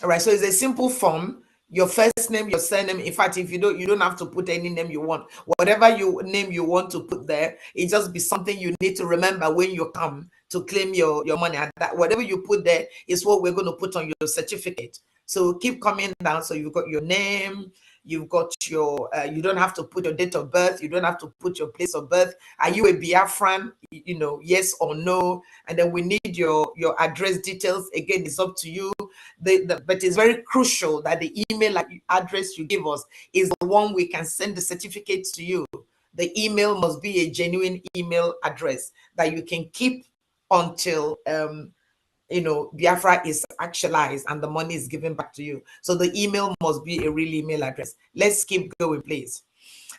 All right, so it's a simple form. Your first name, your surname. In fact, if you don't have to put any name you want. Whatever name you want to put there, it just be something you need to remember when you come to claim your money. And that whatever you put there is what we're going to put on your certificate. So keep coming down. So you've got your name, you've got your, you don't have to put your date of birth, you don't have to put your place of birth. Are you a Biafran? You know, yes or no. And then we need your address details. Again, it's up to you. But it's very crucial that the email address you give us is the one we can send the certificate to you. The email must be a genuine email address that you can keep until you know, Biafra is actualized and the money is given back to you. So the email must be a real email address. Let's keep going, please.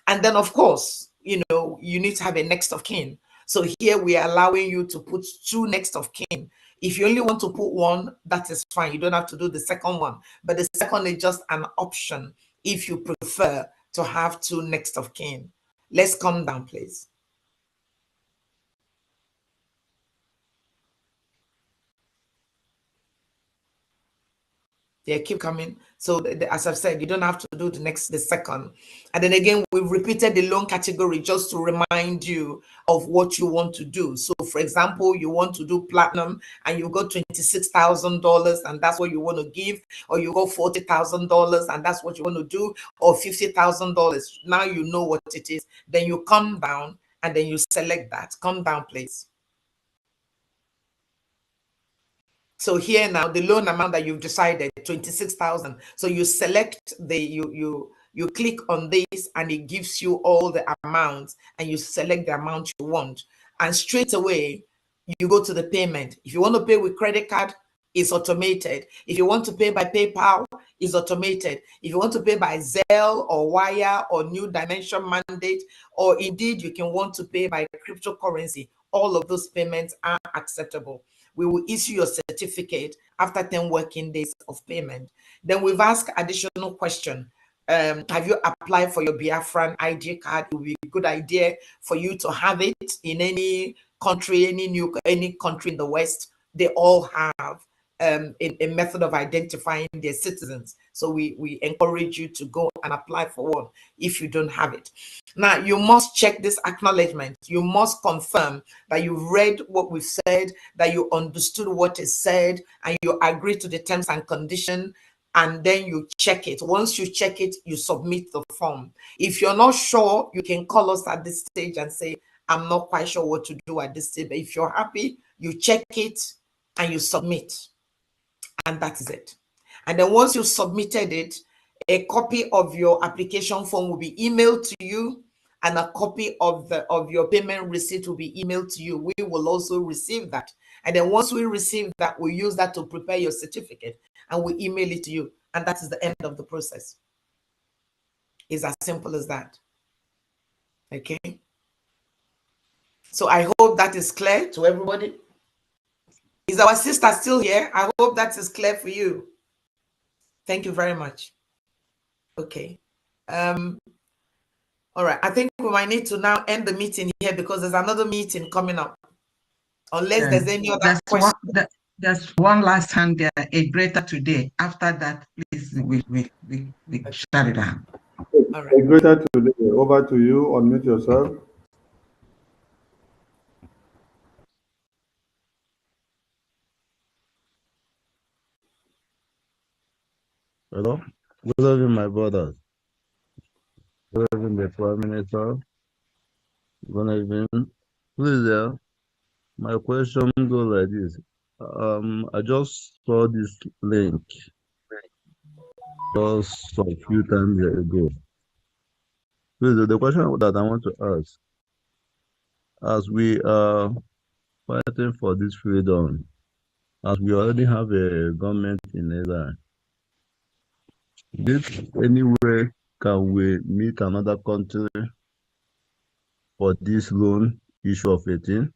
And then, of course, you know, you need to have a next of kin. So here we are allowing you to put 2 next of kin. If you only want to put 1, that is fine. You don't have to do the second one. But the second is just an option if you prefer to have 2 next of kin. Let's come down, please. Yeah, keep coming. So as I've said, you don't have to do the second. And then again, we've repeated the loan category just to remind you of what you want to do. So for example, you want to do platinum and you got $26,000 and that's what you want to give, or you got $40,000 and that's what you want to do, or $50,000. Now you know what it is. Then you come down and then you select that. Come down, please. So here now, the loan amount that you've decided, 26,000. So you select you click on this and it gives you all the amounts and you select the amount you want. And straight away, you go to the payment. If you want to pay with credit card, it's automated. If you want to pay by PayPal, it's automated. If you want to pay by Zelle or Wire or New Dimension Mandate, or indeed you can want to pay by cryptocurrency, all of those payments are acceptable. We will issue your certificate after 10 working days of payment. Then we've asked additional question. Have you applied for your Biafran ID card? It would be a good idea for you to have it in any country, any country in the West. They all have a method of identifying their citizens. So we encourage you to go and apply for one if you don't have it. Now, you must check this acknowledgement. You must confirm that you've read what we've said, that you understood what is said, and you agree to the terms and conditions, and then you check it. Once you check it, you submit the form. If you're not sure, you can call us at this stage and say, I'm not quite sure what to do at this stage. But if you're happy, you check it and you submit. And that is it. And then once you've submitted it, a copy of your application form will be emailed to you, and a copy of your payment receipt will be emailed to you. We will also receive that. And then once we receive that, we use that to prepare your certificate and we email it to you. And that is the end of the process. It's as simple as that. Okay. So I hope that is clear to everybody. Is our sister still here? I hope that is clear for you. Thank you very much. Okay. All right. I think we might need to now end the meeting here because there's another meeting coming up. Unless there's any other question. There's one last hand there, a greater today. After that, please, we shut it down. All right. A greater today. Over to you. Unmute yourself. Hello. Good evening, my brothers. Good evening, the Prime Minister. Good evening. Please, my question goes like this. I just saw this link just a few times ago. Please, the question that I want to ask, as we are fighting for this freedom, as we already have a government in Iran, this anyway can we meet another country for this loan issue of 18?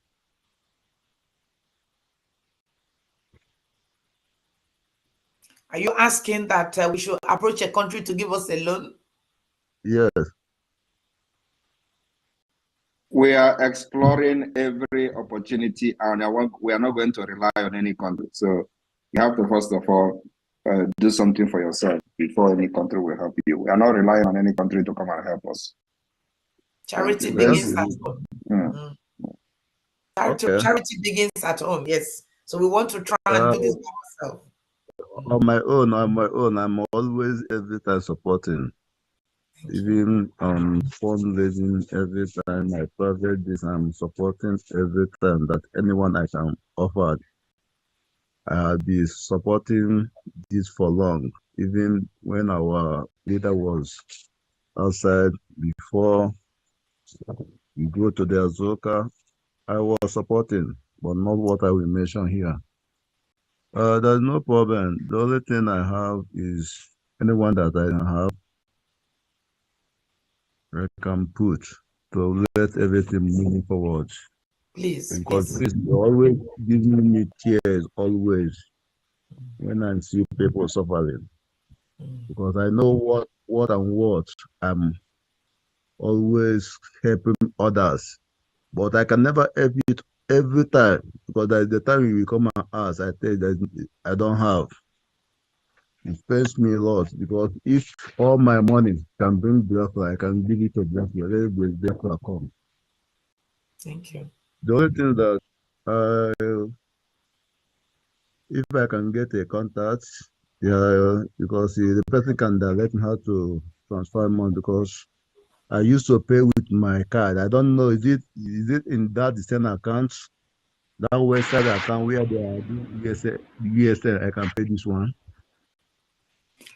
Are you asking that we should approach a country to give us a loan? Yes. We are exploring every opportunity, and we are not going to rely on any country. So you have to, first of all, do something for yourself before any country will help you. We are not relying on any country to come and help us. Charity begins at home. Mm. Charity begins at home, yes. So we want to try and do this by ourselves. On my own, I'm always every time supporting. Even fundraising every time, my private this, I'm supporting every time that anyone I can offer. I'll be supporting this for long. Even when our leader was outside before we go to the Azoka, I was supporting, but not what I will mention here. There's no problem. The only thing I have is anyone that I have, I can put to let everything move forward. Please, because you're always giving me tears, always, when I see people suffering. Because I know what I'm always helping others. But I can never help it every time, because at the time you come and ask, I tell you that I don't have. It pains me a lot, because if all my money can bring Biafra, I can give it to Biafra. Let Biafra come. Thank you. The only thing that if I can get a contact, yeah, because the person can direct me how to transfer money, because I used to pay with my card. I don't know, is it in that the same account, that website account where they are USL, I can pay this one?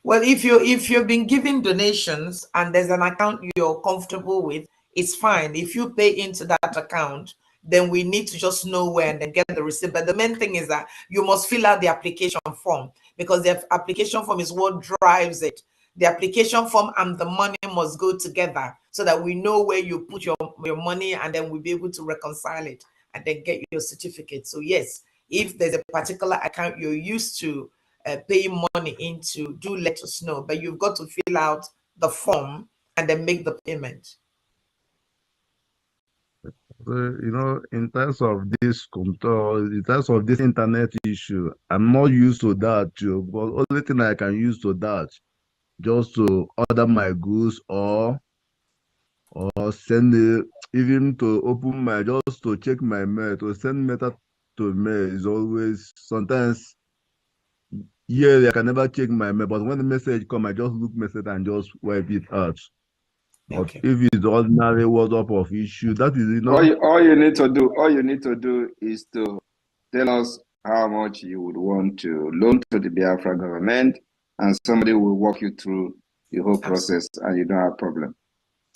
Well, if you've been giving donations and there's an account you're comfortable with, it's fine. If you pay into that account, then we need to just know where and then get the receipt. But the main thing is that you must fill out the application form, because the application form is what drives it. The application form and the money must go together so that we know where you put your money, and then we'll be able to reconcile it and then get your certificate. So yes, if there's a particular account you're used to paying money into, do let us know. But you've got to fill out the form and then make the payment. In terms of this control, in terms of this internet issue, I'm not used to that too. But only thing I can use to that, just to order my goods or send it, even to open my, just to check my mail, to send mail to mail is always, sometimes, yeah, I can never check my mail, but when the message come, I just look message and just wipe it out. But if it's ordinary WhatsApp of issue, that is, all you need to do is to tell us how much you would want to loan to the Biafra government, and somebody will walk you through the whole process, and you don't have problem.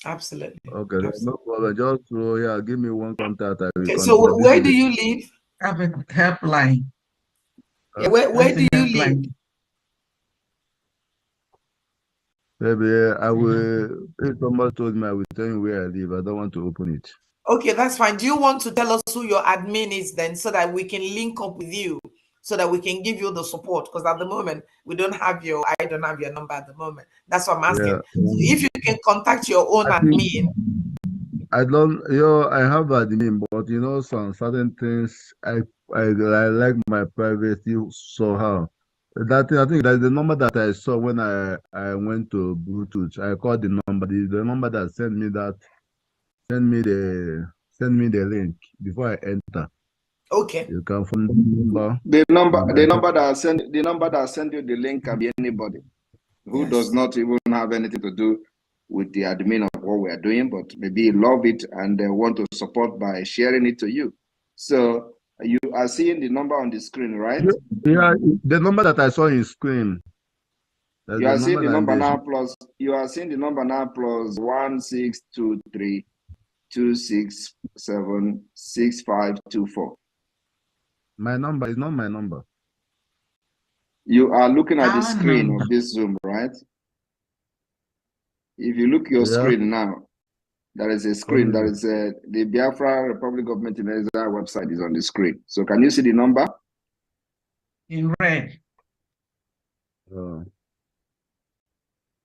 Absolutely. Okay, no problem. Just give me one contact. So where do you live? I have a helpline. Yeah, where do you live? Maybe I will, if somebody told me, I will tell you where I live. I don't want to open it. Okay, that's fine. Do you want to tell us who your admin is then, so that we can link up with you, so that we can give you the support? Because at the moment, I don't have your number at the moment. That's what I'm asking. Yeah. So if you can contact your own admin. I don't, I have admin, but some certain things, I like my privacy somehow. That thing, I think that's the number that I saw when I went to Bluetooth. I called the number. The number that sent me the link before I enter. Okay. You can find the number. The number that send you the link can be anybody who does not even have anything to do with the admin of what we are doing, but maybe you love it and they want to support by sharing it to you. So you are seeing the number on the screen, right? Yeah, the number that I saw in screen. You are seeing the number now plus, you are seeing the number now plus 1623 267 6524. My number is not my number. You are looking at the screen of this Zoom, right? If you look your screen now, there is a screen. There is the Biafra Republic Government in Exile website is on the screen. So can you see the number? In red.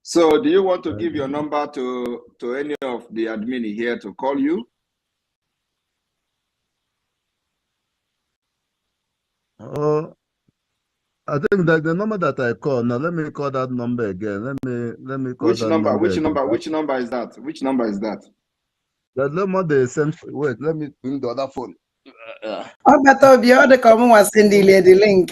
So do you want to give your number to any of the admin here to call you? I think that the number that I call now. Let me call that number again. Let me call that number. Which number is that? Which number is that? The number they sent. Wait, let me bring the other phone. Oh, but the other common was in the link.